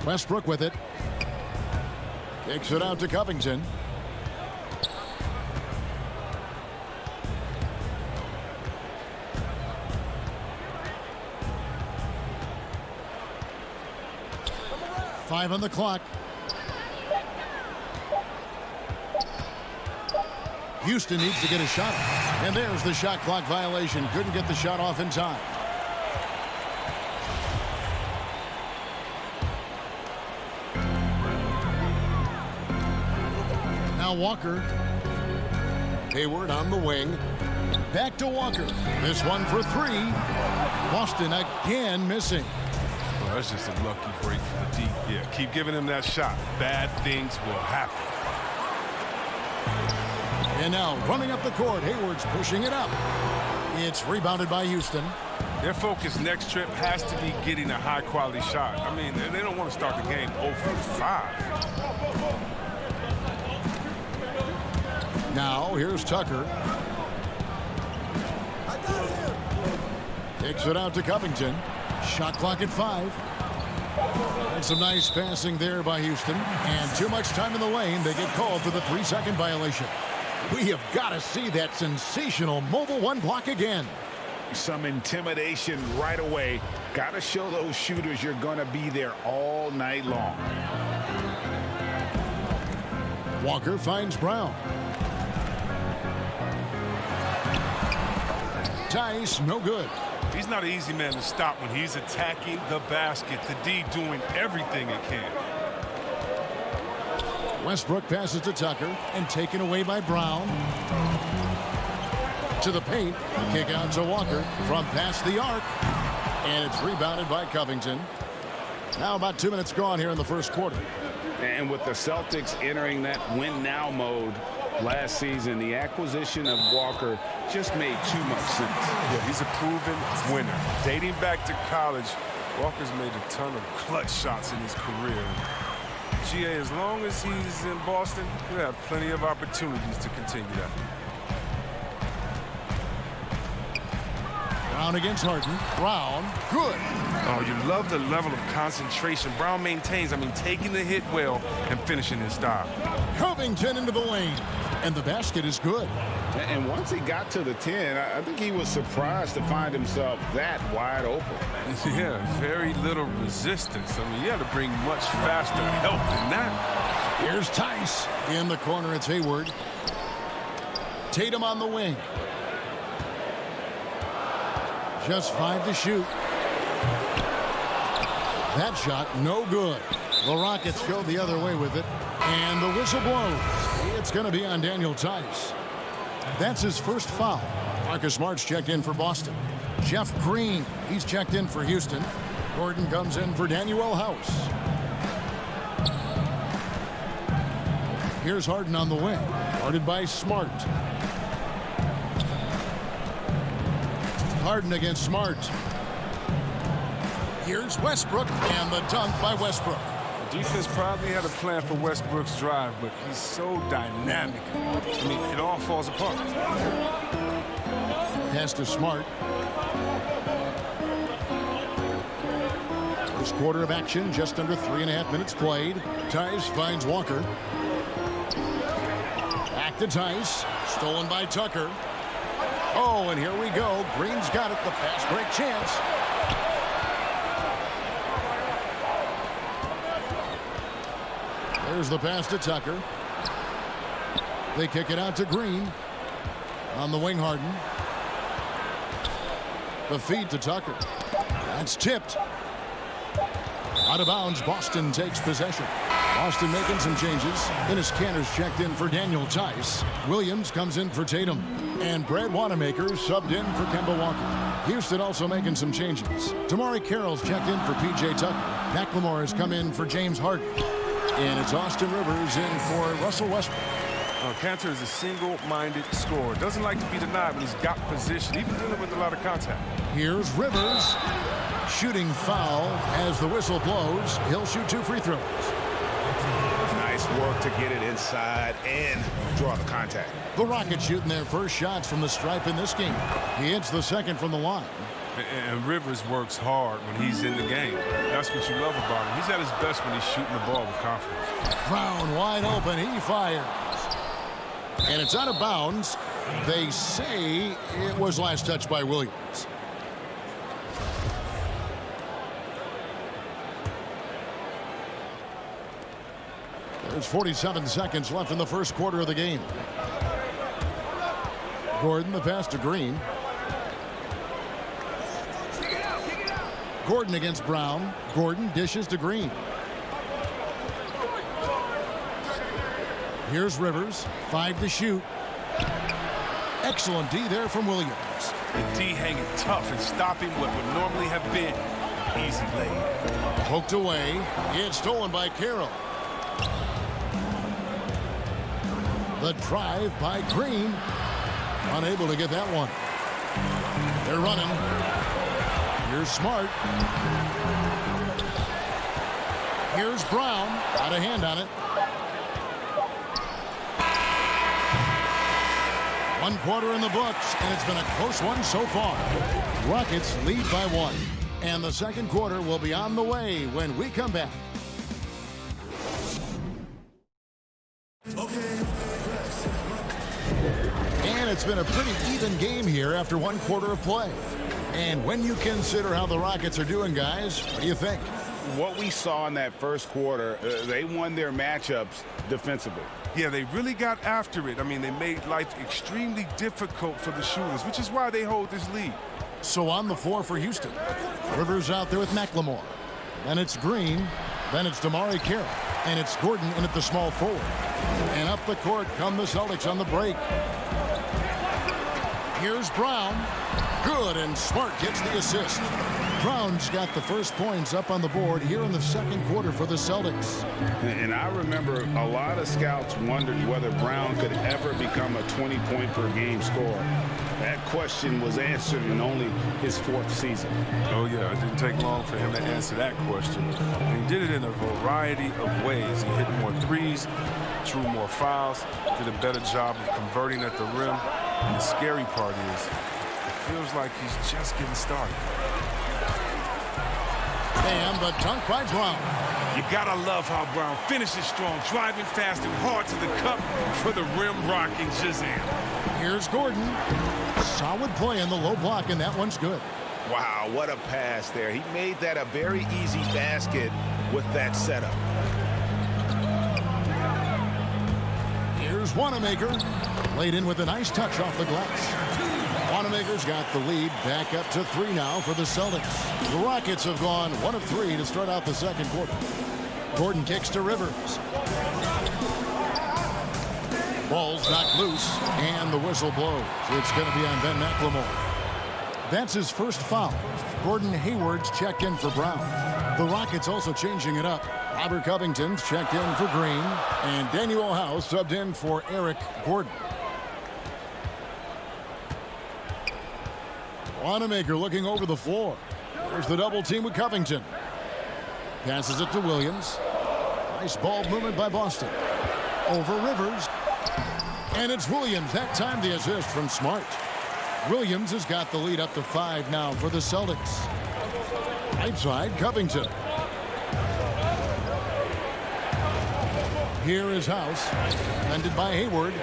Westbrook with it. Kicks it out to Covington. Five on the clock. Houston needs to get a shot off. And there's the shot clock violation. Couldn't get the shot off in time. Now Walker. Hayward on the wing. Back to Walker. This one for 3. Boston again missing. Well, that's just a lucky break for the D. Yeah, keep giving him that shot. Bad things will happen. And now running up the court, Hayward's pushing it up. It's rebounded by Houston. Their focus next trip has to be getting a high-quality shot. I mean, they don't want to start the game 0 for 5. Now here's Tucker. Kicks it out to Covington. Shot clock at 5. And some nice passing there by Houston. And too much time in the lane. They get called for the 3-second violation. We have got to see that sensational mobile 1 block again. Some intimidation right away. Got to show those shooters you're going to be there all night long. Walker finds Brown. Tice, no good. He's not an easy man to stop when he's attacking the basket. The D doing everything it can. Westbrook passes to Tucker and taken away by Brown. To the paint. Kick out to Walker from past the arc. And it's rebounded by Covington. Now about 2 minutes gone here in the first quarter. And with the Celtics entering that win-now mode last season, the acquisition of Walker just made too much sense. Yeah, he's a proven winner. Dating back to college, Walker's made a ton of clutch shots in his career. GA, as long as he's in Boston, he'll have plenty of opportunities to continue that. Brown against Harden. Brown, good. Oh, you love the level of concentration Brown maintains. I mean, taking the hit well and finishing his style. Covington into the lane. And the basket is good. And once he got to the 10, I think he was surprised to find himself that wide open. Yeah, very little resistance. I mean, you had to bring much faster help than that. Here's Tice. In the corner, it's Hayward. Tatum on the wing. Just 5 to shoot. That shot, no good. The Rockets go the other way with it. And the whistle blows. It's going to be on Daniel Tice. That's his first foul. Marcus Smart's checked in for Boston. Jeff Green, he's checked in for Houston. Gordon comes in for Daniel House. Here's Harden on the wing, guarded by Smart. Harden against Smart. Here's Westbrook, and the dunk by Westbrook. The defense probably had a plan for Westbrook's drive, but he's so dynamic. I mean, it all falls apart. Pass to Smart. First quarter of action, just under 3.5 minutes played. Tice finds Walker. Back to Tice. Stolen by Tucker. Oh, and here we go. Green's got it. The fast break chance. There's the pass to Tucker. They kick it out to Green. On the wing, Harden. The feed to Tucker. That's tipped. Out of bounds, Boston takes possession. Boston making some changes. Dennis Cantor's checked in for Daniel Tice. Williams comes in for Tatum. And Brad Wanamaker subbed in for Kemba Walker. Houston also making some changes. Damari Carroll's checked in for P.J. Tucker. McLemore has come in for James Harden. And it's Austin Rivers in for Russell Westbrook. Cantor is a single-minded scorer. Doesn't like to be denied, but he's got position, even dealing with a lot of contact. Here's Rivers. Shooting foul as the whistle blows. He'll shoot 2 free throws. Nice work to get it inside and draw the contact. The Rockets shooting their first shots from the stripe in this game. He hits the second from the line. And Rivers works hard when he's in the game. That's what you love about him. He's at his best when he's shooting the ball with confidence. Brown wide open. He fires. And it's out of bounds. They say it was last touched by Williams. There's 47 seconds left in the first quarter of the game. Gordon, the pass to Green. Gordon against Brown. Gordon dishes to Green. Here's Rivers. 5 to shoot. Excellent D there from Williams. The D hanging tough and stopping what would normally have been an easy lay. Poked away. It's stolen by Carroll. The drive by Green. Unable to get that one. They're running. Here's Smart. Here's Brown. Got a hand on it. 1 quarter in the books, and it's been a close one so far. Rockets lead by 1. And the second quarter will be on the way when we come back. And it's been a pretty even game here after 1 quarter of play. And when you consider how the Rockets are doing, guys, what do you think? What we saw in that first quarter, they won their matchups defensively. Yeah, they really got after it. I mean, they made life extremely difficult for the shooters, which is why they hold this lead. So on the floor for Houston, Rivers out there with McLemore. Then it's Green. Then it's Damari Carroll. And it's Gordon in at the small forward. And up the court come the Celtics on the break. Here's Brown. Good, and Smart gets the assist. Brown's got the first points up on the board here in the second quarter for the Celtics. And I remember a lot of scouts wondered whether Brown could ever become a 20-point-per-game scorer. That question was answered in only his 4th season. Oh, yeah, it didn't take long for him to answer that question. And he did it in a variety of ways. He hit more threes, drew more fouls, did a better job of converting at the rim. And the scary part is, it feels like he's just getting started. And the dunk by Brown. You gotta love how Brown finishes strong, driving fast and hard to the cup for the rim rocking Shazam. Here's Gordon. Solid play in the low block, and that one's good. Wow, what a pass there. He made that a very easy basket with that setup. Here's Wanamaker. Laid in with a nice touch off the glass. Wanamaker's got the lead back up to 3 now for the Celtics. The Rockets have gone 1 of 3 to start out the second quarter. Gordon kicks to Rivers. Ball's knocked loose, and the whistle blows. It's going to be on Ben McLemore. That's his first foul. Gordon Hayward's checked in for Brown. The Rockets also changing it up. Robert Covington's checked in for Green. And Daniel House subbed in for Eric Gordon. Wanamaker looking over the floor. There's the double team with Covington. Passes it to Williams. Nice ball movement by Boston. Over Rivers. And it's Williams. That time the assist from Smart. Williams has got the lead up to 5 now for the Celtics. Right side, Covington. Here is House. Defended by Hayward.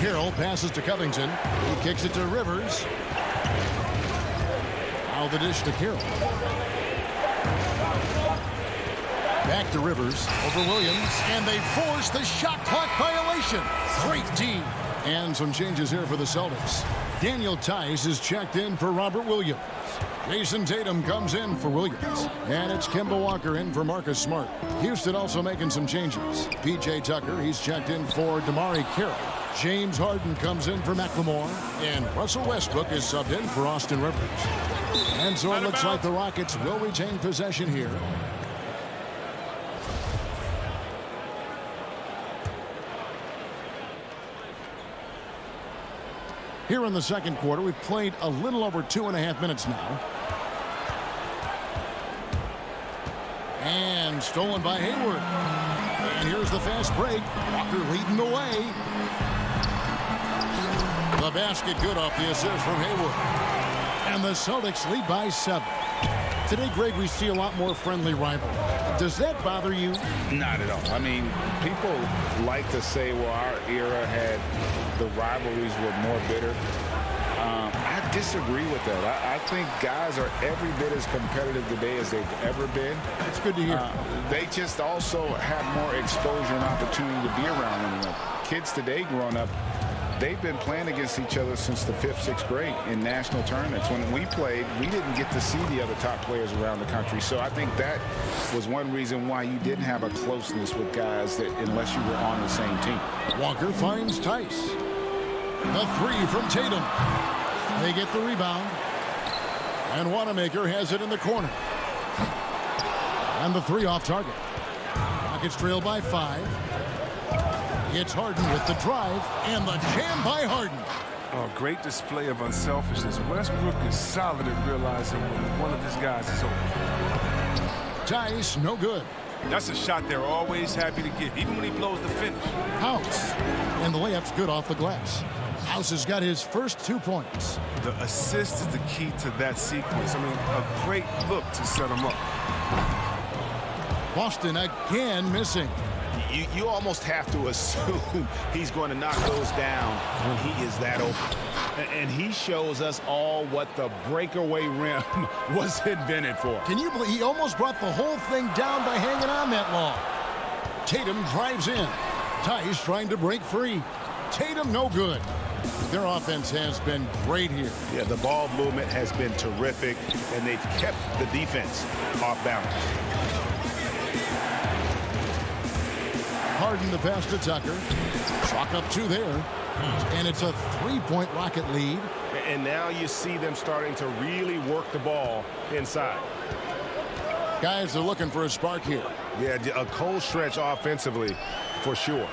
Carroll passes to Covington. He kicks it to Rivers. Now the dish to Carroll. Back to Rivers. Over Williams. And they force the shot clock violation. Great team. And some changes here for the Celtics. Daniel Tice is checked in for Robert Williams. Jason Tatum comes in for Williams. And it's Kemba Walker in for Marcus Smart. Houston also making some changes. P.J. Tucker, he's checked in for DeMarre Carroll. James Harden comes in for McLemore. And Russell Westbrook is subbed in for Austin Rivers. And so it looks like the Rockets will retain possession here. Here in the second quarter, we've played a little over 2.5 minutes now. And stolen by Hayward. And here's the fast break. Walker leading the way. The basket good off the assist from Hayward. And the Celtics lead by 7. Today, Greg, we see a lot more friendly rivalry. Does that bother you? Not at all. I mean, people like to say, well, our era had the rivalries were more bitter. I disagree with that. I think guys are every bit as competitive today as they've ever been. That's good to hear. They just also have more exposure and opportunity to be around one another. Kids today growing up, they've been playing against each other since the 5th, 6th grade in national tournaments. When we played, we didn't get to see the other top players around the country. So I think that was one reason why you didn't have a closeness with guys that unless you were on the same team. Walker finds Tice. The 3 from Tatum. They get the rebound. And Wanamaker has it in the corner. And the 3 off target. Rockets trail by 5. It's Harden with the drive, and the jam by Harden. Oh, great display of unselfishness. Westbrook is solid at realizing when one of his guys is open. Tice, no good. That's a shot they're always happy to get, even when he blows the finish. House, and the layup's good off the glass. House has got his first 2 points. The assist is the key to that sequence. I mean, a great look to set him up. Boston again missing. You almost have to assume he's going to knock those down when he is that open. And he shows us all what the breakaway rim was invented for. Can you believe he almost brought the whole thing down by hanging on that long? Tatum drives in. Tice trying to break free. Tatum no good. Their offense has been great here. Yeah, the ball movement has been terrific, and they've kept the defense off balance. Harden the pass to Tucker. Chalk up 2 there. And it's a 3-point Rocket lead. And now you see them starting to really work the ball inside. Guys are looking for a spark here. Yeah, a cold stretch offensively for sure.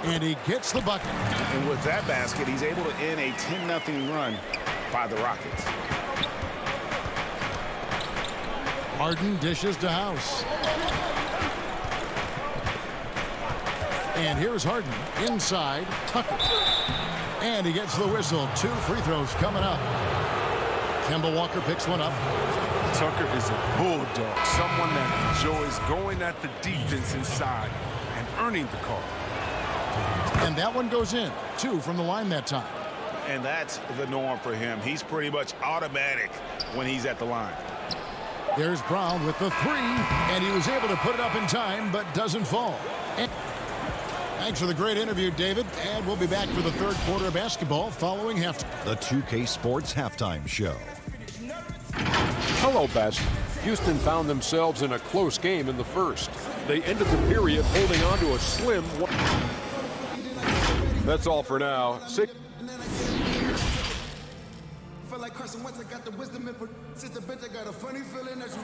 And he gets the bucket. And with that basket, he's able to end a 10-0 run by the Rockets. Harden dishes to House. And here's Harden inside Tucker. And he gets the whistle. 2 free throws coming up. Kemba Walker picks one up. Tucker is a bulldog, someone that enjoys going at the defense inside and earning the call. And that one goes in. 2 from the line that time. And that's the norm for him. He's pretty much automatic when he's at the line. There's Brown with the 3. And he was able to put it up in time, but doesn't fall. And thanks for the great interview, David. And we'll be back for the third quarter of basketball following halftime. The 2K Sports Halftime Show. Hello, Best. Houston found themselves in a close game in the first. They ended the period holding on to a slim. That's all for now. like Carson Wentz, I got the wisdom and for sit the bench, I got a funny feeling that you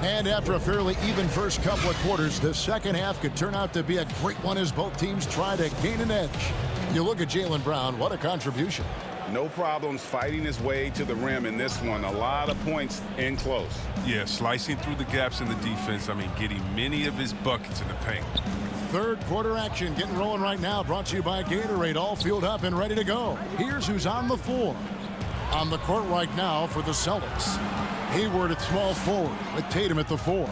And after a fairly even first couple of quarters, the second half could turn out to be a great one as both teams try to gain an edge. You look at Jaylen Brown, what a contribution. No problems fighting his way to the rim in this one. A lot of points in close. Yeah, slicing through the gaps in the defense. I mean, getting many of his buckets in the paint. Third quarter action getting rolling right now, brought to you by Gatorade, all fueled up and ready to go. Here's who's on the floor. On the court right now for the Celtics. Hayward at small forward with Tatum at the 4.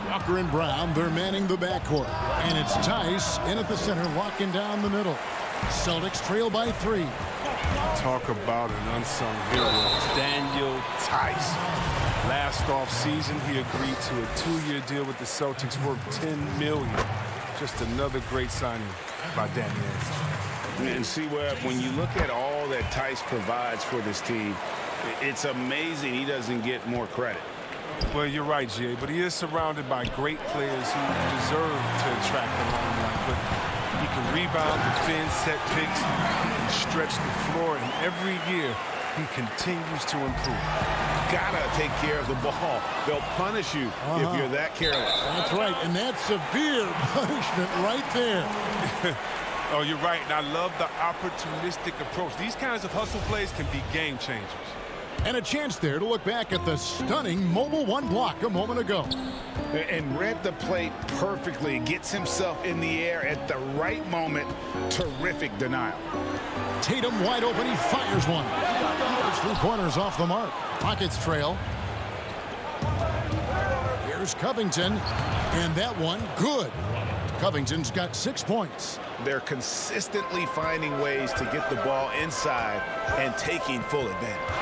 Walker and Brown, they're manning the backcourt. And it's Tice in at the center, locking down the middle. Celtics trail by 3. Talk about an unsung hero, Daniel Tice. Last off-season, he agreed to a 2-year deal with the Celtics worth $10 million. Just another great signing by Danny Ainge. And see, Webb, when you look at all that Tice provides for this team, it's amazing he doesn't get more credit. Well, you're right, Jay, but he is surrounded by great players who deserve to attract the limelight. But he can rebound, defend, set picks, he can stretch the floor, and every year he continues to improve. Gotta take care of the ball. They'll punish you if you're that careless. That's right, and that's severe punishment right there. Oh, you're right, and I love the opportunistic approach. These kinds of hustle plays can be game changers. And a chance there to look back at the stunning mobile 1 block a moment ago. And read the play perfectly. Gets himself in the air at the right moment. Terrific denial. Tatum wide open. He fires one. His 3 pointers off the mark. Rockets trail. Here's Covington. And that one good. Covington's got 6 points. They're consistently finding ways to get the ball inside and taking full advantage.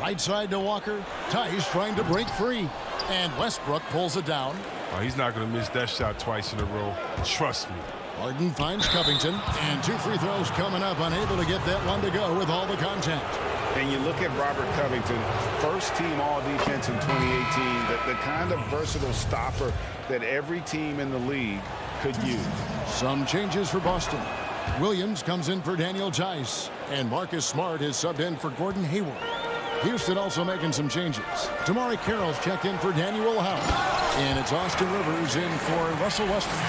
Right side to Walker. Tice trying to break free. And Westbrook pulls it down. Oh, he's not going to miss that shot twice in a row. Trust me. Harden finds Covington. And 2 free throws coming up. Unable to get that one to go with all the contact. And you look at Robert Covington, first team all-defense in 2018, the kind of versatile stopper that every team in the league could use. Some changes for Boston. Williams comes in for Daniel Tice. And Marcus Smart is subbed in for Gordon Hayward. Houston also making some changes. Damari Carroll's checked in for Daniel House. And it's Austin Rivers in for Russell Westbrook.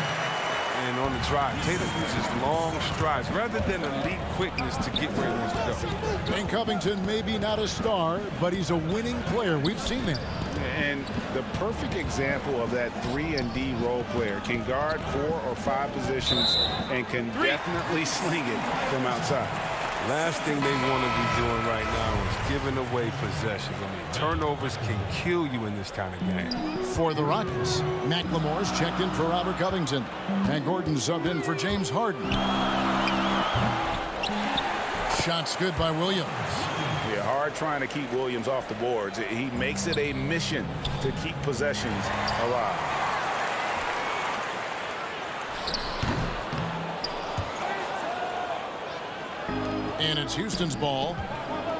And on the drive, Tatum uses long strides rather than elite quickness to get where he wants to go. And Covington may be not a star, but he's a winning player. We've seen that. And the perfect example of that 3-and-D role player. Can guard 4 or 5 positions and can definitely sling it from outside. Last thing they want to be doing right now is giving away possessions. I mean, turnovers can kill you in this kind of game. For the Rockets, McLemore's checked in for Robert Covington. And Gordon subbed in for James Harden. Shots good by Williams. Yeah, hard trying to keep Williams off the boards. He makes it a mission to keep possessions alive. And it's Houston's ball.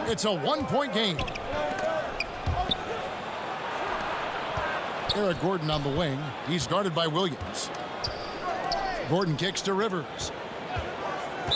It's a 1-point game. Eric Gordon on the wing. He's guarded by Williams. Gordon kicks to Rivers.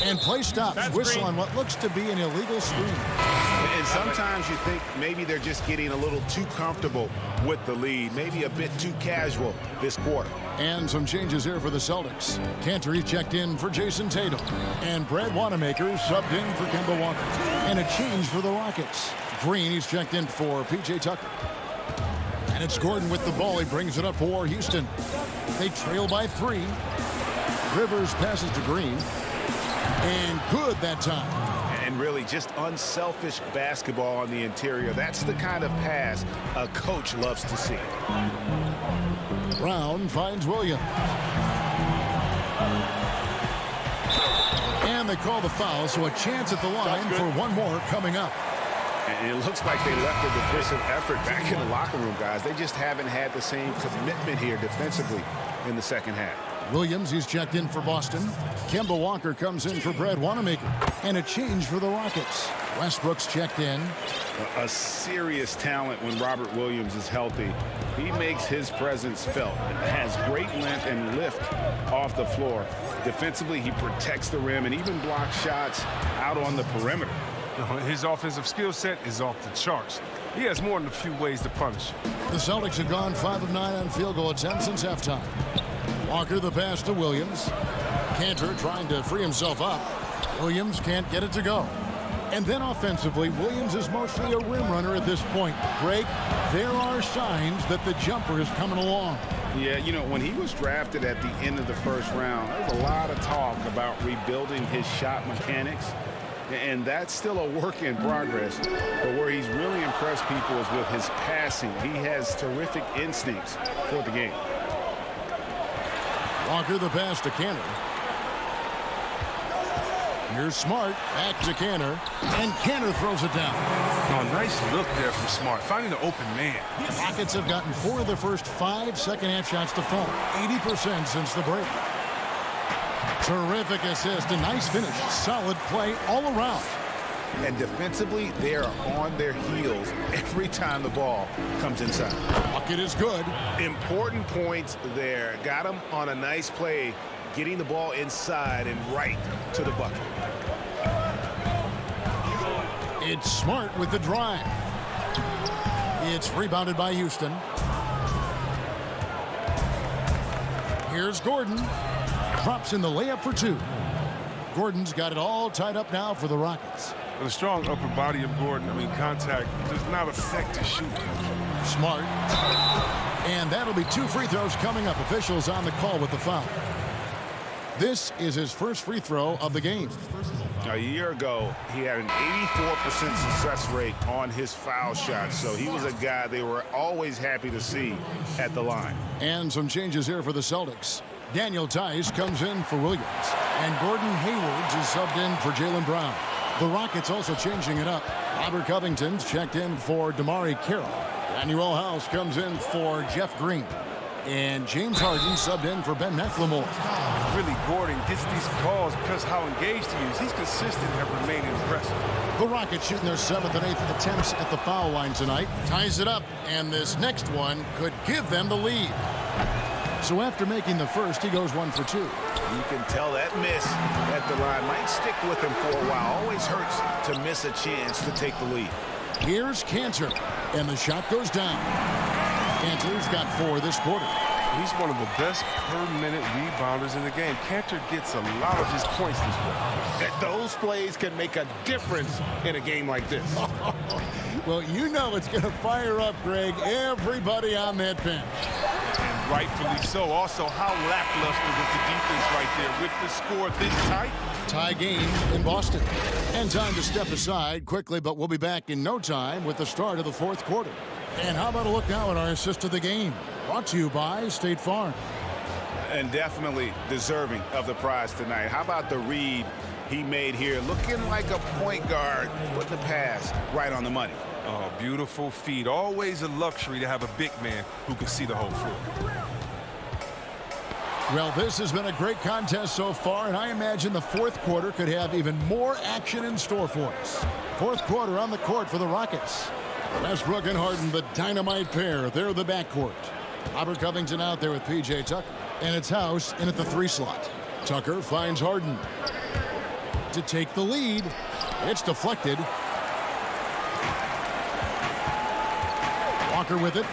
And play stops. Whistle on what looks to be an illegal screen. And sometimes you think maybe they're just getting a little too comfortable with the lead. Maybe a bit too casual this quarter. And some changes here for the Celtics. Cantor checked in for Jason Tatum. And Brad Wanamaker subbed in for Kemba Walker. And a change for the Rockets. Green, he's checked in for P.J. Tucker. And it's Gordon with the ball. He brings it up for Houston. They trail by 3. Rivers passes to Green. And good that time. And really just unselfish basketball on the interior. That's the kind of pass a coach loves to see. Brown finds Williams. And they call the foul, so a chance at the line for one more coming up. And it looks like they left a defensive effort back in the locker room, guys. They just haven't had the same commitment here defensively in the second half. Williams, he's checked in for Boston. Kemba Walker comes in for Brad Wanamaker. And a change for the Rockets. Westbrook's checked in. A serious talent when Robert Williams is healthy. He makes his presence felt. Has great length and lift off the floor. Defensively, he protects the rim and even blocks shots out on the perimeter. His offensive skill set is off the charts. He has more than a few ways to punish. The Celtics have gone 5 of 9 on field goal attempts since halftime. Walker the pass to Williams. Cantor trying to free himself up. Williams can't get it to go. And then offensively, Williams is mostly a rim runner at this point. Greg, there are signs that the jumper is coming along. Yeah, you know, when he was drafted at the end of the first round, there was a lot of talk about rebuilding his shot mechanics. And that's still a work in progress. But where he's really impressed people is with his passing. He has terrific instincts for the game. Walker the pass to Cantor. Here's Smart, back to Cantor, and Cantor throws it down. Oh, nice look there from Smart, finding an open man. The Rockets have gotten 4 of their first 5 second-half shots to fall, 80% since the break. Terrific assist, a nice finish, solid play all around. And defensively, they are on their heels every time the ball comes inside. Bucket is good. Important points there. Got him on a nice play, getting the ball inside and right to the bucket. It's Smart with the drive. It's rebounded by Houston. Here's Gordon. Drops in the layup for 2. Gordon's got it all tied up now for the Rockets. The strong upper body of Gordon, contact does not affect his shooting. Smart. And that'll be 2 free throws coming up. Officials on the call with the foul. This is his first free throw of the game. A year ago, he had an 84% success rate on his foul shots, so he was a guy they were always happy to see at the line. And some changes here for the Celtics. Daniel Tice comes in for Williams, and Gordon Hayward is subbed in for Jaylen Brown. The Rockets also changing it up. Robert Covington's checked in for DeMarre Carroll. Daniel House comes in for Jeff Green. And James Harden subbed in for Ben McLemore. Really, Gordon gets these calls because how engaged he is. He's consistent and remaining impressive. The Rockets shooting their 7th and 8th attempts at the foul line tonight. Ties it up, and this next one could give them the lead. So after making the first, he goes 1 for 2. You can tell that miss at the line might stick with him for a while. Always hurts to miss a chance to take the lead. Here's Cantor, and the shot goes down. Cantor's got 4 this quarter. He's one of the best per-minute rebounders in the game. Cantor gets a lot of his points this way. Those plays can make a difference in a game like this. Well, you know it's going to fire up, Greg, everybody on that bench. And rightfully so. Also, how lackluster was the defense right there with the score this tight? Tie game in Boston. And time to step aside quickly, but we'll be back in no time with the start of the 4th quarter. And how about a look now at our assist of the game? Brought to you by State Farm. And definitely deserving of the prize tonight. How about the read he made here? Looking like a point guard with the pass right on the money. Oh, beautiful feed. Always a luxury to have a big man who can see the whole floor. Well, this has been a great contest so far, and I imagine the 4th quarter could have even more action in store for us. 4th quarter on the court for the Rockets. Westbrook and Harden, the dynamite pair. They're the backcourt. Robert Covington out there with P.J. Tucker. And it's House in at the 3 slot. Tucker finds Harden to take the lead. It's deflected. Walker with it.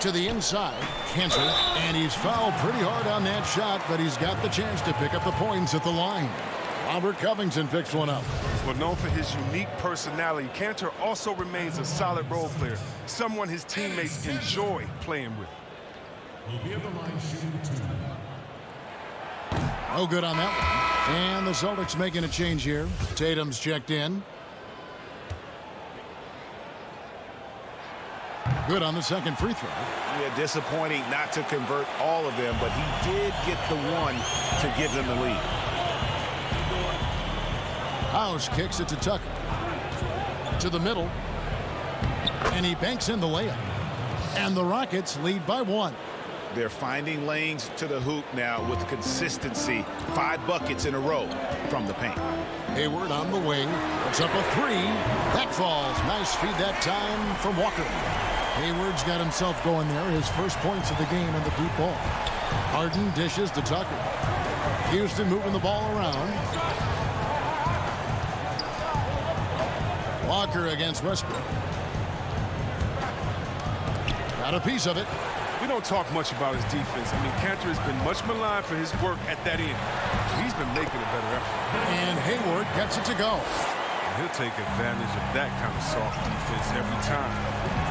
To the inside. Cantor. And he's fouled pretty hard on that shot, but he's got the chance to pick up the points at the line. Robert Covington picks one up. Well, known for his unique personality, Cantor also remains a solid role player, someone his teammates enjoy playing with. No good on that one. And the Celtics making a change here. Tatum's checked in. Good on the second free throw. Yeah, disappointing not to convert all of them, but he did get the one to give them the lead. House kicks it to Tucker. To the middle. And he banks in the layup. And the Rockets lead by 1. They're finding lanes to the hoop now with consistency. 5 buckets in a row from the paint. Hayward on the wing. Puts up a 3. That falls. Nice feed that time from Walker. Hayward's got himself going there. His first points of the game on the deep ball. Harden dishes to Tucker. Houston moving the ball around. Walker against Westbrook. Got a piece of it. We don't talk much about his defense. I mean, Cantor has been much maligned for his work at that end. He's been making a better effort. And Hayward gets it to go. He'll take advantage of that kind of soft defense every time.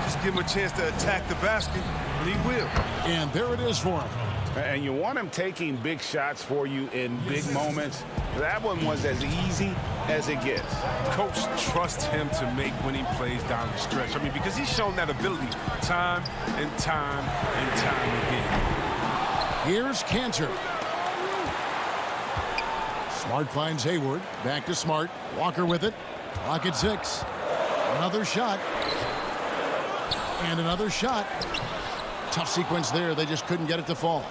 Just give him a chance to attack the basket, and he will. And there it is for him. And you want him taking big shots for you in big moments. That one was as easy as it gets. Coach trusts him to make winning plays down the stretch. I mean, because he's shown that ability time and time and time again. Here's Cantor. Smart finds Hayward. Back to Smart. Walker with it. Clock at 6. Another shot. And another shot. Tough sequence there. They just couldn't get it to fall.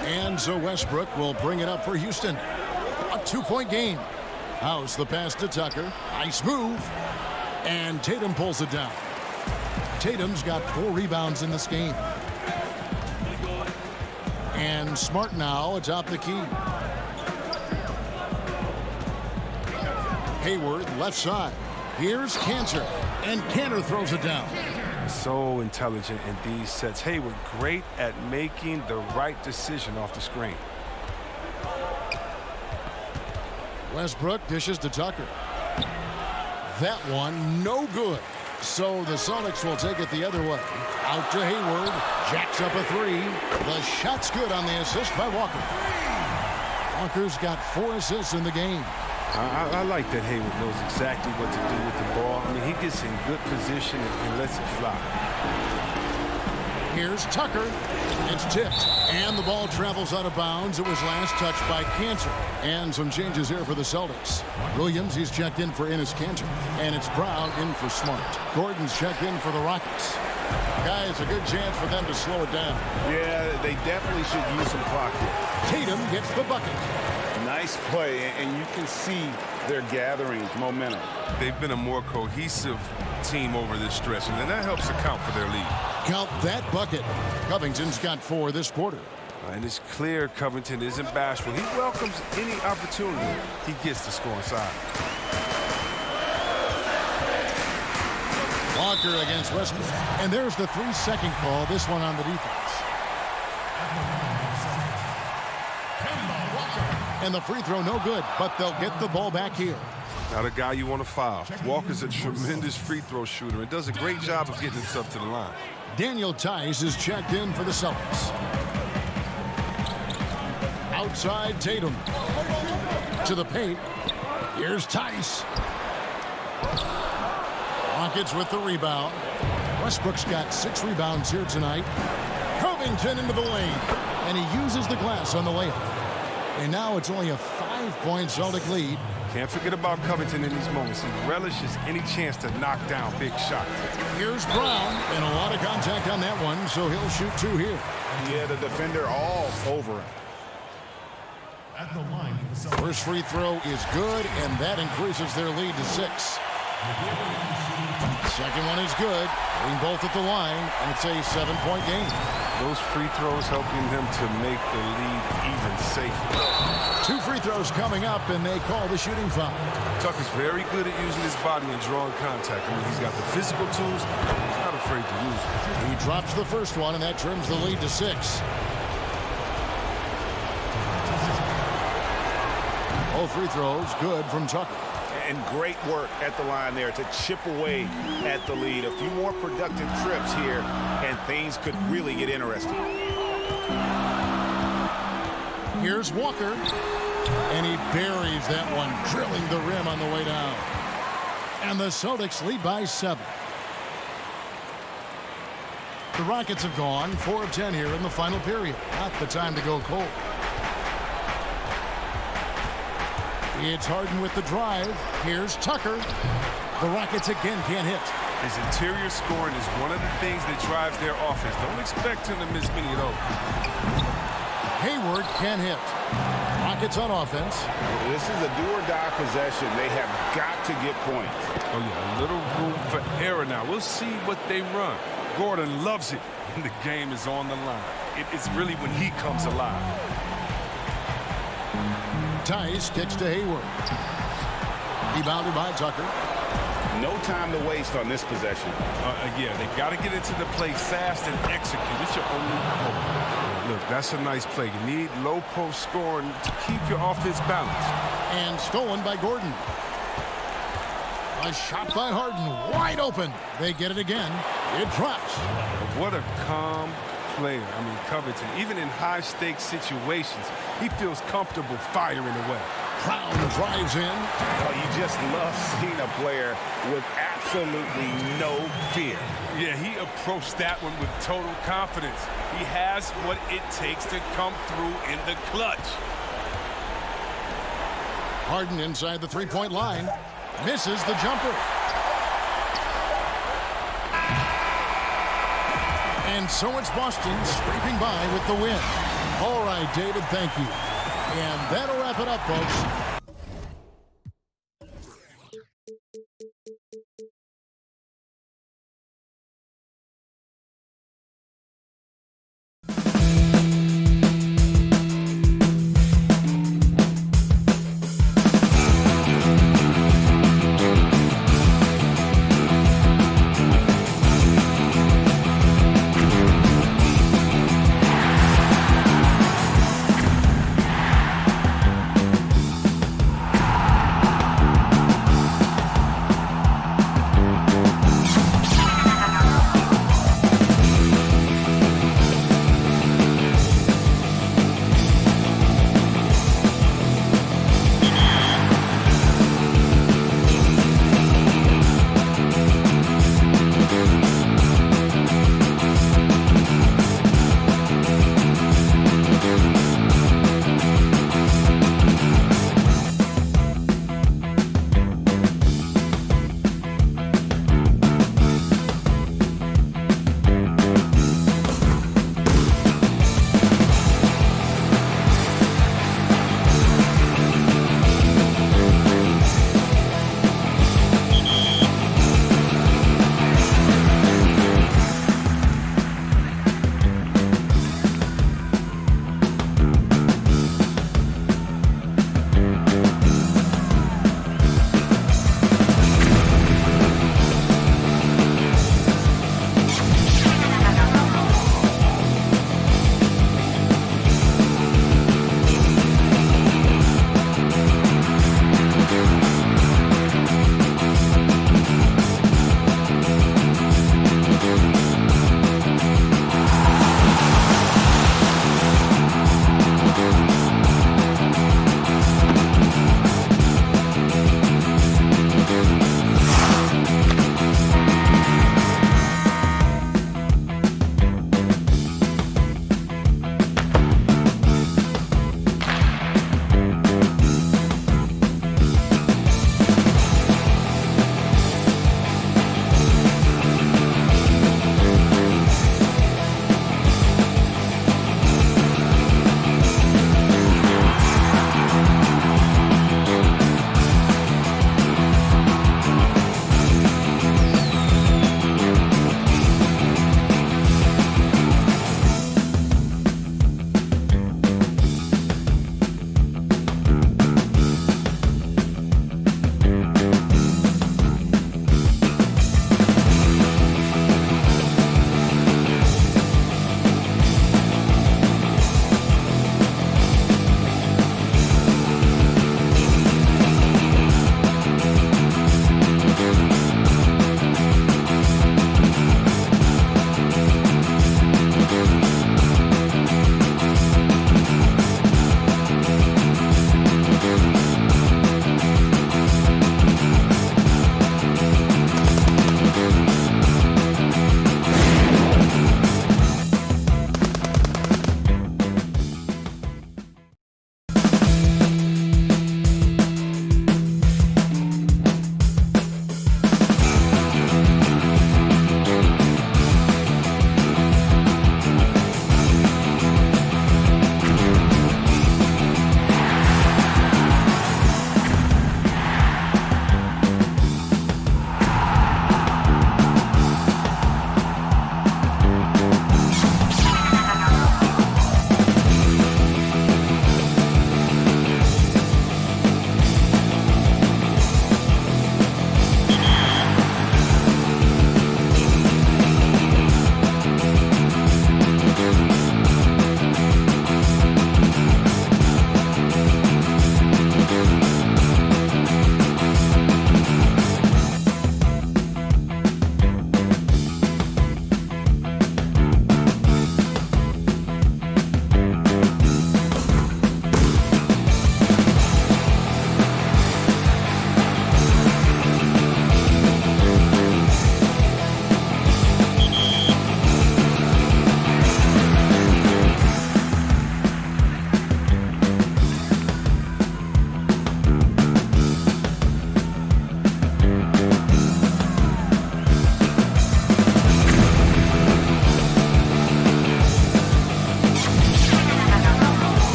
And so Westbrook will bring it up for Houston. A 2-point game. House the pass to Tucker. Nice move. And Tatum pulls it down. Tatum's got 4 rebounds in this game. And Smart now atop the key. Hayward left side. Here's Cantor. And Cantor throws it down. So intelligent in these sets. Hayward great at making the right decision off the screen. Westbrook dishes to Tucker. That one no good. So the Celtics will take it the other way. Out to Hayward. Jacks up a 3. The shot's good on the assist by Walker. Walker's got 4 assists in the game. I like that Hayward knows exactly what to do with the ball. I mean, he gets in good position and lets it fly. Here's Tucker. It's tipped. And the ball travels out of bounds. It was last touched by Cantor. And some changes here for the Celtics. Williams, he's checked in for Enes Kanter. And it's Brown in for Smart. Gordon's checked in for the Rockets. Guys, a good chance for them to slow it down. Yeah, they definitely should use some clock here. Tatum gets the bucket. Nice play, and you can see they're gathering momentum. They've been a more cohesive team over this stretch, and that helps account for their lead. Count that bucket. Covington's got 4 this quarter. And it's clear Covington isn't bashful. He welcomes any opportunity he gets to score inside. Walker against Westbrook. And there's the 3-second call, this one on the defense. And the free throw no good, but they'll get the ball back here. Not a guy you want to foul. Walker's a tremendous free throw shooter and does a great job of getting himself to the line. Daniel Tice is checked in for the Celtics. Outside Tatum. To the paint. Here's Tice. Rockets with the rebound. Westbrook's got 6 rebounds here tonight. Covington into the lane. And he uses the glass on the layup. And now it's only a 5-point Celtic lead. Can't forget about Covington in these moments. He relishes any chance to knock down big shots. Here's Brown, and a lot of contact on that one, so he'll shoot 2 here. Yeah, the defender all over him. First free throw is good, and that increases their lead to 6. Second one is good. Getting both at the line, and it's a 7-point game. Those free throws helping them to make the lead even safer. 2 free throws coming up, and they call the shooting foul. Tucker's very good at using his body and drawing contact. I mean, he's got the physical tools. He's not afraid to use them. He drops the first one, and that trims the lead to 6. All free throws good from Tucker. And great work at the line there to chip away at the lead. A few more productive trips here, and things could really get interesting. Here's Walker, and he buries that one, drilling the rim on the way down. And the Celtics lead by 7. The Rockets have gone 4 of 10 here in the final period. Not the time to go cold. It's Harden with the drive. Here's Tucker. The Rockets again can't hit. His interior scoring is one of the things that drives their offense. Don't expect him to miss many of those. Hayward can hit. Rockets on offense. This is a do-or-die possession. They have got to get points. Oh, yeah, a little room for error now. We'll see what they run. Gordon loves it when the game is on the line. It's really when he comes alive. Tice kicks to Hayward. Rebounded by Tucker. No time to waste on this possession. Yeah, they got to get into the play fast and execute. It's your only hope. Look, that's a nice play. You need low post scoring to keep your offense balanced. And stolen by Gordon. A shot by Harden, wide open. They get it again. It drops. What a calm player. I mean, Covington, even in high-stakes situations, he feels comfortable firing away. Brown drives in. Oh, you just love seeing a player with absolutely no fear. Yeah, he approached that one with total confidence. He has what it takes to come through in the clutch. Harden inside the three-point line. Misses the jumper. And so it's Boston scraping by with the win. All right, David, thank you. And that'll wrap it up, folks.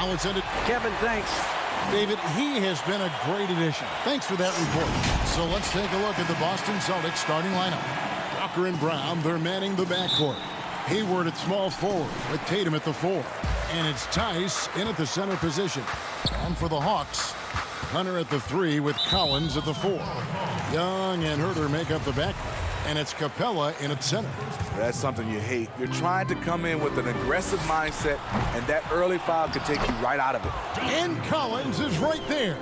Now it's into Kevin, thanks. David. He has been a great addition. Thanks for that report. So let's take a look at the Boston Celtics starting lineup. Walker and Brown, they're manning the backcourt. Hayward at small forward with Tatum at the 4. And it's Tice in at the center position. And for the Hawks, Hunter at the 3 with Collins at the 4. Young and Herter make up the back. And it's Capella in at center. That's something you hate. You're trying to come in with an aggressive mindset, and that early foul could take you right out of it. And Collins is right there.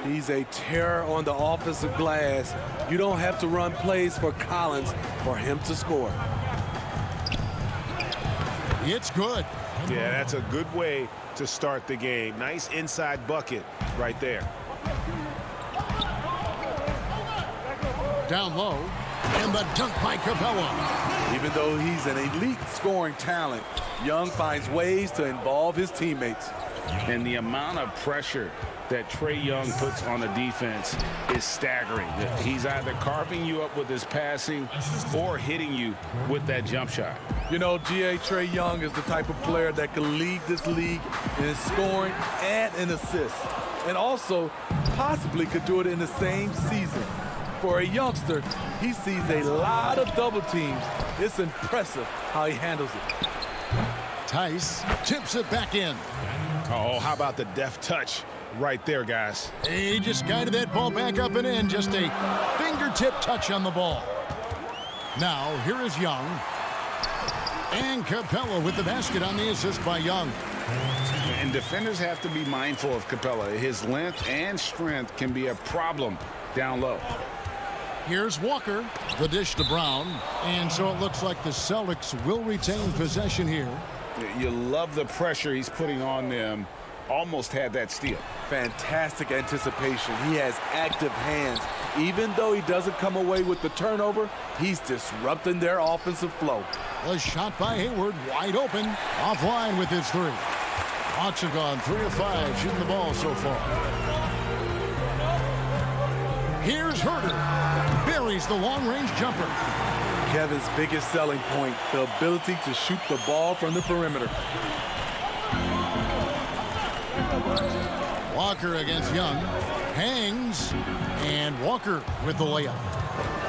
He's a terror on the offensive glass. You don't have to run plays for Collins for him to score. It's good. Yeah, that's a good way to start the game. Nice inside bucket right there. Down low. And the dunk by Capella. Even though he's an elite scoring talent, Young finds ways to involve his teammates. And the amount of pressure that Trae Young puts on the defense is staggering. He's either carving you up with his passing or hitting you with that jump shot. You know, Trae Young is the type of player that could lead this league in scoring and in assists. And also possibly could do it in the same season. For a youngster, he sees a lot of double teams. It's impressive how he handles it. Tice tips it back in. Oh, how about the deft touch right there, guys? He just guided that ball back up and in. Just a fingertip touch on the ball. Now, here is Young. And Capella with the basket on the assist by Young. And defenders have to be mindful of Capella. His length and strength can be a problem down low. Here's Walker, the dish to Brown, and so it looks like the Celtics will retain possession here. You love the pressure he's putting on them. Almost had that steal. Fantastic anticipation. He has active hands. Even though he doesn't come away with the turnover, he's disrupting their offensive flow. The shot by Hayward, wide open, offline with his 3. Hawks have gone 3 of 5 shooting the ball so far. Here's Herter. Buries the long-range jumper. Kevin's biggest selling point, the ability to shoot the ball from the perimeter. Walker against Young. Hangs. And Walker with the layup.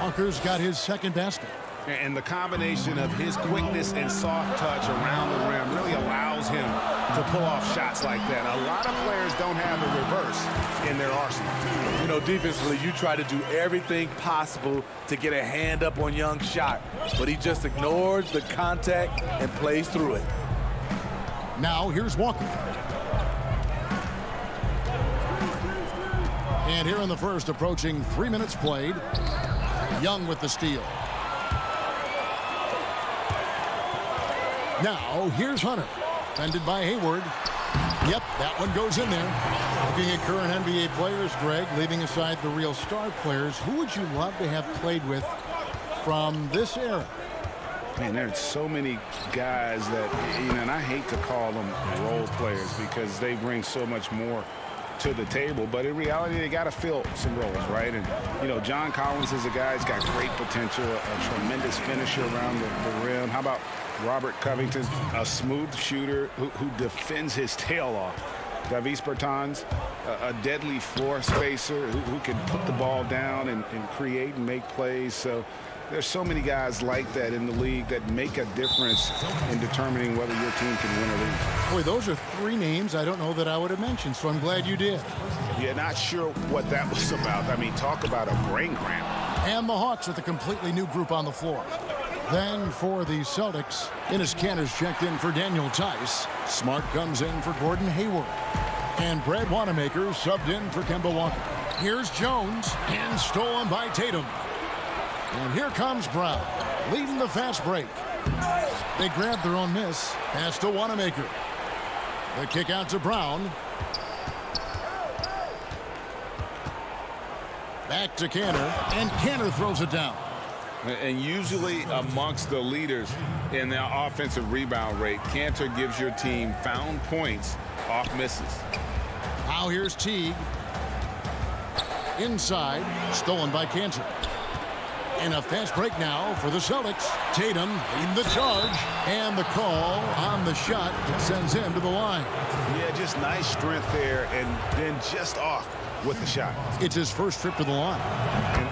Walker's got his second basket. And the combination of his quickness and soft touch around the rim really allows him to pull off shots like that. A lot of players don't have the reverse in their arsenal. You know, defensively, you try to do everything possible to get a hand up on Young's shot, but he just ignores the contact and plays through it. Now, here's Walker. And here in the first, approaching 3 minutes played, Young with the steal. Now, here's Hunter. Defended by Hayward. Yep, that one goes in there. Looking at current NBA players, Greg, leaving aside the real star players, who would you love to have played with from this era? Man, there's so many guys that, you know, and I hate to call them role players because they bring so much more to the table, but in reality, they got to fill some roles, right? And, you know, John Collins is a guy who's got great potential, a tremendous finisher around the rim. How about Robert Covington, a smooth shooter who defends his tail off? Davis Bertans, a deadly floor spacer who can put the ball down and create and make plays. So there's so many guys like that in the league that make a difference in determining whether your team can win or lose. Boy, those are 3 names I don't know that I would have mentioned, so I'm glad you did. Yeah, not sure what that was about. I mean, talk about a brain cramp. And the Hawks with a completely new group on the floor. Then for the Celtics, Enes Kanter's checked in for Daniel Tice. Smart comes in for Gordon Hayward. And Brad Wanamaker subbed in for Kemba Walker. Here's Jones, and stolen by Tatum. And here comes Brown, leading the fast break. They grabbed their own miss. Pass to Wanamaker. The kick out to Brown. Back to Kanter, and Kanter throws it down. And usually amongst the leaders in their offensive rebound rate, Kanter gives your team found points off misses. Now here's Teague. Inside, stolen by Kanter. And a fast break now for the Celtics. Tatum leading the charge. And the call on the shot that sends him to the line. Yeah, just nice strength there, and then just off with the shot. It's his first trip to the line.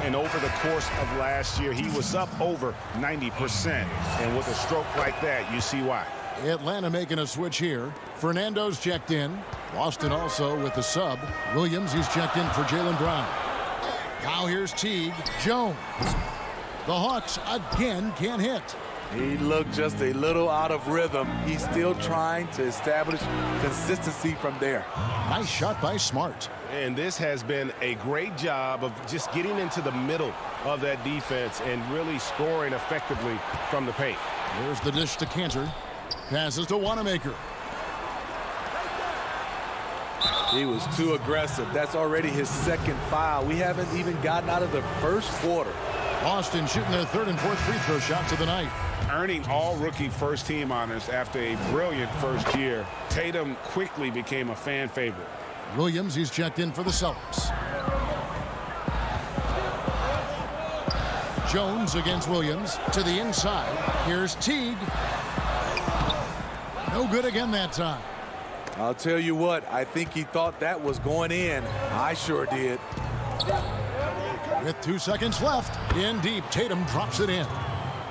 And over the course of last year, he was up over 90%. And with a stroke like that, you see why. Atlanta making a switch here. Fernando's checked in. Boston also with the sub. Williams, he's checked in for Jaylen Brown. Now here's Teague. Jones. The Hawks again can't hit. He looked just a little out of rhythm. He's still trying to establish consistency from there. Nice shot by Smart. And this has been a great job of just getting into the middle of that defense and really scoring effectively from the paint. There's the dish to Cantor. Passes to Wanamaker. He was too aggressive. That's already his second foul. We haven't even gotten out of the first quarter. Boston shooting their third and fourth free throw shots of the night. Earning all rookie first team honors after a brilliant first year, Tatum quickly became a fan favorite. Williams, he's checked in for the Celtics. Jones against Williams to the inside. Here's Teague. No good again that time. I'll tell you what, I think he thought that was going in. I sure did. With 2 seconds left, in deep, Tatum drops it in.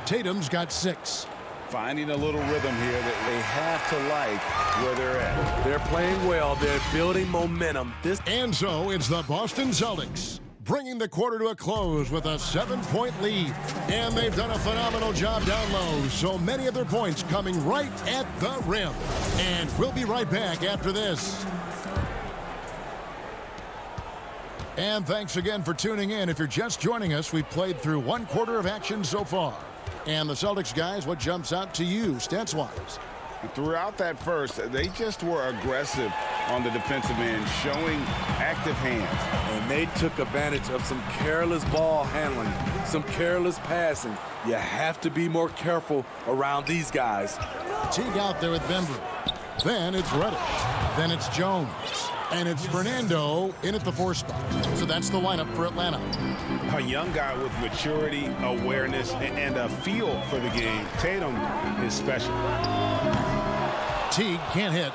Tatum's got 6. Finding a little rhythm here that they have to like where they're at. They're playing well. They're building momentum. And so it's the Boston Celtics bringing the quarter to a close with a 7-point lead. And they've done a phenomenal job down low. So many of their points coming right at the rim. And we'll be right back after this. And thanks again for tuning in. If you're just joining us, we've played through 1 quarter of action so far. And the Celtics guys, what jumps out to you stats-wise? Throughout that first, they just were aggressive on the defensive end, showing active hands. And they took advantage of some careless ball handling, some careless passing. You have to be more careful around these guys. Teague out there with Bembry. Then it's Reddish. Then it's Jones. And it's Fernando in at the 4 spot. So that's the lineup for Atlanta. A young guy with maturity, awareness, and a feel for the game. Tatum is special. Teague can't hit.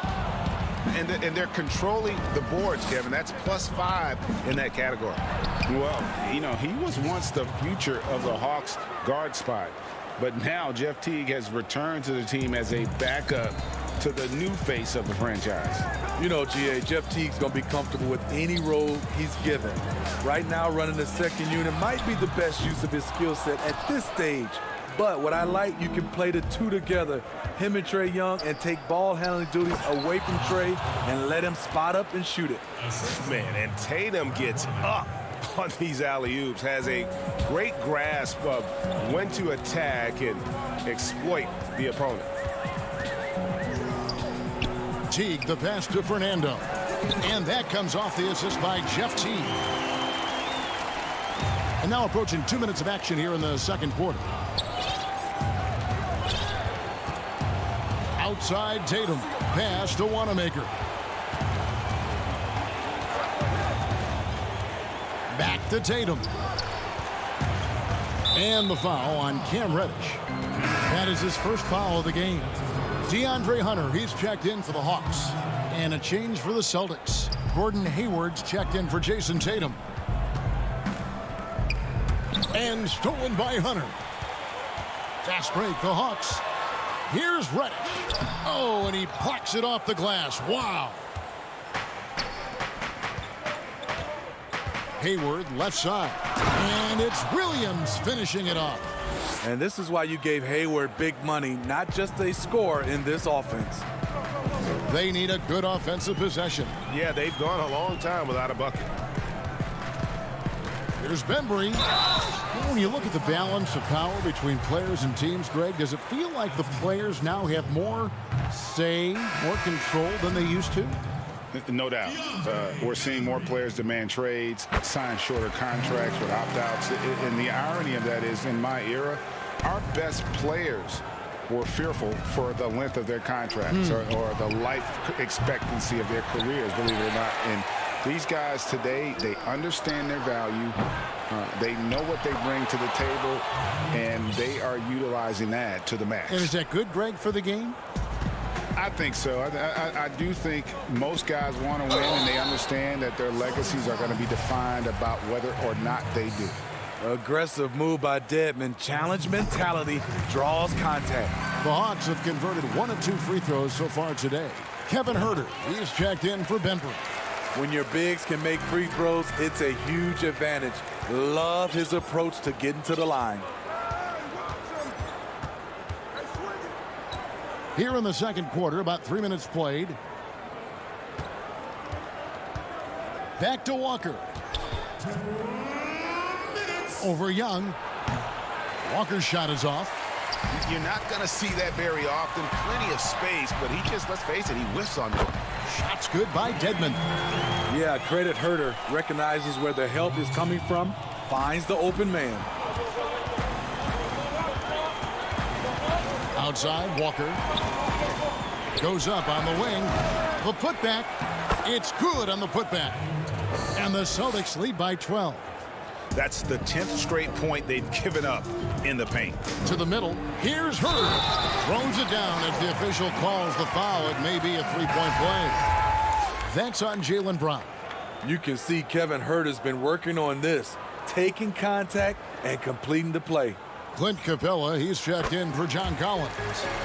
And they're controlling the boards, Kevin. That's +5 in that category. Well, you know, he was once the future of the Hawks guard spot. But now Jeff Teague has returned to the team as a backup to the new face of the franchise. You know, GA, Jeff Teague's going to be comfortable with any role he's given. Right now, running the second unit might be the best use of his skill set at this stage. But what I like, you can play the two together, him and Trae Young, and take ball handling duties away from Trae and let him spot up and shoot it. Man, and Tatum gets up on these alley-oops, has a great grasp of when to attack and exploit the opponent. Teague, the pass to Fernando. And that comes off the assist by Jeff Teague. And now approaching 2 minutes of action here in the second quarter. Outside Tatum. Pass to Wanamaker. Back to Tatum. And the foul on Cam Reddish. That is his first foul of the game. DeAndre Hunter, he's checked in for the Hawks. And a change for the Celtics. Gordon Hayward's checked in for Jason Tatum. And stolen by Hunter. Fast break, the Hawks. Here's Reddish. Oh, and he plucks it off the glass. Wow. Hayward, left side. And it's Williams finishing it off. And this is why you gave Hayward big money, not just a score in this offense. They need a good offensive possession. Yeah, they've gone a long time without a bucket. Here's Bembry. When you look at the balance of power between players and teams, Greg, does it feel like the players now have more say, more control than they used to? No doubt. We're seeing more players demand trades, sign shorter contracts with opt-outs. And the irony of that is, in my era, our best players were fearful for the length of their contracts or the life expectancy of their careers, believe it or not. And These guys today, they understand their value. They know what they bring to the table, and they are utilizing that to the max. And is that good, Greg, for the game? I think so. I do think most guys want to win, and they understand that their legacies are going to be defined about whether or not they do. Aggressive move by Dedmon. Challenge mentality draws contact. The Hawks have converted 1 of 2 free throws so far today. Kevin Huerter, he's checked in for Benbrook. When your bigs can make free throws, it's a huge advantage. Love his approach to getting to the line. Here in the second quarter, about 3 minutes played. Back to Walker. Over Young. Walker's shot is off. You're not going to see that very often. Plenty of space, but he just, let's face it, he whiffs on it. Shot's good by Dedmon. Yeah, credit Huerter. Recognizes where the help is coming from. Finds the open man. Outside, Walker. Goes up on the wing. The putback. It's good on the putback. And the Celtics lead by 12. That's the 10th straight point they've given up in the paint. To the middle. Here's Huerter. Throws it down as the official calls the foul. It may be a three-point play. That's on Jaylen Brown. You can see Kevin Huerter's been working on this. Taking contact and completing the play. Clint Capella, he's checked in for John Collins.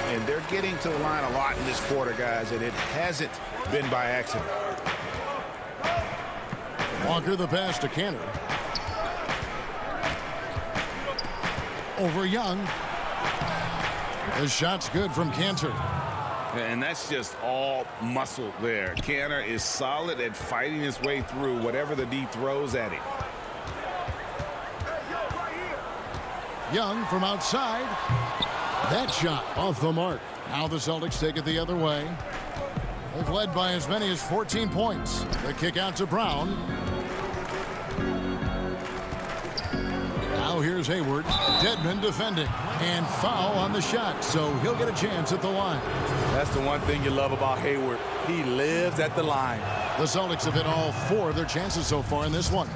And they're getting to the line a lot in this quarter, guys, and it hasn't been by accident. Walker the pass to Cantor. Over Young. The shot's good from Cantor. And that's just all muscle there. Cantor is solid at fighting his way through whatever the D throws at him. Young from outside. That shot off the mark. Now the Celtics take it the other way. They've led by as many as 14 points. The kick out to Brown. Now here's Hayward. Dedmon defending. And foul on the shot, so he'll get a chance at the line. That's the one thing you love about Hayward. He lives at the line. The Celtics have hit all 4 of their chances so far in this one.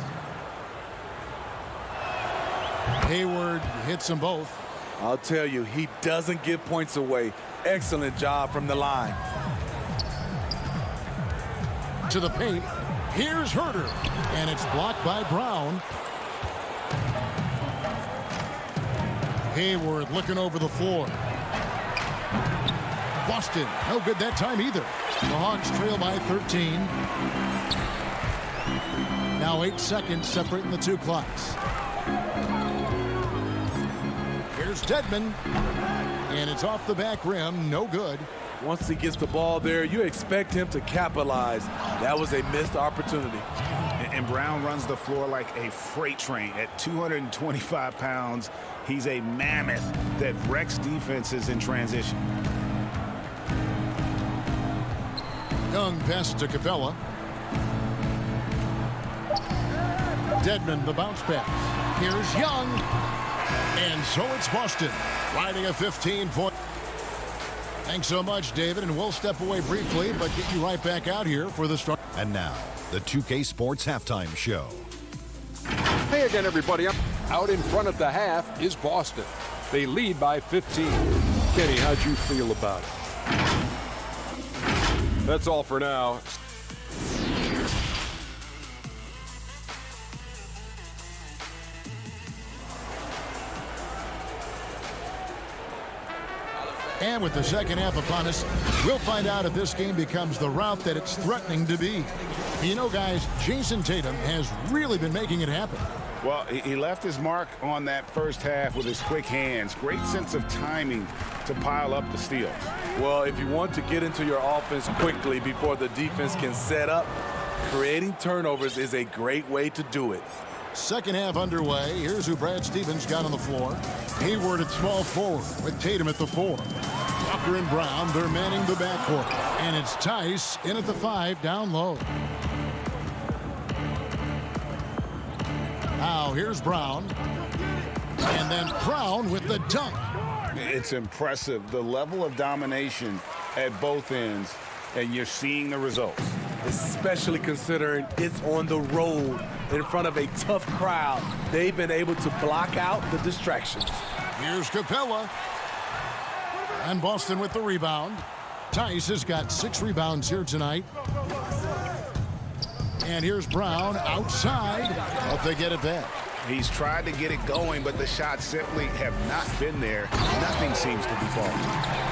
Hayward hits them both. I'll tell you, he doesn't give points away. Excellent job from the line. To the paint. Here's Huerter. And it's blocked by Brown. Hayward looking over the floor. Boston, no good that time either. The Hawks trail by 13. Now 8 seconds separating the 2 clocks. Here's Dedmon. And it's off the back rim, no good. Once he gets the ball there, you expect him to capitalize. That was a missed opportunity. And Brown runs the floor like a freight train. At 225 pounds, he's a mammoth that wrecks defenses in transition. Young pass to Capella. Dedmon the bounce pass. Here's Young. And so it's Boston riding a 15-point. Thanks so much, David, and we'll step away briefly, but get you right back out here for the start. And now, the 2K Sports Halftime Show. Hey again, everybody. Out in front of the half is Boston. They lead by 15. Kenny, how'd you feel about it? That's all for now. And with the second half upon us, we'll find out if this game becomes the route that it's threatening to be. You know, guys, Jason Tatum has really been making it happen. Well, he left his mark on that first half with his quick hands. Great sense of timing to pile up the steals. Well, if you want to get into your offense quickly before the defense can set up, creating turnovers is a great way to do it. Second half underway. Here's who Brad Stevens got on the floor. Hayward at small forward with Tatum at the 4. Walker and Brown, they're manning the backcourt. And it's Tice in at the 5 down low. Now here's Brown. And then Brown with the dunk. It's impressive, the level of domination at both ends, and you're seeing the results. especially considering it's on the road in front of a tough crowd. They've been able to block out the distractions. Here's Capella. And Boston with the rebound. Tice has got 6 rebounds here tonight. And here's Brown outside. Hope they get it back. He's tried to get it going, but the shots simply have not been there. Nothing seems to be falling.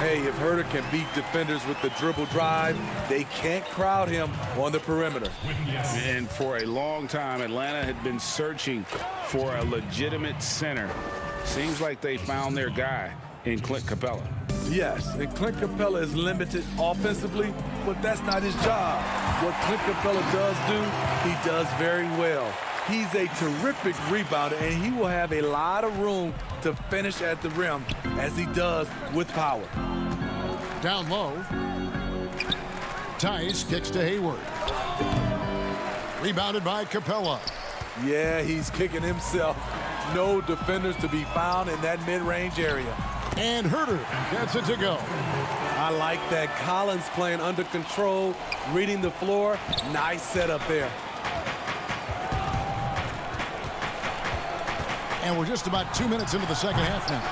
Hey, if Herter can beat defenders with the dribble drive, they can't crowd him on the perimeter. And for a long time, Atlanta had been searching for a legitimate center. Seems like they found their guy in Clint Capella. Yes, and Clint Capella is limited offensively, but that's not his job. What Clint Capella does do, he does very well. He's a terrific rebounder, and he will have a lot of room to finish at the rim, as he does with power. Down low. Tice kicks to Hayward. Rebounded by Capella. Yeah, he's kicking himself. No defenders to be found in that mid-range area. And Herter gets it to go. I like that. Collins playing under control, reading the floor. Nice setup there. And we're just about 2 minutes into the second half now.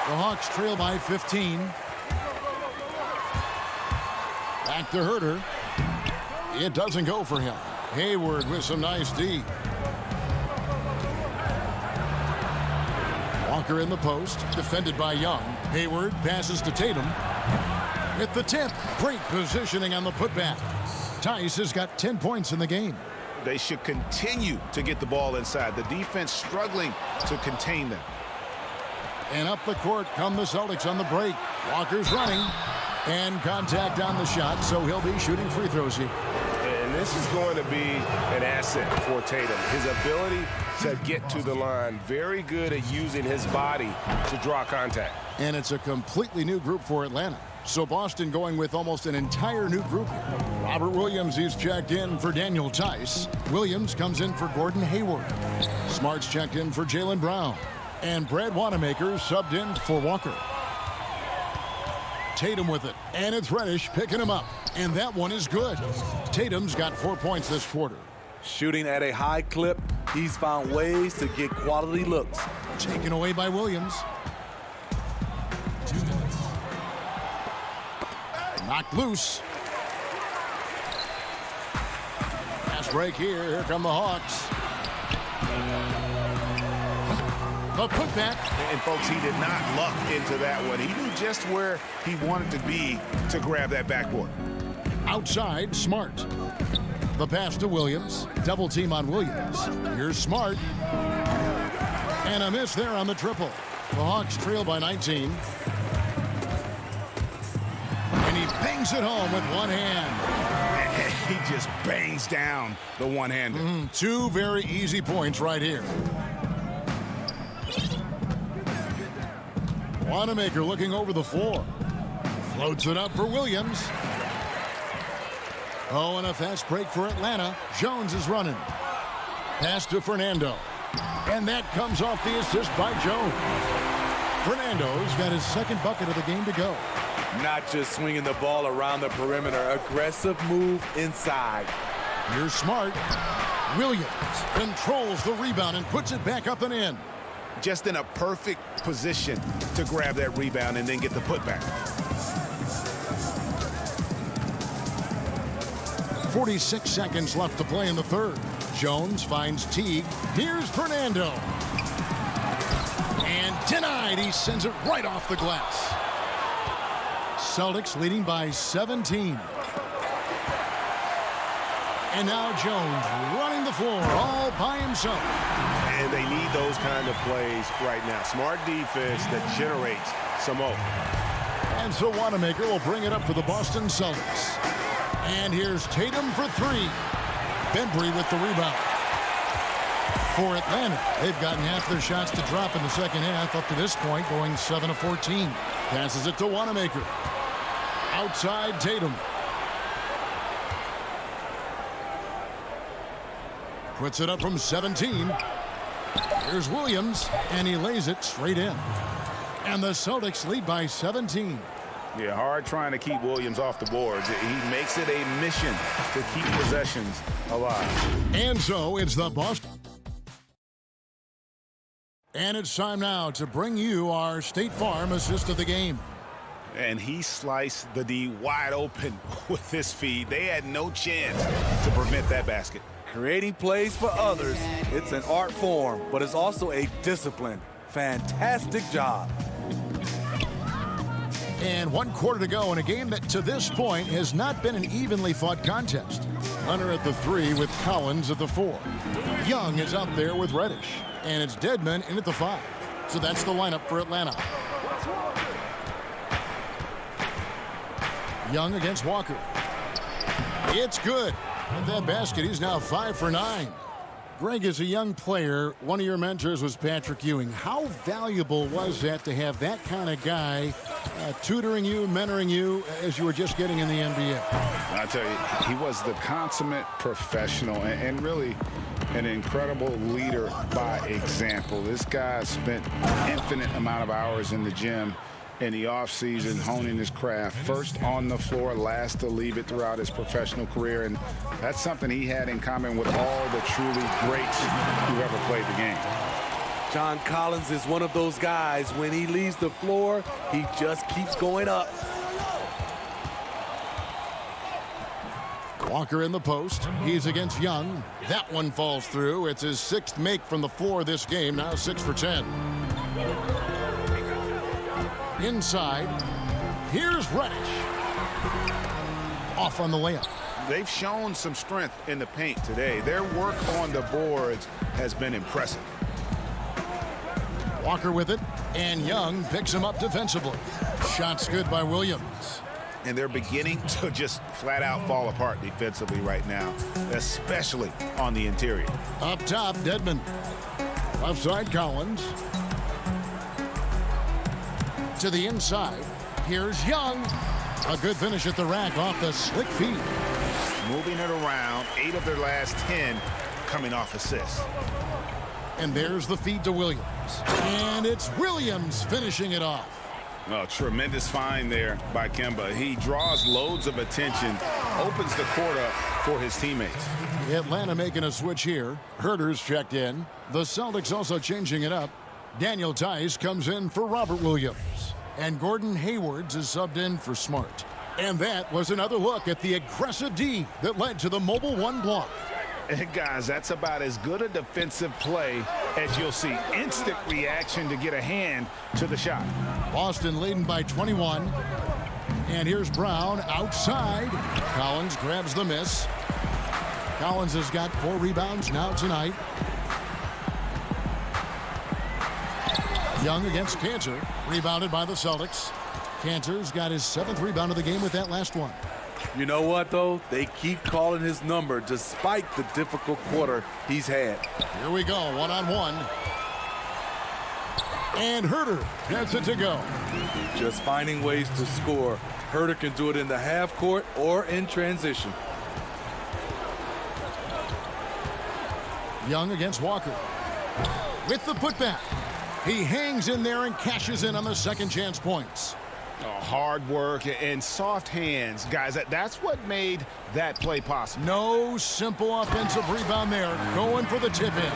The Hawks trail by 15. Back to Herter. It doesn't go for him. Hayward with some nice D. Walker in the post, defended by Young. Hayward passes to Tatum. With the tip, great positioning on the putback. Tice has got 10 points in the game. They should continue to get the ball inside. The defense struggling to contain them. And up the court come the Celtics on the break. Walker's running. And contact on the shot, so he'll be shooting free throws here. And this is going to be an asset for Tatum. His ability to get to the line. Very good at using his body to draw contact. And it's a completely new group for Atlanta. So Boston going with almost an entire new group here. Robert Williams is checked in for Daniel Tice. Williams comes in for Gordon Hayward. Smart's checked in for Jaylen Brown. And Brad Wanamaker subbed in for Walker. Tatum with it. And it's Reddish picking him up. And that one is good. Tatum's got 4 points this quarter. Shooting at a high clip, he's found ways to get quality looks. Taken away by Williams. 2 minutes. Knocked loose. Fast break here. Here come the Hawks. The putback. And folks, he did not luck into that one. He knew just where he wanted to be to grab that backboard. Outside, Smart. The pass to Williams. Double team on Williams. Here's Smart. And a miss there on the triple. The Hawks trail by 19. And he bangs it home with one hand. He just bangs down the one-hander. 2 very easy points right here. Wanamaker looking over the floor. Floats it up for Williams. Oh, and a fast break for Atlanta. Jones is running. Pass to Fernando. And that comes off the assist by Jones. Fernando's got his second bucket of the game to go. Not just swinging the ball around the perimeter. Aggressive move inside. Here's Smart. Williams controls the rebound and puts it back up and in. Just in a perfect position to grab that rebound and then get the putback. 46 seconds left to play in the third. Jones finds Teague. Here's Fernando. And denied. He sends it right off the glass. Celtics leading by 17. And now Jones running the floor all by himself. And they need those kind of plays right now. Smart defense that generates some hope. And so Wanamaker will bring it up for the Boston Celtics. And here's Tatum for 3. Bembry with the rebound. For Atlanta, they've gotten half their shots to drop in the second half up to this point, going 7 of 14. Passes it to Wanamaker. Outside Tatum. Puts it up from 17. Here's Williams, and he lays it straight in. And the Celtics lead by 17. Yeah, hard trying to keep Williams off the boards. He makes it a mission to keep possessions alive. And so it's the Boston. And it's time now to bring you our State Farm assist of the game. And he sliced the D wide open with this feed. They had no chance to prevent that basket. Creating plays for others, it's an art form, but it's also a discipline. Fantastic job. And 1 quarter to go in a game that to this point has not been an evenly fought contest. Hunter at the 3 with Collins at the 4. Young is out there with Reddish. And it's Deadman in at the 5. So that's the lineup for Atlanta. Young against Walker. It's good. With that basket, he's now 5 for 9. Greg, as a young player, one of your mentors was Patrick Ewing. How valuable was that to have that kind of guy tutoring you, mentoring you as you were just getting in the NBA? I tell you, he was the consummate professional and really an incredible leader by example. This guy spent infinite amount of hours in the gym in the offseason honing his craft. First on the floor, last to leave it throughout his professional career. And that's something he had in common with all the truly greats who ever played the game. John Collins is one of those guys. When he leaves the floor, he just keeps going up. Walker in the post. He's against Young. That one falls through. It's his 6th make from the floor this game. Now 6 for 10. Inside. Here's Reddish. Off on the layup. They've shown some strength in the paint today. Their work on the boards has been impressive. Walker with it. And Young picks him up defensively. Shots good by Williams. And they're beginning to just flat out fall apart defensively right now, especially on the interior. Up top, Deadman. Left side, Collins. To the inside. Here's Young. A good finish at the rack off the slick feed. Moving it around, 8 of their last 10 coming off assists. And there's the feed to Williams. And it's Williams finishing it off. Oh, tremendous find there by Kemba. He draws loads of attention, opens the court up for his teammates. Atlanta making a switch here. Herter's checked in. The Celtics also changing it up. Daniel Tice comes in for Robert Williams. And Gordon Hayward's is subbed in for Smart. And that was another look at the aggressive D that led to the mobile 1 block. And guys, that's about as good a defensive play as you'll see. Instant reaction to get a hand to the shot. Boston leading by 21. And here's Brown outside. Collins grabs the miss. Collins has got 4 rebounds now tonight. Young against Cantor. Rebounded by the Celtics. Cantor's got his 7th rebound of the game with that last one. You know what, though? They keep calling his number despite the difficult quarter he's had. Here we go, 1-on-1. And Herter gets it to go. Just finding ways to score. Herter can do it in the half court or in transition. Young against Walker. With the putback. He hangs in there and cashes in on the second chance points. Oh, hard work and soft hands. Guys, that's what made that play possible. No simple offensive rebound there. Going for the tip in.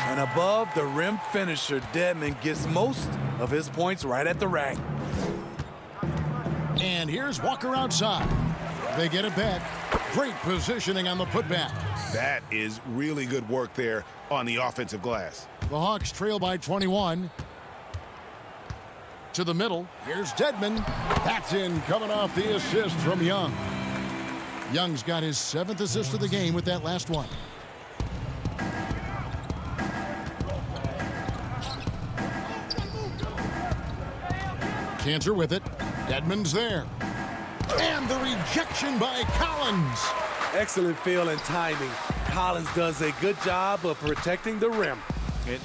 And above the rim finisher, Deadman gets most of his points right at the rack. And here's Walker outside. They get it back. Great positioning on the putback. That is really good work there on the offensive glass. The Hawks trail by 21. To the middle. Here's Deadman. That's in, coming off the assist from Young. Young's got his 7th assist of the game with that last one. Cantor with it. Deadman's there. And the rejection by Collins. Excellent feel and timing. Collins does a good job of protecting the rim.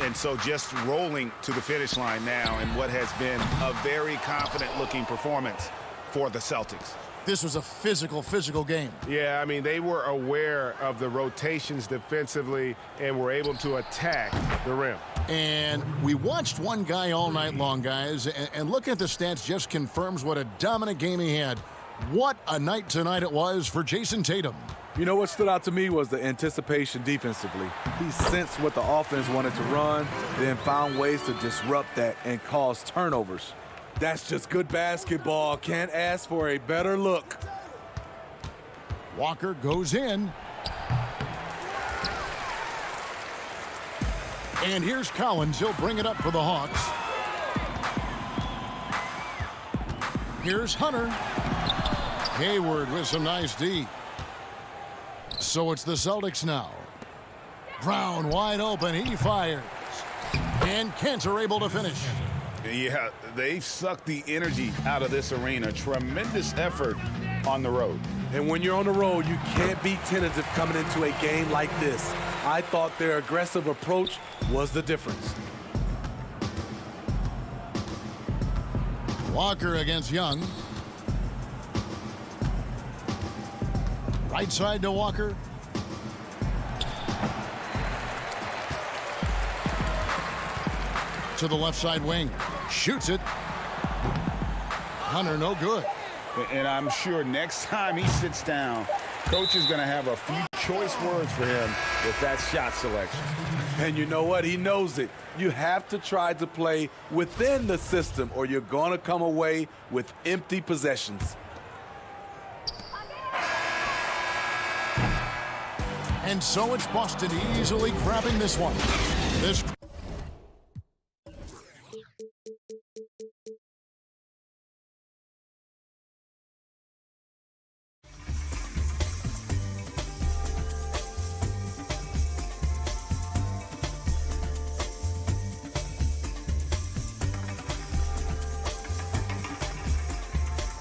And so just rolling to the finish line now in what has been a very confident-looking performance for the Celtics. This was a physical game. Yeah, I mean, they were aware of the rotations defensively and were able to attack the rim. And we watched one guy all night long, guys, and looking at the stats just confirms what a dominant game he had. What a night tonight it was for Jason Tatum. You know what stood out to me was the anticipation defensively. He sensed what the offense wanted to run, then found ways to disrupt that and cause turnovers. That's just good basketball. Can't ask for a better look. Walker goes in. And here's Collins. He'll bring it up for the Hawks. Here's Hunter. Hayward with some nice D. So it's the Celtics now. Brown wide open. He fires. And Kent are able to finish. Yeah, they've sucked the energy out of this arena. Tremendous effort on the road. And when you're on the road, you can't be tentative coming into a game like this. I thought their aggressive approach was the difference. Walker against Young. Right side to Walker. To the left side wing. Shoots it. Hunter, no good. And I'm sure next time he sits down, coach is going to have a few choice words for him with that shot selection. And you know what? He knows it. You have to try to play within the system or you're going to come away with empty possessions. And so it's Boston easily grabbing this one. This